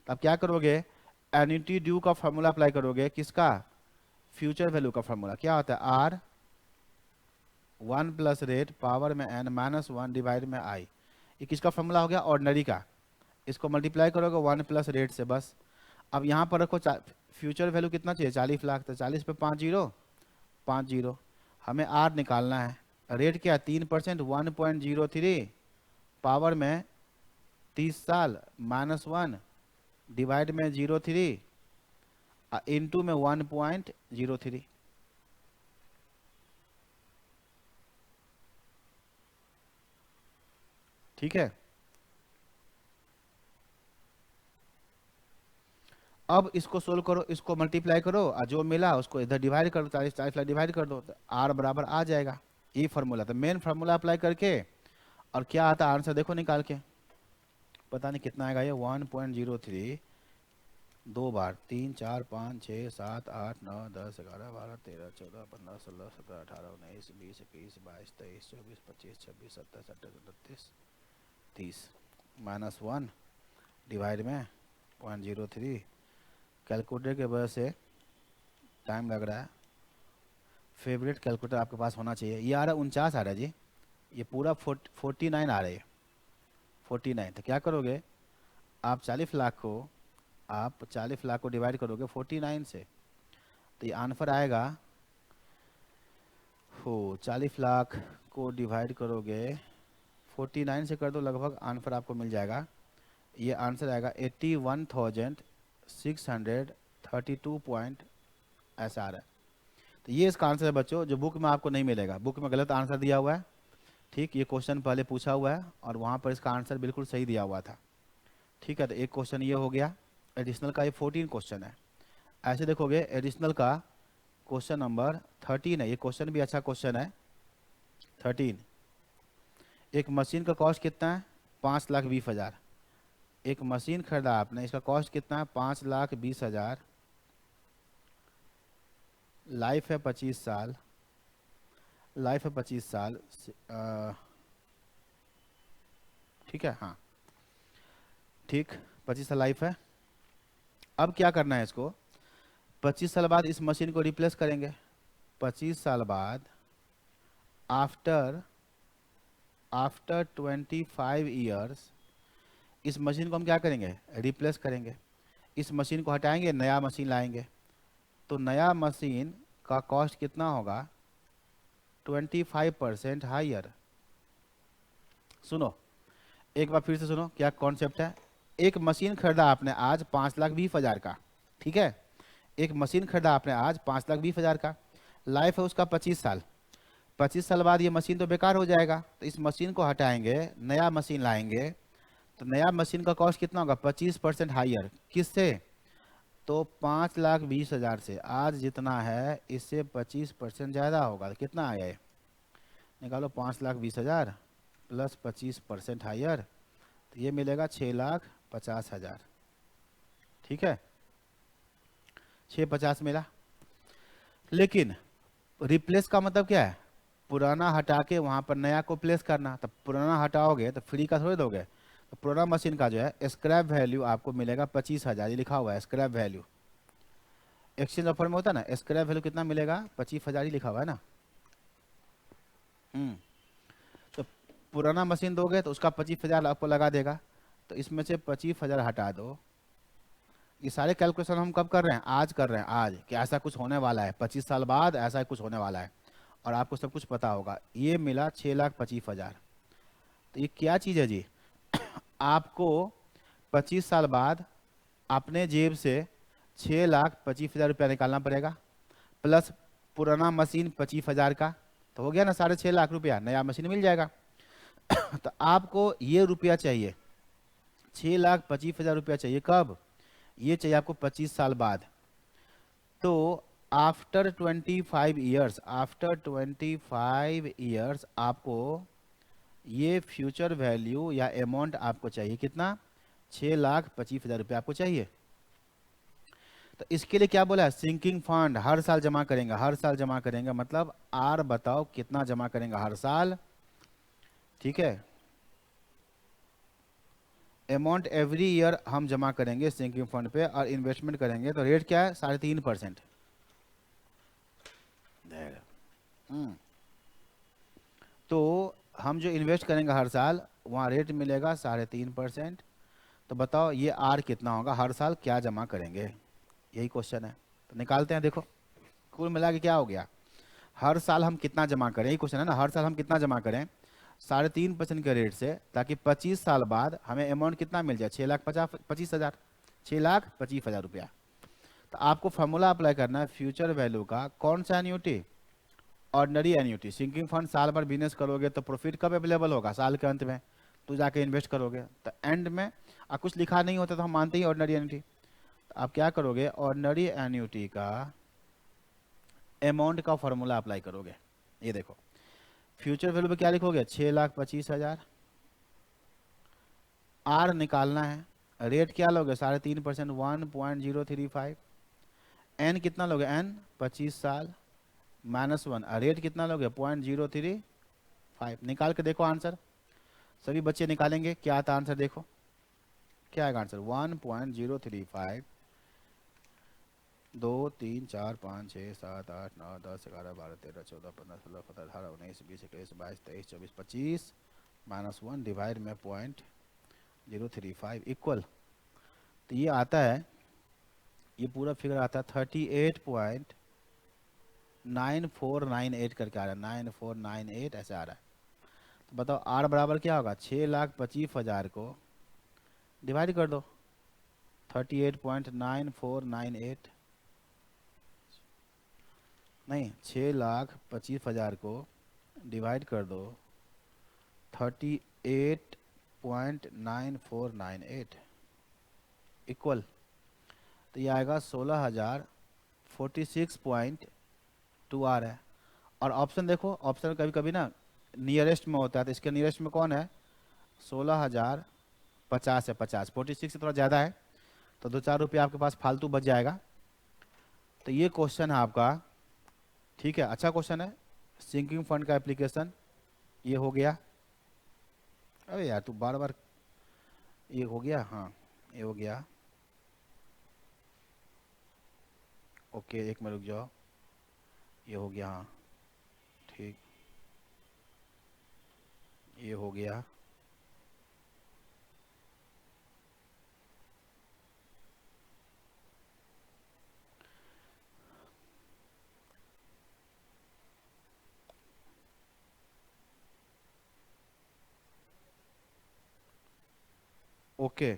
तो आप क्या करोगे, एन्युटी ड्यू का फॉर्मूला अप्लाई करोगे, किसका, फ्यूचर वैल्यू का फॉर्मूला क्या होता है, आर 1 प्लस रेट पावर में n माइनस 1 डिवाइड में आई। ये किसका फॉर्मूला हो गया, ऑर्डिनरी का। इसको मल्टीप्लाई करोगे 1 प्लस रेट से बस। अब यहाँ पर रखो फ्यूचर वैल्यू कितना चाहिए, 40 लाख, तो 40 पे 5 जीरो, 5 जीरो। हमें आर निकालना है, रेट क्या 3%, 1.03 पावर में 30 साल माइनस 1 डिवाइड में 0.3 इंटू में 1.03। ठीक है, अब इसको सोल्व करो, इसको मल्टीप्लाई करो, और जो मिला उसको इधर डिवाइड कर दो, 40 लाख डिवाइड कर दो, तो आर बराबर आ जाएगा। ये फार्मूला, तो मेन फार्मूला अप्लाई करके, और क्या आता है आंसर देखो निकाल के, पता नहीं कितना आएगा ये, 1.03 दो बार, 3 4 5 6 7 8 9 10 11 12 13 14 15 16 17 18 19 20 21 22 23 24 25 26 27 28 29 30 माइनस 1 डिवाइड में 0.03। कैलकुलेटर के वजह से टाइम लग रहा है, फेवरेट कैलकुलेटर आपके पास होना चाहिए। ये आ रहा है 49 आ रहा है जी, ये पूरा 49 आ रहा है, 49। तो क्या करोगे आप, 40 लाख को डिवाइड करोगे 49 से, तो ये आंसर आएगा, हो 40 लाख को डिवाइड करोगे 49 से कर दो, लगभग आंसर आपको मिल जाएगा। ये आंसर आएगा 81,632 पॉइंट, ऐसा आ रहा है। तो ये इसका आंसर है बच्चों, जो बुक में आपको नहीं मिलेगा, बुक में गलत आंसर दिया हुआ है। ठीक, ये क्वेश्चन पहले पूछा हुआ है और वहाँ पर इसका आंसर बिल्कुल सही दिया हुआ था। ठीक है, तो एक क्वेश्चन ये हो गया, एडिशनल का ये 14 क्वेश्चन है। ऐसे देखोगे एडिशनल का क्वेश्चन नंबर 13 है, ये क्वेश्चन भी अच्छा क्वेश्चन है 13। एक मशीन का कॉस्ट कितना है, 5,20,000। एक मशीन खरीदा आपने, इसका कॉस्ट कितना है, 5,20,000। लाइफ है 25 साल, लाइफ है 25 साल। ठीक है, हाँ ठीक, 25 साल लाइफ है। अब क्या करना है इसको, 25 साल बाद इस मशीन को रिप्लेस करेंगे। 25 साल बाद आफ्टर 25 ईयर्स इस मशीन को हम क्या करेंगे, रिप्लेस करेंगे। इस मशीन को हटाएंगे, नया मशीन लाएंगे। तो नया मशीन का कॉस्ट कितना होगा, 25% हायर। सुनो एक बार फिर से सुनो, क्या कॉन्सेप्ट है। एक मशीन खरीदा आपने आज 5,20,000 का, ठीक है, एक मशीन खरीदा आपने आज 5,20,000 का, लाइफ है उसका 25 साल। 25 साल बाद ये मशीन तो बेकार हो जाएगा, तो इस मशीन को हटाएंगे, नया मशीन लाएंगे। तो नया मशीन का कॉस्ट कितना होगा, 25% हायर। किससे, तो 5,20,000 से आज जितना है इससे 25% ज़्यादा होगा। तो कितना आया ये? निकालो 5,20,000 प्लस 25% हायर, तो ये मिलेगा 6,50,000। ठीक है, 650 मिला। लेकिन रिप्लेस का मतलब क्या है? पुराना हटा के वहाँ पर नया को प्लेस करना। तब पुराना हटाओगे तो फ्री का थोड़ी दोगे। तो पुराना मशीन का जो है स्क्रैप वैल्यू आपको मिलेगा 25,000, ये लिखा हुआ है स्क्रैप वैल्यू। एक्सचेंज ऑफर में होता है ना, स्क्रैप वैल्यू कितना मिलेगा? 25,000 ही लिखा हुआ है ना। तो पुराना मशीन दोगे तो उसका 25,000 आपको लगा देगा। तो इसमें से 25,000 हटा दो। ये सारे कैलकुलेशन हम कब कर रहे हैं? आज कर रहे हैं, आज कि ऐसा कुछ होने वाला है, 25 साल बाद ऐसा कुछ होने वाला है और आपको सब कुछ पता होगा। ये मिला 6,25,000। तो ये क्या चीज़ है जी? आपको 25 साल बाद अपने जेब से 6,25,000 रुपया निकालना पड़ेगा, प्लस पुराना मशीन 25,000 का, तो हो गया ना 6.5 लाख रुपया, नया मशीन मिल जाएगा। तो आपको ये रुपया चाहिए, 6,25,000 रुपया चाहिए। कब? ये चाहिए आपको 25 साल बाद। तो आफ्टर 25 ईयर्स, आफ्टर 25 ईयर्स आपको ये फ्यूचर वैल्यू या अमाउंट आपको चाहिए। कितना? 6,25,000 रुपया आपको चाहिए। तो इसके लिए क्या बोला है? सिंकिंग फंड हर साल जमा करेंगे, हर साल जमा करेंगे। मतलब आर बताओ कितना जमा करेंगे हर साल। ठीक है, अमाउंट एवरी ईयर हम जमा करेंगे सिंकिंग फंड पे और इन्वेस्टमेंट करेंगे। तो रेट क्या है? 3.5%। तो हम जो इन्वेस्ट करेंगे हर साल, वहाँ रेट मिलेगा 3.5%। तो बताओ ये आर कितना होगा? हर साल क्या जमा करेंगे, यही क्वेश्चन है। तो निकालते हैं। देखो कुल मिला के क्या हो गया, हर साल हम कितना जमा करें, यही क्वेश्चन है ना। हर साल हम कितना जमा करें 3.5% के रेट से, ताकि 25 साल बाद हमें अमाउंट कितना मिल जाए? 6,25,000, 6,25,000 रुपया। तो आपको फॉर्मूला अप्लाई करना है फ्यूचर वैल्यू का। कौन सा annuity? Ordinary annuity. Sinking fund साल भर बिजनेस करोगे तो प्रॉफिट कब अवेलेबल होगा? साल के अंत में। तो जाके इन्वेस्ट करोगे तो एंड में कुछ लिखा नहीं होता तो हम मानते ही ऑर्डिनरी एन्यूटी। तो आप क्या करोगे? ऑर्डिनरी एन्यूटी का अमाउंट का फॉर्मूला अप्लाई करोगे। ये देखो फ्यूचर वैल्यू पे क्या लिखोगे? 6,25,000। आर निकालना है, रेट क्या लोगे? 3.5%, 1.035। एन कितना लोगे? एन 25 साल -1, रेट कितना लोगे? 0.035। निकाल के देखो आंसर, सभी बच्चे निकालेंगे क्या आता आंसर। देखो क्या आएगा आंसर? 1.035। 2 3 4 5 6 7 8 9 10 11 12 13 14 15 16 17 18 19 20 21 22 23 24 25 -1 डिवाइड में 0.035 इक्वल। तो ये आता है, ये पूरा फिगर आता है 38.9498 करके आ रहा है। 9498 ऐसे आ रहा है। तो बताओ आर बराबर क्या होगा? 6,25,000 को डिवाइड कर दो 38.9498, नहीं 6,25,000 को डिवाइड कर दो 38.9498 इक्वल। तो ये आएगा 16,046.2 आ रहा है। और ऑप्शन देखो, ऑप्शन कभी कभी ना नियरेस्ट में होता है, तो इसके नियरेस्ट में कौन है? 16,050 है। 50 46 से थोड़ा ज़्यादा है, तो 2-4 रुपये आपके पास फालतू बच जाएगा। तो ये क्वेश्चन है आपका। ठीक है, अच्छा क्वेश्चन है। सिंकिंग फंड का एप्लीकेशन ये हो गया। अरे यार तू बार बार, ये हो गया, हाँ ये हो गया। ओके एक मिनट रुक जाओ, ये हो गया, हाँ ठीक, ये हो गया। ओके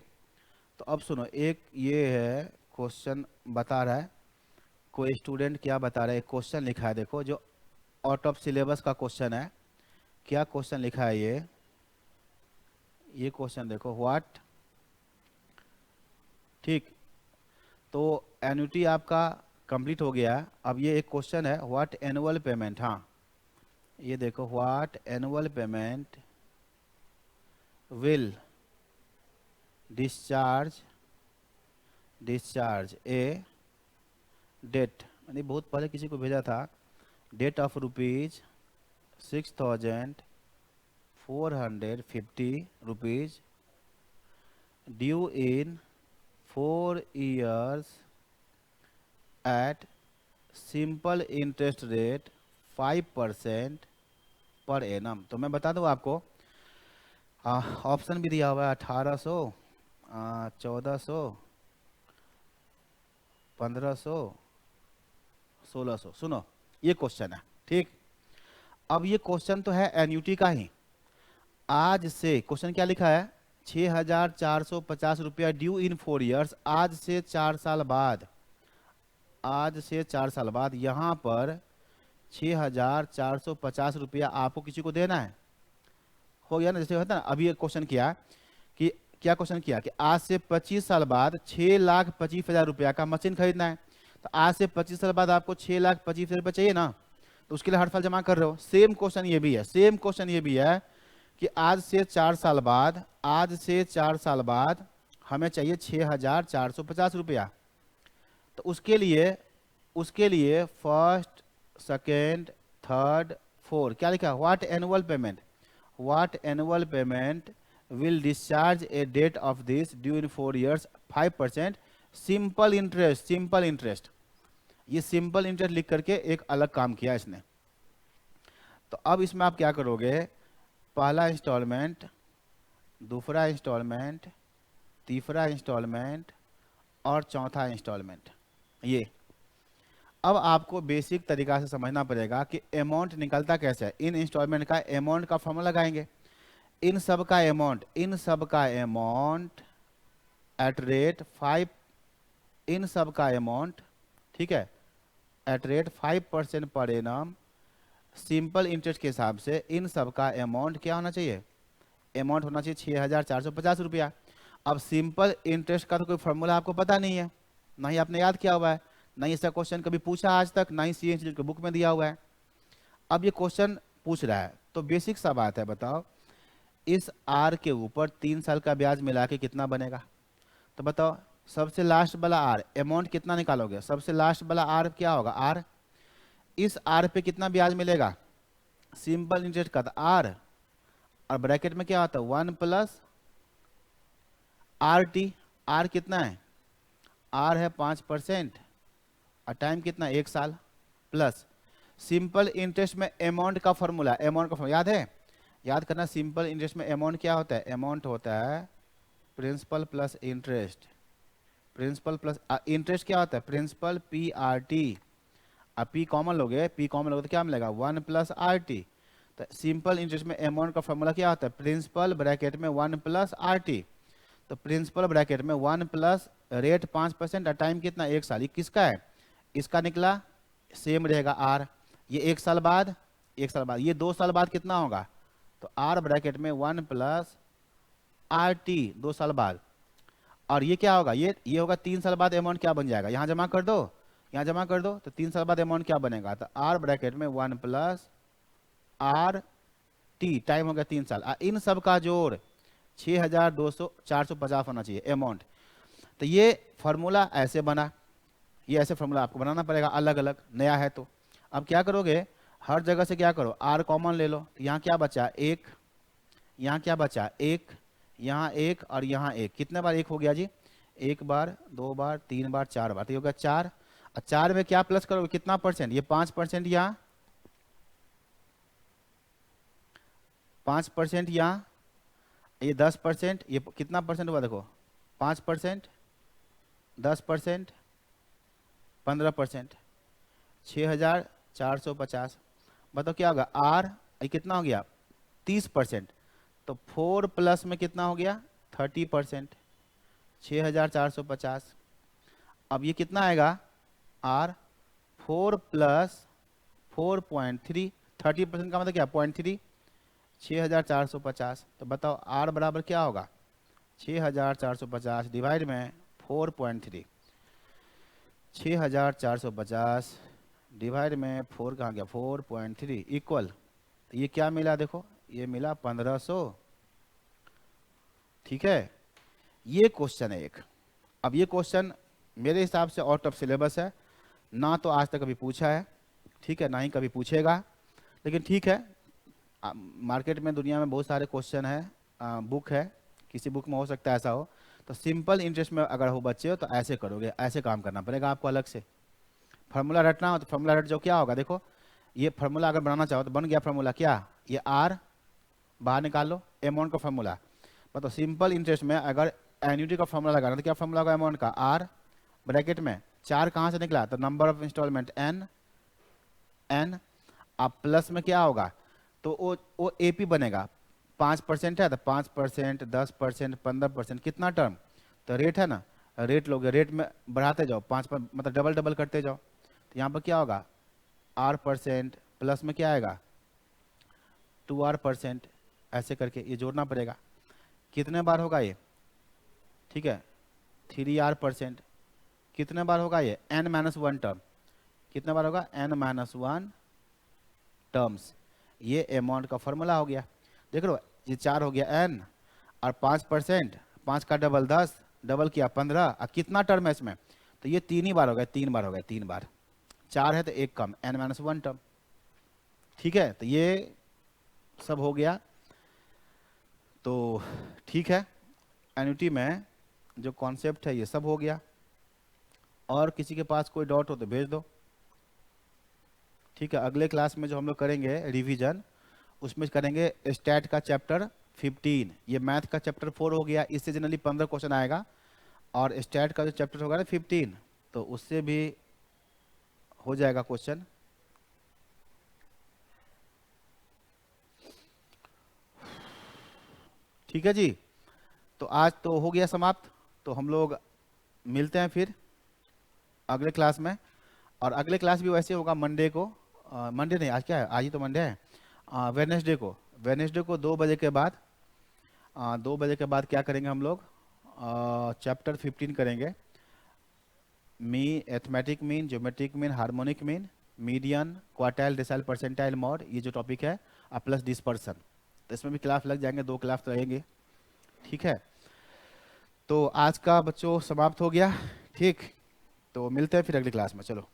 तो अब सुनो, एक ये है क्वेश्चन बता रहा है, कोई स्टूडेंट क्या बता रहा है, क्वेश्चन लिखा है देखो, जो आउट ऑफ सिलेबस का क्वेश्चन है। क्या क्वेश्चन लिखा है ये क्वेश्चन देखो, व्हाट। ठीक, तो एन्युटी आपका कंप्लीट हो गया। अब ये एक क्वेश्चन है, व्हाट एनुअल पेमेंट। हाँ ये देखो, what annual payment will discharge a debt, मैंने बहुत पहले किसी को भेजा था, debt of rupees 6,450 rupees due in 4 years at simple interest rate 5% per annum. तो मैं बता दूं आपको, ऑप्शन भी दिया हुआ है 1800, 1400, 1500, 1600। सुनो ये क्वेश्चन है, ठीक। अब ये क्वेश्चन तो है एन्युटी का ही। आज से क्वेश्चन क्या लिखा है, 6,450 रुपया ड्यू इन 4 years, आज से 4 साल बाद, आज से 4 साल बाद यहाँ पर 6,450 रुपया आपको किसी को देना है। हो गया ना, जैसे होता है ना। अभी ये क्वेश्चन किया कि क्या क्वेश्चन किया कि आज से 25 साल बाद 6,25,000 रुपया का मशीन खरीदना है। तो आज से 25 साल बाद आपको 6,25,000 रुपया चाहिए ना, तो उसके लिए हर साल जमा कर रहे हो। सेम क्वेश्चन ये भी है, सेम क्वेश्चन ये भी है कि आज से 4 साल बाद, आज से 4 साल बाद हमें चाहिए 6,450 रुपया। तो उसके लिए फर्स्ट, सेकेंड, थर्ड, फोर्थ क्या लिखा, what annual payment, what annual payment will discharge a debt of this due in 4 years 5% simple interest. Simple interest, ये सिंपल इंटरेस्ट लिख करके एक अलग काम किया इसने। तो अब इसमें आप क्या करोगे, पहला इंस्टॉलमेंट, दूसरा इंस्टॉलमेंट, तीसरा इंस्टॉलमेंट और चौथा इंस्टॉलमेंट। ये अब आपको बेसिक तरीका से समझना पड़ेगा कि अमाउंट निकलता कैसे है। इन इंस्टॉलमेंट का अमाउंट का फॉर्मूला लगाएंगे, इन सब का अमाउंट एट रेट 5, इन सब का अमाउंट, ठीक है, at rate 5% per annum simple interest के हिसाब से इन सब का अमाउंट क्या होना चाहिए, अमाउंट होना चाहिए 6,450 रुपया। अब सिंपल इंटरेस्ट का तो कोई फॉर्मूला आपको पता नहीं है, ना ही आपने याद किया हुआ है, ना ही ऐसा क्वेश्चन कभी पूछा आज तक, ना ही सी इंस्टीट्यूट के बुक में दिया हुआ है। अब ये क्वेश्चन पूछ रहा है तो बेसिक सा बात है, बताओ इस आर के ऊपर 3 साल का ब्याज मिला के कितना बनेगा। तो बताओ सबसे लास्ट वाला आर, अमाउंट कितना निकालोगे, सबसे लास्ट वाला आर क्या होगा, आर, इस आर पे कितना ब्याज मिलेगा, सिंपल इंटरेस्ट का आर, और ब्रैकेट में क्या होता है 1 प्लस आर टी। आर कितना है, आर है 5% और टाइम कितना 1 साल, प्लस सिंपल इंटरेस्ट में अमाउंट का फॉर्मूला, अमाउंट का फॉर्मूला याद है, याद करना। सिंपल इंटरेस्ट में अमाउंट क्या होता है, अमाउंट होता है principal plus interest, principal plus interest क्या होता है प्रिंसिपल पी आर टी, अब पी कॉमन लोगे, पी कॉमन लोगे तो क्या मिलेगा 1 प्लस आर टी। तो सिंपल इंटरेस्ट में अमाउंट का फॉर्मूला क्या होता है, प्रिंसिपल ब्रैकेट में 1 प्लस आर टी। तो प्रिंसिपल ब्रैकेट में 1 प्लस रेट 5% और टाइम कितना 1 साल। ये किसका है, इसका निकला, सेम रहेगा आर। ये 1 साल बाद, 1 साल बाद, ये 2 साल बाद कितना होगा, तो आर ब्रैकेट में 1 प्लस आर टी 2 साल बाद। और ये क्या होगा, ये होगा 3 साल बाद अमाउंट क्या बन जाएगा, यहाँ जमा कर दो, यहाँ जमा कर दो, तो 3 साल बाद अमाउंट क्या बनेगा, तो आर ब्रैकेट में 1 प्लस आर टी, टाइम हो गया 3 साल। इन सब का जोड़ 6,450 होना चाहिए अमाउंट। तो ये फॉर्मूला ऐसे बना, ये ऐसे फॉर्मूला आपको बनाना पड़ेगा अलग अलग, नया है तो। अब क्या करोगे, हर जगह से क्या करो, आर कॉमन ले लो, तो यहाँ क्या बचा 1, यहाँ क्या बचा 1, यहाँ 1 और यहाँ 1, कितने बार 1 हो गया जी, 1 बार, 2 बार, 3 बार, 4 बार, तो ये हो गया 4। और 4 में क्या प्लस करोगे, कितना परसेंट, ये 5% यहाँ, 5% यहाँ, ये 10%, ये कितना परसेंट हुआ देखो, 5%, 10%, 15%, 6,450। बताओ क्या होगा आर, ये कितना हो गया 30%, तो 4 प्लस में कितना हो गया 30%, 6,450। अब ये कितना आएगा आर, 4 प्लस 4.3, 30% का मतलब क्या 0.3, 6,450। तो बताओ आर बराबर क्या होगा 6,450 डिवाइड में 4.3। 6450 डिवाइड में 4 कहाँ गया, 4.3 इक्वल, ये क्या मिला देखो, ये मिला 1500। ठीक है, ये क्वेश्चन है एक। अब ये क्वेश्चन मेरे हिसाब से आउट ऑफ सिलेबस है, ना तो आज तक कभी पूछा है, ठीक है, ना ही कभी पूछेगा, लेकिन ठीक है, मार्केट में दुनिया में बहुत सारे क्वेश्चन है, बुक है, किसी बुक में हो सकता है ऐसा हो, तो सिंपल इंटरेस्ट में अगर हो बच्चे हो तो ऐसे करोगे, ऐसे काम करना पड़ेगा आपको। अलग से फार्मूला रटना हो तो फार्मूला रट जाओ, क्या होगा देखो, ये फार्मूला अगर बनाना चाहो तो बन गया फार्मूला, क्या ये आर बाहर निकाल लो, अमाउंट का फार्मूला। मतलब सिंपल इंटरेस्ट में अगर एन्युटी का फार्मूला लगाना तो क्या फार्मूला होगा, अमाउंट का आर ब्रैकेट में 4 कहाँ से निकला, तो number of installment N, N अब प्लस में क्या होगा, तो वो एपी बनेगा, 5% है तो 5%, 10%, 15%, कितना टर्म, तो रेट है ना, रेट लोगे, रेट में बढ़ाते जाओ, 5 पर मतलब डबल डबल करते जाओ, तो यहाँ पर क्या होगा R% प्लस में क्या आएगा 2R%, ऐसे करके ये जोड़ना पड़ेगा। कितने बार होगा ये, ठीक है 3R%, कितने बार होगा ये n-1 टर्म, कितने बार होगा n-1 टर्म्स, ये अमाउंट का फॉर्मूला हो गया। देख लो ये 4 हो गया n और 5%, 5 का डबल 10, डबल किया 15, और कितना टर्म है इसमें, तो ये 3 ही बार हो गया, 3 बार हो गया, 3 बार, 4 है तो एक कम n-1 टर्म। ठीक है, तो ये सब हो गया, तो ठीक है, एन्युटी में जो कॉन्सेप्ट है ये सब हो गया, और किसी के पास कोई डाउट हो तो भेज दो। ठीक है, अगले क्लास में जो हम लोग करेंगे रिवीजन, उसमें करेंगे स्टैट का चैप्टर 15, ये मैथ का चैप्टर 4 हो गया, इससे जनरली 15 क्वेश्चन आएगा, और स्टैट का जो चैप्टर होगा ना 15, तो उससे भी हो जाएगा क्वेश्चन। ठीक है जी, तो आज तो हो गया समाप्त, तो हम लोग मिलते हैं फिर अगले क्लास में, और अगले क्लास भी वैसे होगा मंडे को, मंडे नहीं, आज क्या है, आज ही तो मंडे है, वेनेसडे को 2 बजे के बाद, 2 बजे के बाद क्या करेंगे हम लोग, चैप्टर 15 करेंगे, arithmetic mean, geometric mean, harmonic mean, median, quartile, decyl, percentile, mod, ये जो टॉपिक है, प्लस डिस्पर्सन, तो इसमें भी क्लास लग जाएंगे, 2 क्लास तो रहेंगे। ठीक है, तो आज का बच्चों समाप्त हो गया, ठीक, तो मिलते हैं फिर अगली क्लास में, चलो।